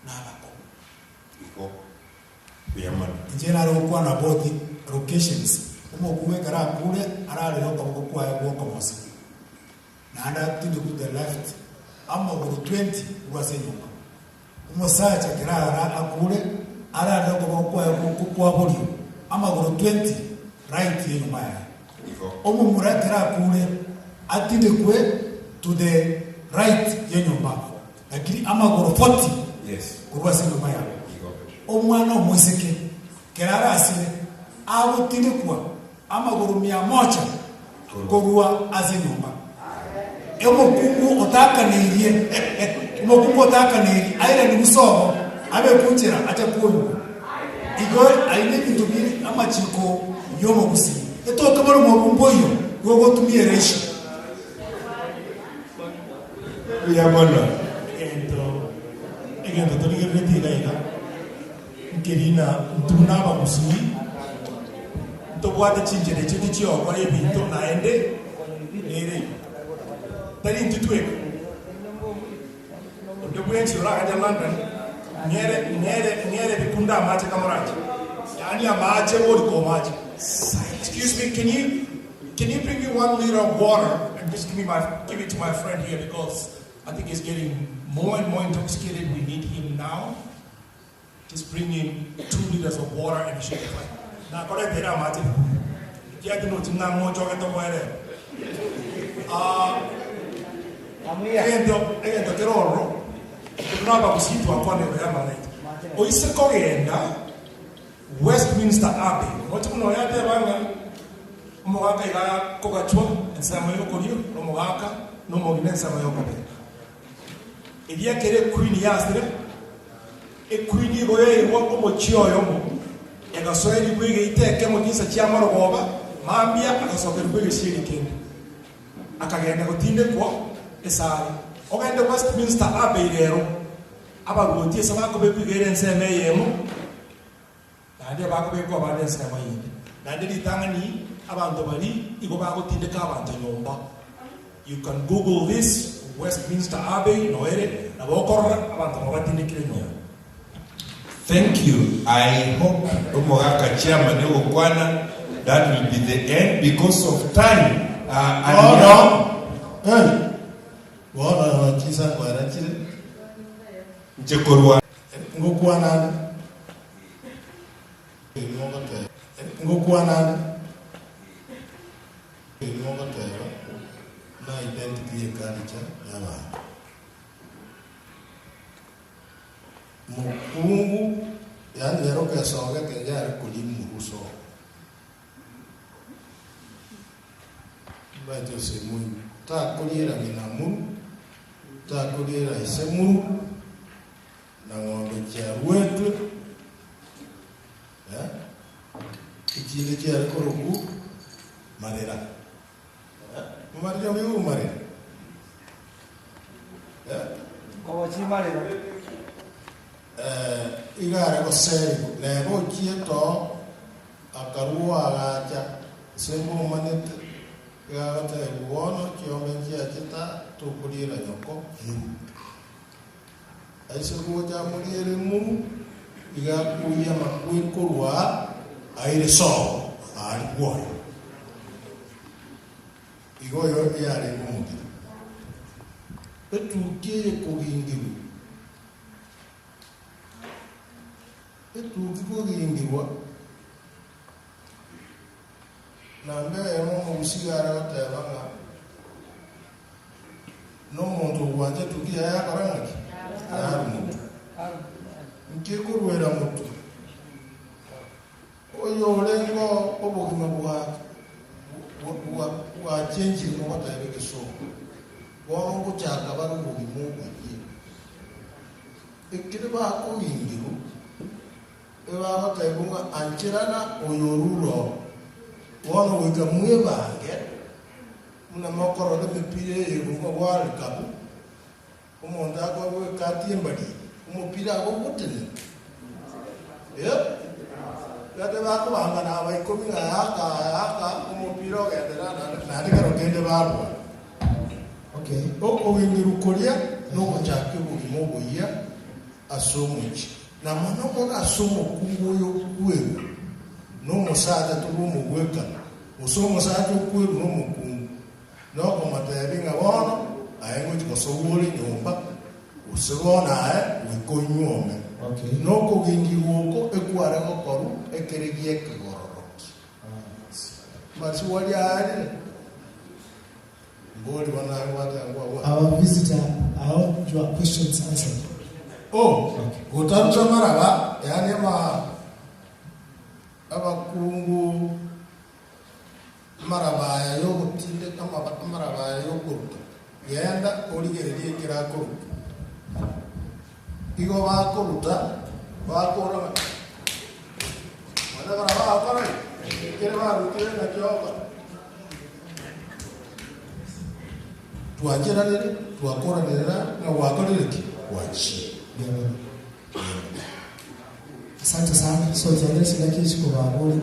nabako iko yamana njena rokwa na both locations umukuwe kara kule arale roka kwa yoko mosi na anda to the left ama buru 20 wase nyuma umusacha kira akule arale roka kwa buri ama buru 20 right nyuma ya omu muratira kule atinde kwe to the right yenyuma lakini ama buru 40 yes kurwase nyuma ya omwana omwiseke kerara asile agutinikwa amaguru 100 korwa azinyumba emokungu otakanirie emokungu otakanirie aire ni musomo abe kunjira ate kuyu igo aine bitubiri amachiko yomo kusi etoka baro mobumboyo gogo tumie reshi ya bwana egento toligireti gaiga kirina tunaba musui tobwate chinjere chiti chio kwa ebinto naende nere tari ntitwe ndobwenchi raga London nyere bikunda amache kamaraje yani amache wori ko mache. Excuse me, can you bring me 1 liter of water and just give it to my friend here, because I think he's getting more and more intoxicated. We need him now. Just bring in 2 liters of water and shake it. Now, go ahead, Martin. You have to know to not more jogging to wear it. Again, the terror. The number was hit to a corner of the Amalite. O is a Korean Westminster Abbey. What you know, I have Moaka ila Kokachua and Samayoko, no Moaka, no Mogin Samayoko. If you get a queen yesterday, a queen you go in what Mochio Yomo, and a soil bring a take Camogis a Chamar over, Mambia, and a soccer big city king. A Kaganagotin, what is I? Over the Westminster Abbey there, about what is a lack of a big and Samayemo. I never go about the Samay. Nandidi Tangani. You can Google this, Westminster Abbey, Noere, Thank you. I hope Umoraka Chairman Okwana, that will be the end because of time. na identity culture yaba mukungu yani yero ke soga ke yare kulimu ruso baito se muy ta kuliera minamu ta kuliera isemu na ngombe cha wetu ichile cha koroku madera Maria viu Maria. Como si Maria. Igare ko seri le bo chieto akarua agacha sembo manet ga ta buono chiome chia chita to kulira nyoko. Ai se ko ja muriere mu iga kuya makui kurwa aire so ari buono. Igoyo yare mungi etukie kugingiru etukikugindiwa nambere mugusigara batebanga n'omuntu wanje tugiya yakorangaki yari mutu nkikurwera mutu oyo olengo obugima bwachenjire mubatebe kisomo bongo cyaka bari ubugima ubwiye ikiri bakuhindiru ebabatebunga ankirana oyoruro wono wika mwebange muna makoro de mipire yebunga wali kabu umuntu akwawe katiembali umupira abo gutene yate bakubanga nabaikomi haka umupira ogendera natikaro gende barwa okay oko wingirukoria nokuchake bugimo obuya asomuki na mwana ko asomo kungoyo kweru n'omusaata tubumugweka omusaata okweru n'omukungu n'okomatebinga bono ayengo kikosobola enyumba osibona wikonyuome n'okogingirwoko ekwareko koru ekeregi ekigororoki masi wali ali mboli banagwatangwa. Our visitor, I hope your questions answered. Utamcha maraba yani abakungu marabaya yo gutinde kama marabaya yo gutto yenda oligereye kirako igo bakoruta bakora wala maraba akara kire barutire na kyoba tuajira nere tuakora nere na wakorere ki wachi. Asante sana. So tianesi na kishi kwa boli.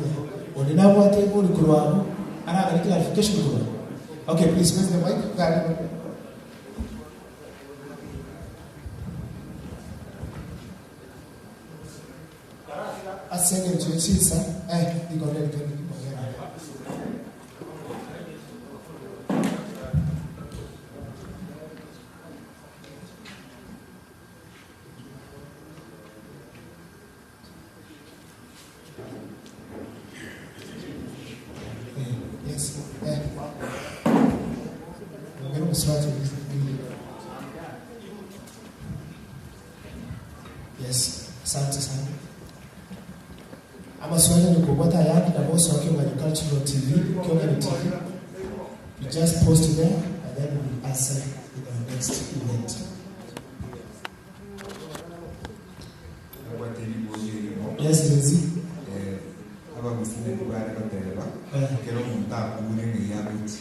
Oninabu ate boli kwa ana gani clarification kwa. Okay, please raise the mic. Gari. Asenge tuchisa. Niko ndani kwa. Yes, asante sana. Ama swali ni kupata yaki na boss wake wa Cultural TV, Kenya TV. You just post it there and then we answer in our next event. Yes, Jezi. Aba musinde kubara katereba. Kero munta kubure ngi yabuti.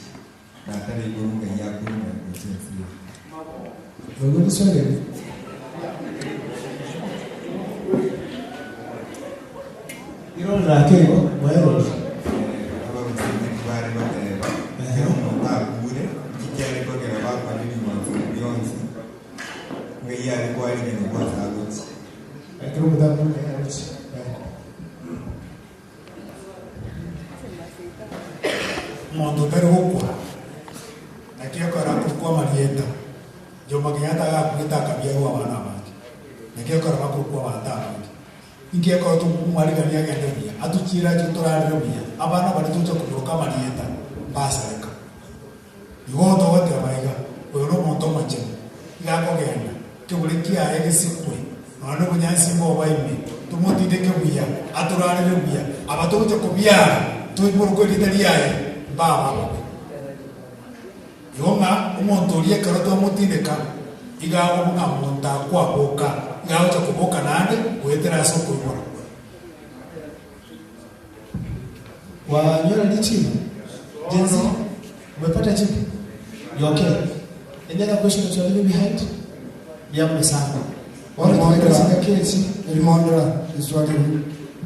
Na tare guru ngi yabuti na kuchensi. Wewe ni swali. Iro rakego, mwero. Aba musinde kubara katereba. Kero munta kubure kikere ko kera ba kwa ni mwanzo beyond. Ngi yari kwa ni kwa sabuti. Kero mudamu ngi yabuti. Mondo pero kwa na kiokora kwa marieta joma kiata ga kuita kabia wa bana baki na kiokora kwa bata baki ingiekora tu mwali gani ya ngende bia atuchira tutora bia abana bali tucho kuroka marieta basareka yoto wote abaiga oro monto mache ngako genda tubulikia ege sikwe nano bunyansi mo baime tumutide ke bia aturare bia abatoje kubia tuiburu ko litaliaye baba yonga umontorie karoto mutindeka igawo bunga monta kwa boka igawo cha kuboka nande kuetera soko ibora wa nyora ni chini jenzi umepata jibu you okay any other question that you are leaving behind yapo sana wale kwa sina kesi limondra iswali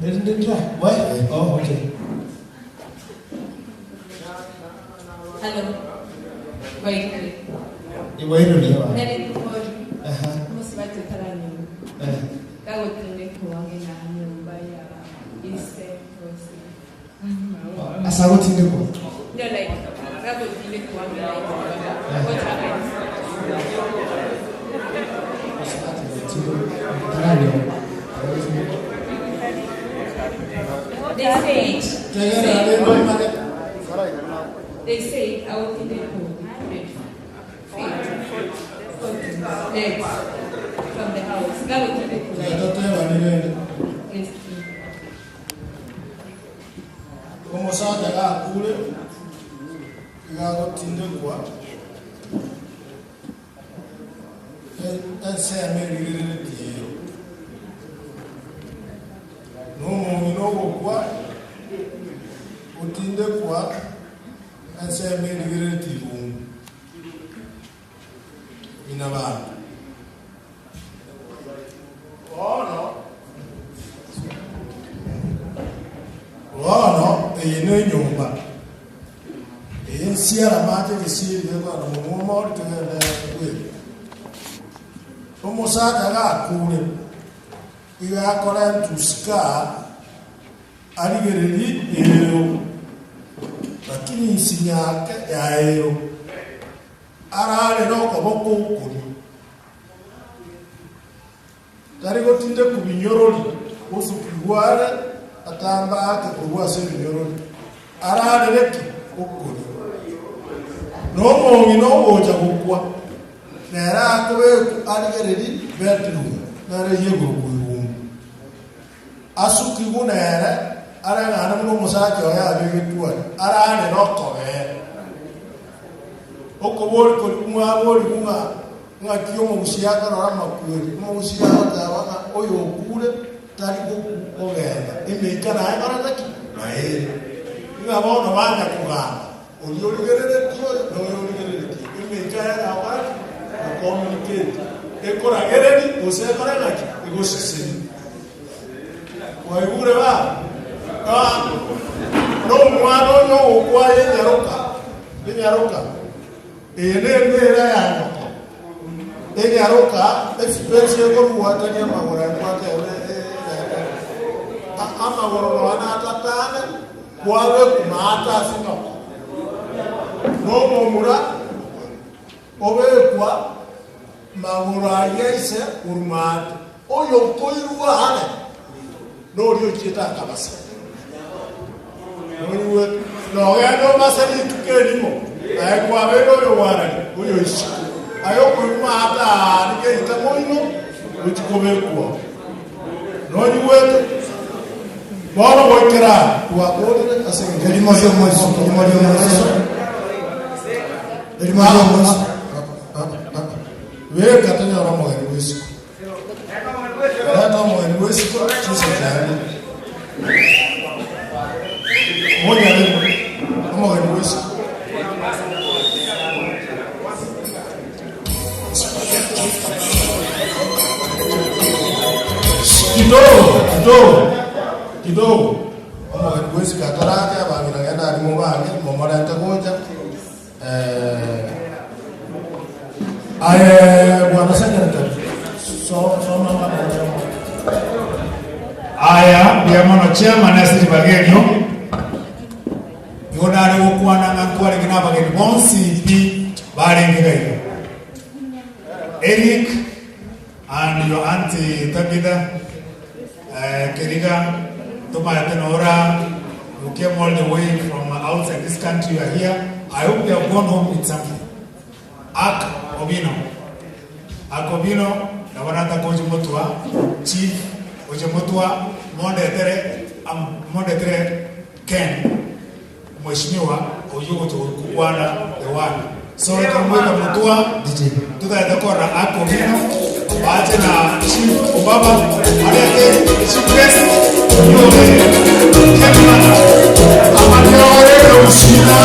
ndio why oh okay. Hello. Wait. Wait a minute. Nani kumoja. Musibati tarani. Kago tende kuwange na nyumba ya East Coast. Asago tende ko. Ndio like kago tende kuwange na They say out in the pool, 100 feet from the house. Go to the pool. Como sa daga kule igago tinde kwa en se amerire tie no kwa utinde kwa en se amerire tie inaba ene nyumba siara mate che si ricorda un morto che come sa da cure io ancora tu ska arrivare lì e lakini insignake ya ero arale no ko boko dari go tinde ku binyoroli o su kuwara atamba ake kuwa se binyoroli arale leki okko no mo no oja kukwa nera ko be arigereri bedroom nera yego ku asuki gunera ara ngana mo musake ya be tuwa ara ne no ko be oko bol ko kuma nga kiyo mo usiaka ro ama kuwe mo usiaka wana oyo kule tali ko genda imekana ara taki na nga bona banga kugamba oliyogerere tiyo oliyogerere imekana awari communicate ekora geredi osekora ngaki egosisi waibure ba no mwano no okwaye nyaroka enera yango enyaroka experience ko ruwata ni amagora kwake amagora wana atatane kwawe kumata sino no momura obekwa magora yese urmata oyo koirwa hane no rio chita kabasa no no masali tukelimo ay kwa belo yo wara oyo ishi ayo ko mata ni ke tamoino uchikobe kwa no ni wetu bora wekera kwa kodi asenga ni moyo moyo we katanya ramo ni wesi ramo ni wesi kwa chisa jani moja ni ramo ni wesi kidogo mwezi katarake ababira genda ari mu bange mu maranta goja bwana secretary so mama aya ya mono chairman asiti bagenyo yonare okwana ngantwale kinaba ke bonsi barengegayo Eric and your auntie Tabitha Keriga Toma Tenora, you came all the way from outside this country, you are here. I hope you have gone home with something. Ak Obino, Navarata Kojumotua, Chief Ojumotua, Mondetere, Ken, Mweshmiwa, Oyugo to Kuwana, the one. So I can wait a Mutua, to the Dakora, Ak Obino. Baje na Chief Obaba, Adeke, Chief Guest, Yole, Kemana, Amadeo, Usina,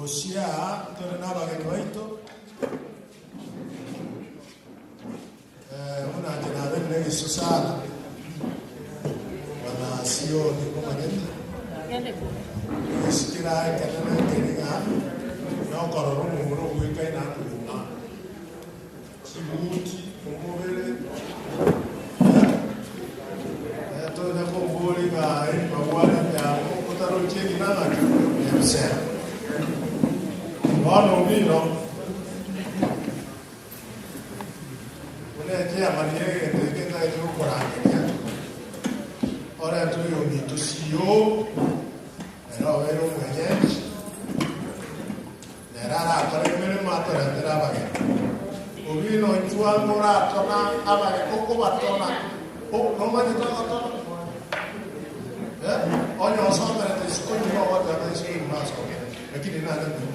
Gosia tore n'abageni baito muna jina bene Susana wana sio ni kama nini sikira kana teringa no kororo muro wika ina kuna simuti kumobele to na komboli ga mawala ya kotaro chini na mse wano vino kia maniere che dai giù 40 ora tu io mi tossio però ero un agente era la per me matto era vaga o vino in tu almora torna avare poco battona o non va di torna ogni cosa per te scoglio no guarda adesso in masco e chi ne ha da più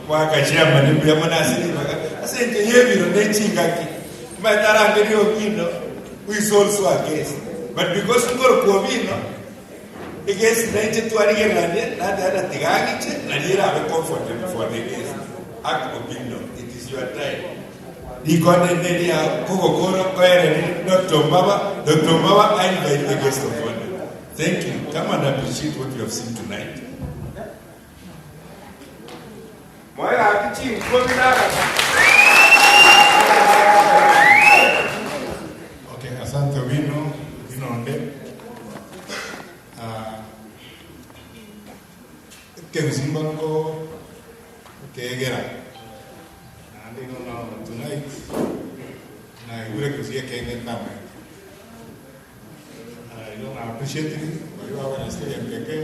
wakachia manimbu ya manasiri maka asenge yebiro nechingaki matara ndio kino we is also against but because ngor kuobino against nje tuari gerande na dada tigagiche na dira be comfortable for the guest act opino it is your time dikone ndia kokokoro kwere Dr. Mbaba I invite the guest of honor. Thank you. Come and appreciate what you have seen tonight. Moya akichi kominara. Okay, asante wino onde. Que usimbango que gera. And you know tonight na yure kusia que ngentama. I appreciate it. You are going to stay and keke.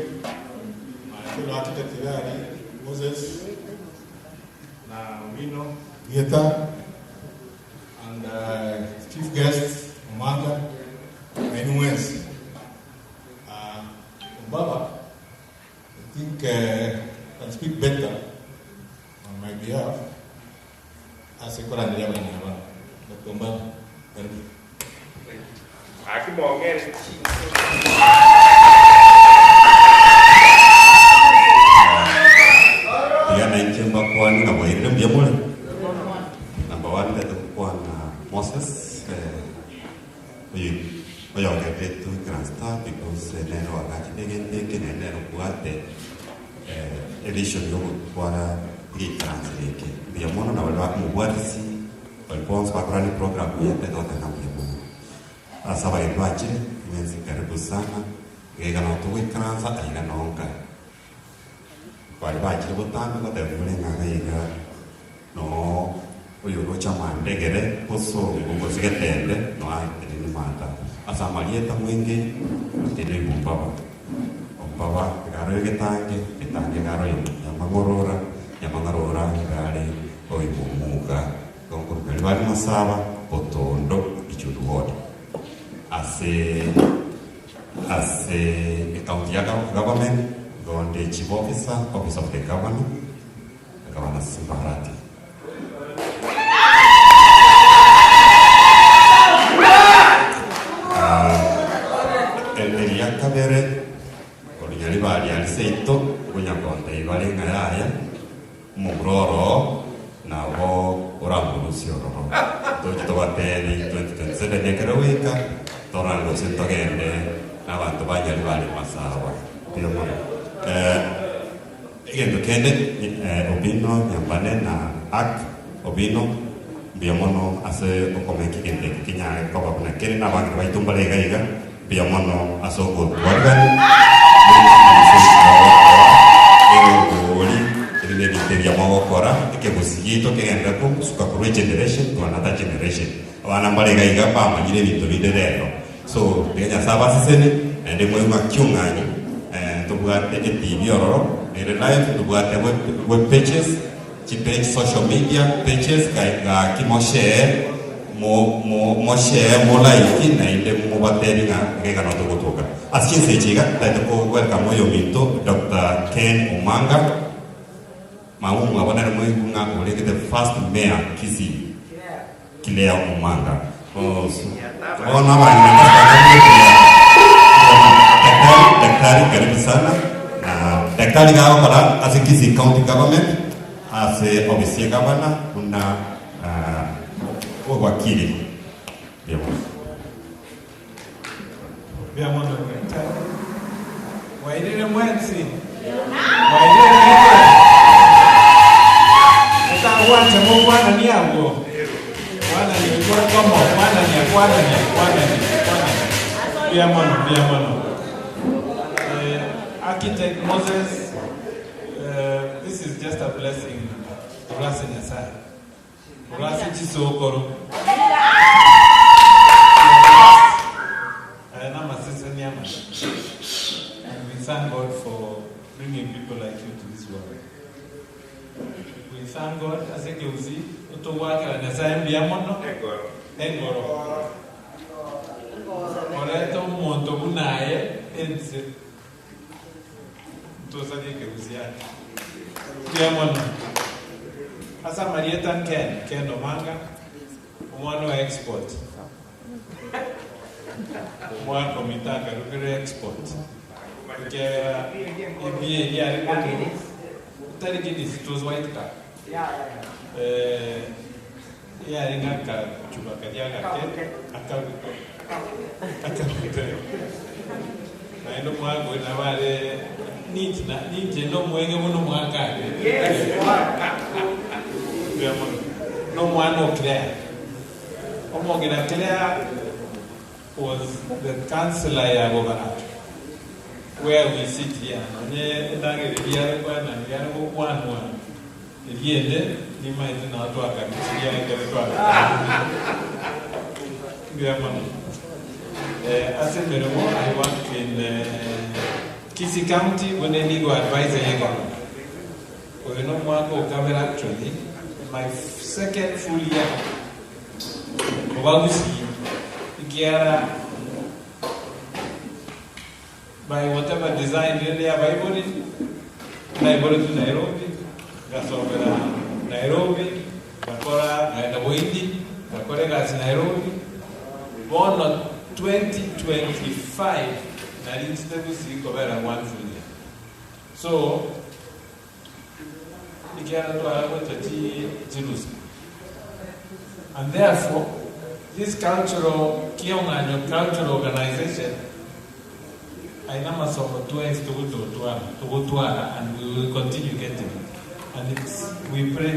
My fellow architect Moses. Vino, Yeta, and chief guest, Omanga, anyways. Baba, I think can speak better on my behalf as a Koran Yabana. Dr. Mbaba, thank you. Tiga naik bakuan kamu hidup dia mulai. Number one itu bakuan Moses. Oyong kita itu kerasta because nero agak jadi nero buat edition yang buat di translate. Dia mana nak buat buat si balpons bakuran program yang kita tahu tentang dia mana. Asal itu aja, ini sekarang bersama. Kita nak tuh kerasta, kita nongkar. Vài bài chỉ có tám có thể muốn lên ngày cái nó ví dụ nó trong màn đây cái đấy có số cũng có cái tiền đấy nó ai thì nó mà ta asa malia ta nguyên cái thì đi bumba cái rồi cái tai cái rồi yang mangorora kali oi bumuka con per vari masava potondo ichuduodi ase county government on the chief officer, office of the governor Simbarati. El yakabere, originally bali al seito, punya konte bali ngaya, mugroro, na wo orang lusioro. To itu bateri 2027 dia kerawika, orang lusioro gende, na bantu banyak bali masawa. Tiada Again, kende obino nyambane na ak obino biamono ase okomeki kende kinya kopa kuna kene na bantu bai tumbale gaiga biamono aso go wargan ini di biamono kora ke busito ke enda ko suka kuru generation to another generation wana mbale gaiga pa manyire bintu bidero so dia saba sesene ende mo makyungani to buat TV oro live to buat web pages, page social media pages kayak kimo share, mo share, mo like na inde mo bateri nga kayak kano to gotoka. Askin sejiga, tayo ko welcome mo yung minto Dr. Ken Omanga. Mau ngabana mo yung nga uli kita first mayor Kisii, Kilea Omanga. Oh nama ini daktari karibu sana na Daktari gawa para as a Kisii County government, as a obviously governor, una wakili. Biamono daktari. Waidire mwenzi. Waidire mwenzi. Utawacha mo bwana ni hapo. Bwana ni kwa kama bwana ni bwana ni. Biamono. Architect Moses, this is just a blessing. Blessing aside. Blessing Chisokoro. And we thank God for bringing people like you to this world. We thank God as a Keuzi, Utowaka and Asayam Biamono, Engoro. Oreto Montobunae, Ense. Tosaki Keuzian. Biamono. Asa Marieta Ken Omanga, Umano export. Mwa komitaka rukere export. Kera ibi ya rekoto. Tari kini sitos white car. Ya ringa ka chuba kadia ke akabuko. Na ndo mwa go na wale ninje no mwenge muno mwa ka. No mwa no clear. Omo gina clear was the councillor ya Governorate, where we sit here. Nye ndage riya kwa na riya kwa one. Riende ni maiti na watu akamitilia kwa. Biamono. As a Meremo, I work in Kisii County when a legal advisor yega. We no mwako cover actually my second full year. Obagusi Kiara by whatever design really have Nairobi to Nairobi, Gasovera Nairobi, Bakora Nairobi, Bakore Gas Nairobi, born on 2025, Narin Stebusi cover 1 full year. So Kiara to have Jerusalem. And therefore this cultural organization, I know some twice to go to and we will continue getting it. And it's, we pray.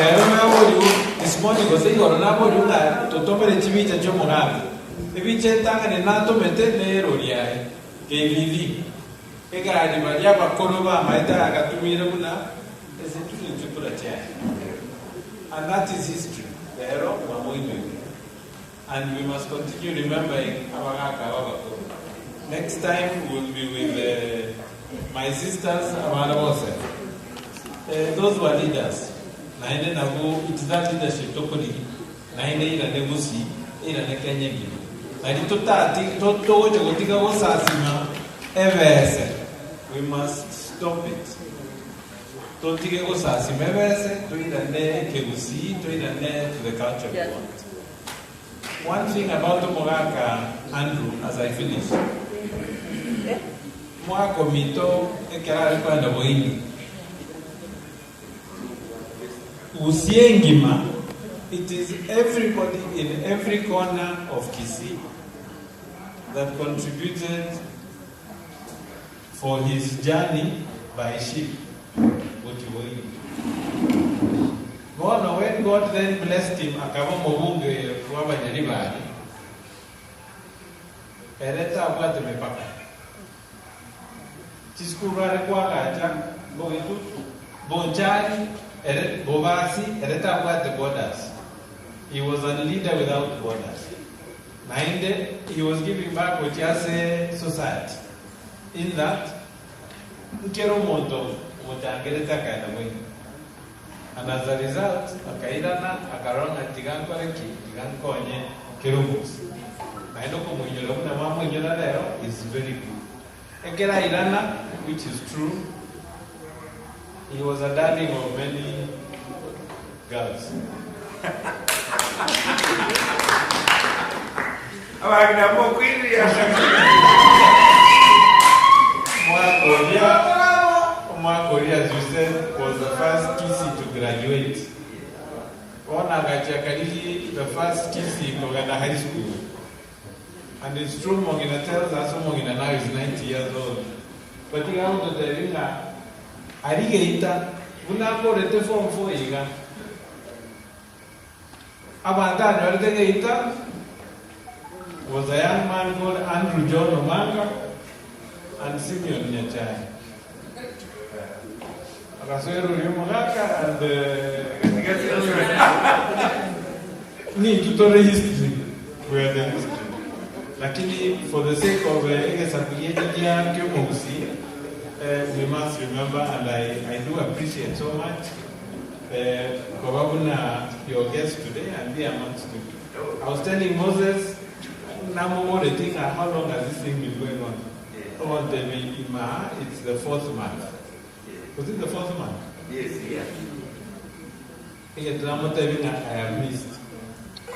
I remember you this morning because you are not going to talk about the TV that you have. If you check down and not to maintain the area, KVV. Ega di Maria Bakoroba, Maita, Gatumira, is it to put a chair. And that is history. And we must continue remembering our next time we'll be with my sisters, those were leaders. It is that leadership totally. We must stop it. To the culture we want. One thing about Moraka, Andrew, as I finish. Morako mito ekara kwa na boini. Usiengima, it is everybody in every corner of Kisii that contributed for his journey by ship. When God then blessed him, akabomobunge kuwaba nyaribari. Ereta abwate mepaka. Chiskura kwa kacha, boitu, bonchari, bobasi, ereta abwate borders. He was a leader without borders. Nainde, he was giving back what Yase society. In that, Ukero Mondo, Mutangereta kind of way. And as a result, Akairana, Akarona, Tigankoreki, Tigankonye, Kerubus. I know Mama is very good. Ekera Irana, which is true, he was a darling of many girls. abagina mokwiri ya Korea, as you said, was the first KC to graduate. The first KC in Mogana High School. And it's true, Mogina tells us Mogina now is 90 years old. But you have to tell you that Arigaita, Unako rete form for Iga. Abandon Arigaita was a young man called Andrew John Omanga and Simeon Nyachai. Rasuero Yumaka and need to tell history. We are the history. Lakini, for the sake of we must remember, and I do appreciate so much your guest today and be amongst you. I was telling Moses, how long has this thing been going on? It's the 4th month. Was it the 4th month? Yes, yeah. I have missed.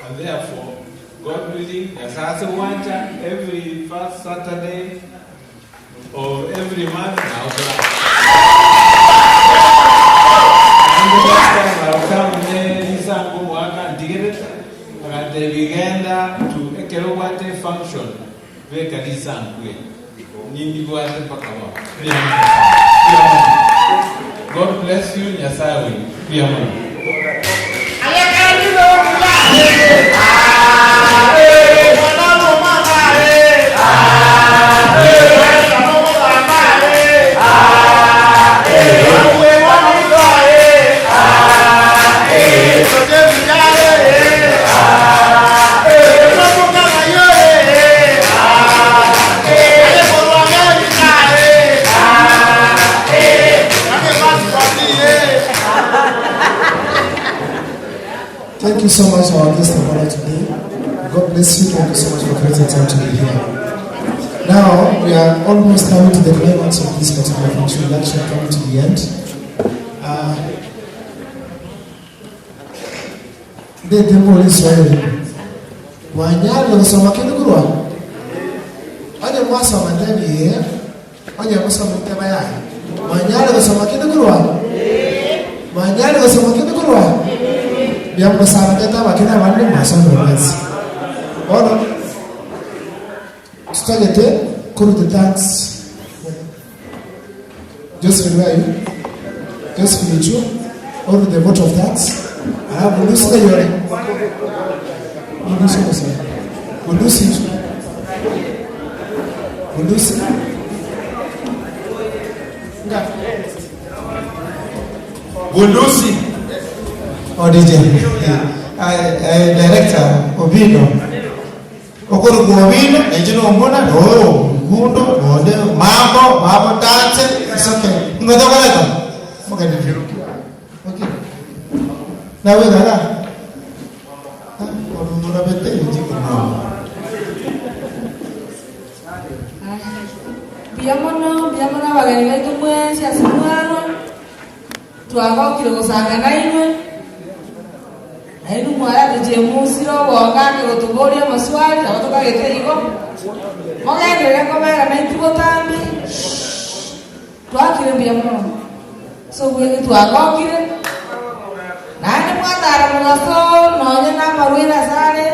And therefore, God willing, every first Saturday of every month now. And the next time I'll come and they began to Ekerowate function. God bless you, Nyasawi. Thank you so much, our guest of honor today. God bless you. Thank you so much for creating time to be here. Now, we are almost coming to the climax of this particular introduction, coming to the end. The demo is ready. Wanyalo kusoma kidogo. Aje mwasa mandani here. Aje mwasa mtema yake. Wanyalo kusoma kidogo. Wanyalo kusoma kidogo. Biar besar kita makin awalnya masuk berbasis. Orang setelah itu kurut dance. Just remind you, just finish you, or the vote of dance. Ah, bonus lagi orang. Bonus apa sih? Bonus itu. Bonus. Enggak. Bonus. Oh, DJ. Director Obino. Okoro Obino, ejino mbona gundo, mambo dance, it's okay. Ngotoka leko. Okay. Okay. Na wewe dada. Mbona bete ejiko mama. Biamono bagani wetu mwezi asimwaro. Tuago kilo kusanga iwe. Ainu mwara tujemusiro wongane gotugoria maswali na watoka getego. Mogende komera na itugo tambi. Twakire biamono. So wewe twagokire. Nani mwatara mugaso nonye na marwira sare.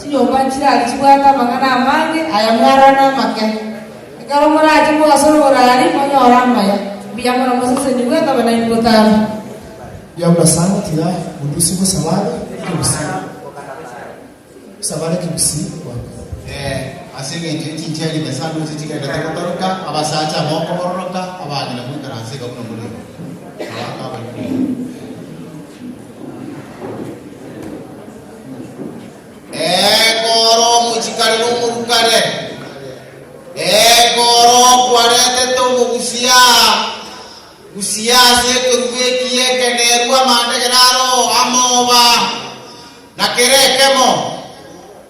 Tiyomba nchira chibwata magana amange ayamwara na make. Karo muraji mugaso gorari monyora maya. Biamono mosese ni weta bana itugo tambi. Yang bersama tidak budusi bersama kimsi. Sabana kimsi. Asing cincin di besar dulu cincin ada teko toruka, apa saja mau komoroka, apa ada pun terasa kau pun boleh. Apa ini? Koro mujikari lumurukare. Koro kuarete to mugusia. Usia se kurve kiye kenerua mande kenaro amoba nakere kemo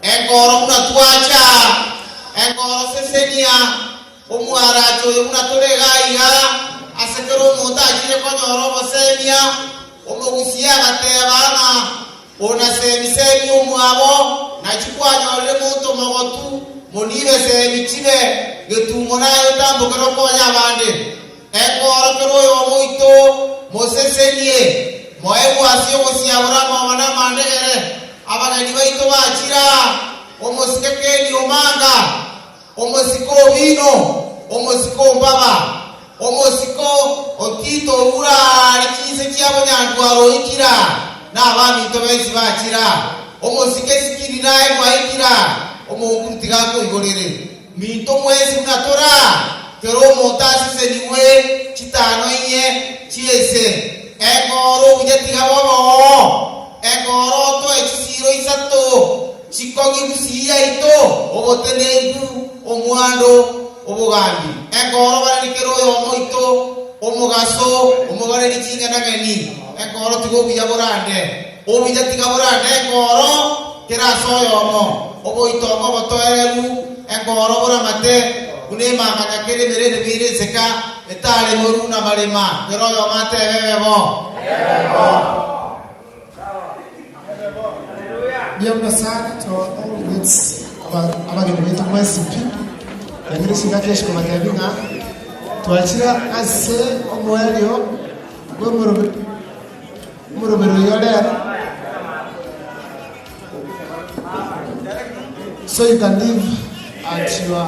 engoro una tuacha engoro sesenia omuara cho una tolega iha asekero muta jire konyoro bosenia omugusia gatebana ona semiseni omuabo na chikwa nyole muto mogo Monive se michive getumo nayo tambo kero konya bande. Ekoro kero yo muito mosesenie. Moebu asio mosiabura mwana mandere. Abagani baito bachira. Omosikekeli omanga. Omosiko vino. Omosiko mbaba. Omosiko otito ura lichise chiabo nyandwaro ikira. Na abami tobesi bachira. Omosike sikiri nae mwaikira. Omo ntigako igorere minto mwezi unatora kero motasi seniwe chitano inye chiese egoro bujetiga bobo egoro to echisiro isato chikogi busiya ito obotenegu omwando obogandi egoro bari kero yomo ito omugaso omugare lichinga nageni egoro tigo biyaborande obijetiga borande egoro keraso yomo obo itongo botoerelu engoro bora mate unema kanyakere merere bire seka etale moru na malema pero yo mate bebebo Bienvenue sana to all units abageni betu mwesipi lakini singakesh kwa matabinga tuachira ase omwelio gwe murubero yolera. So you can live at your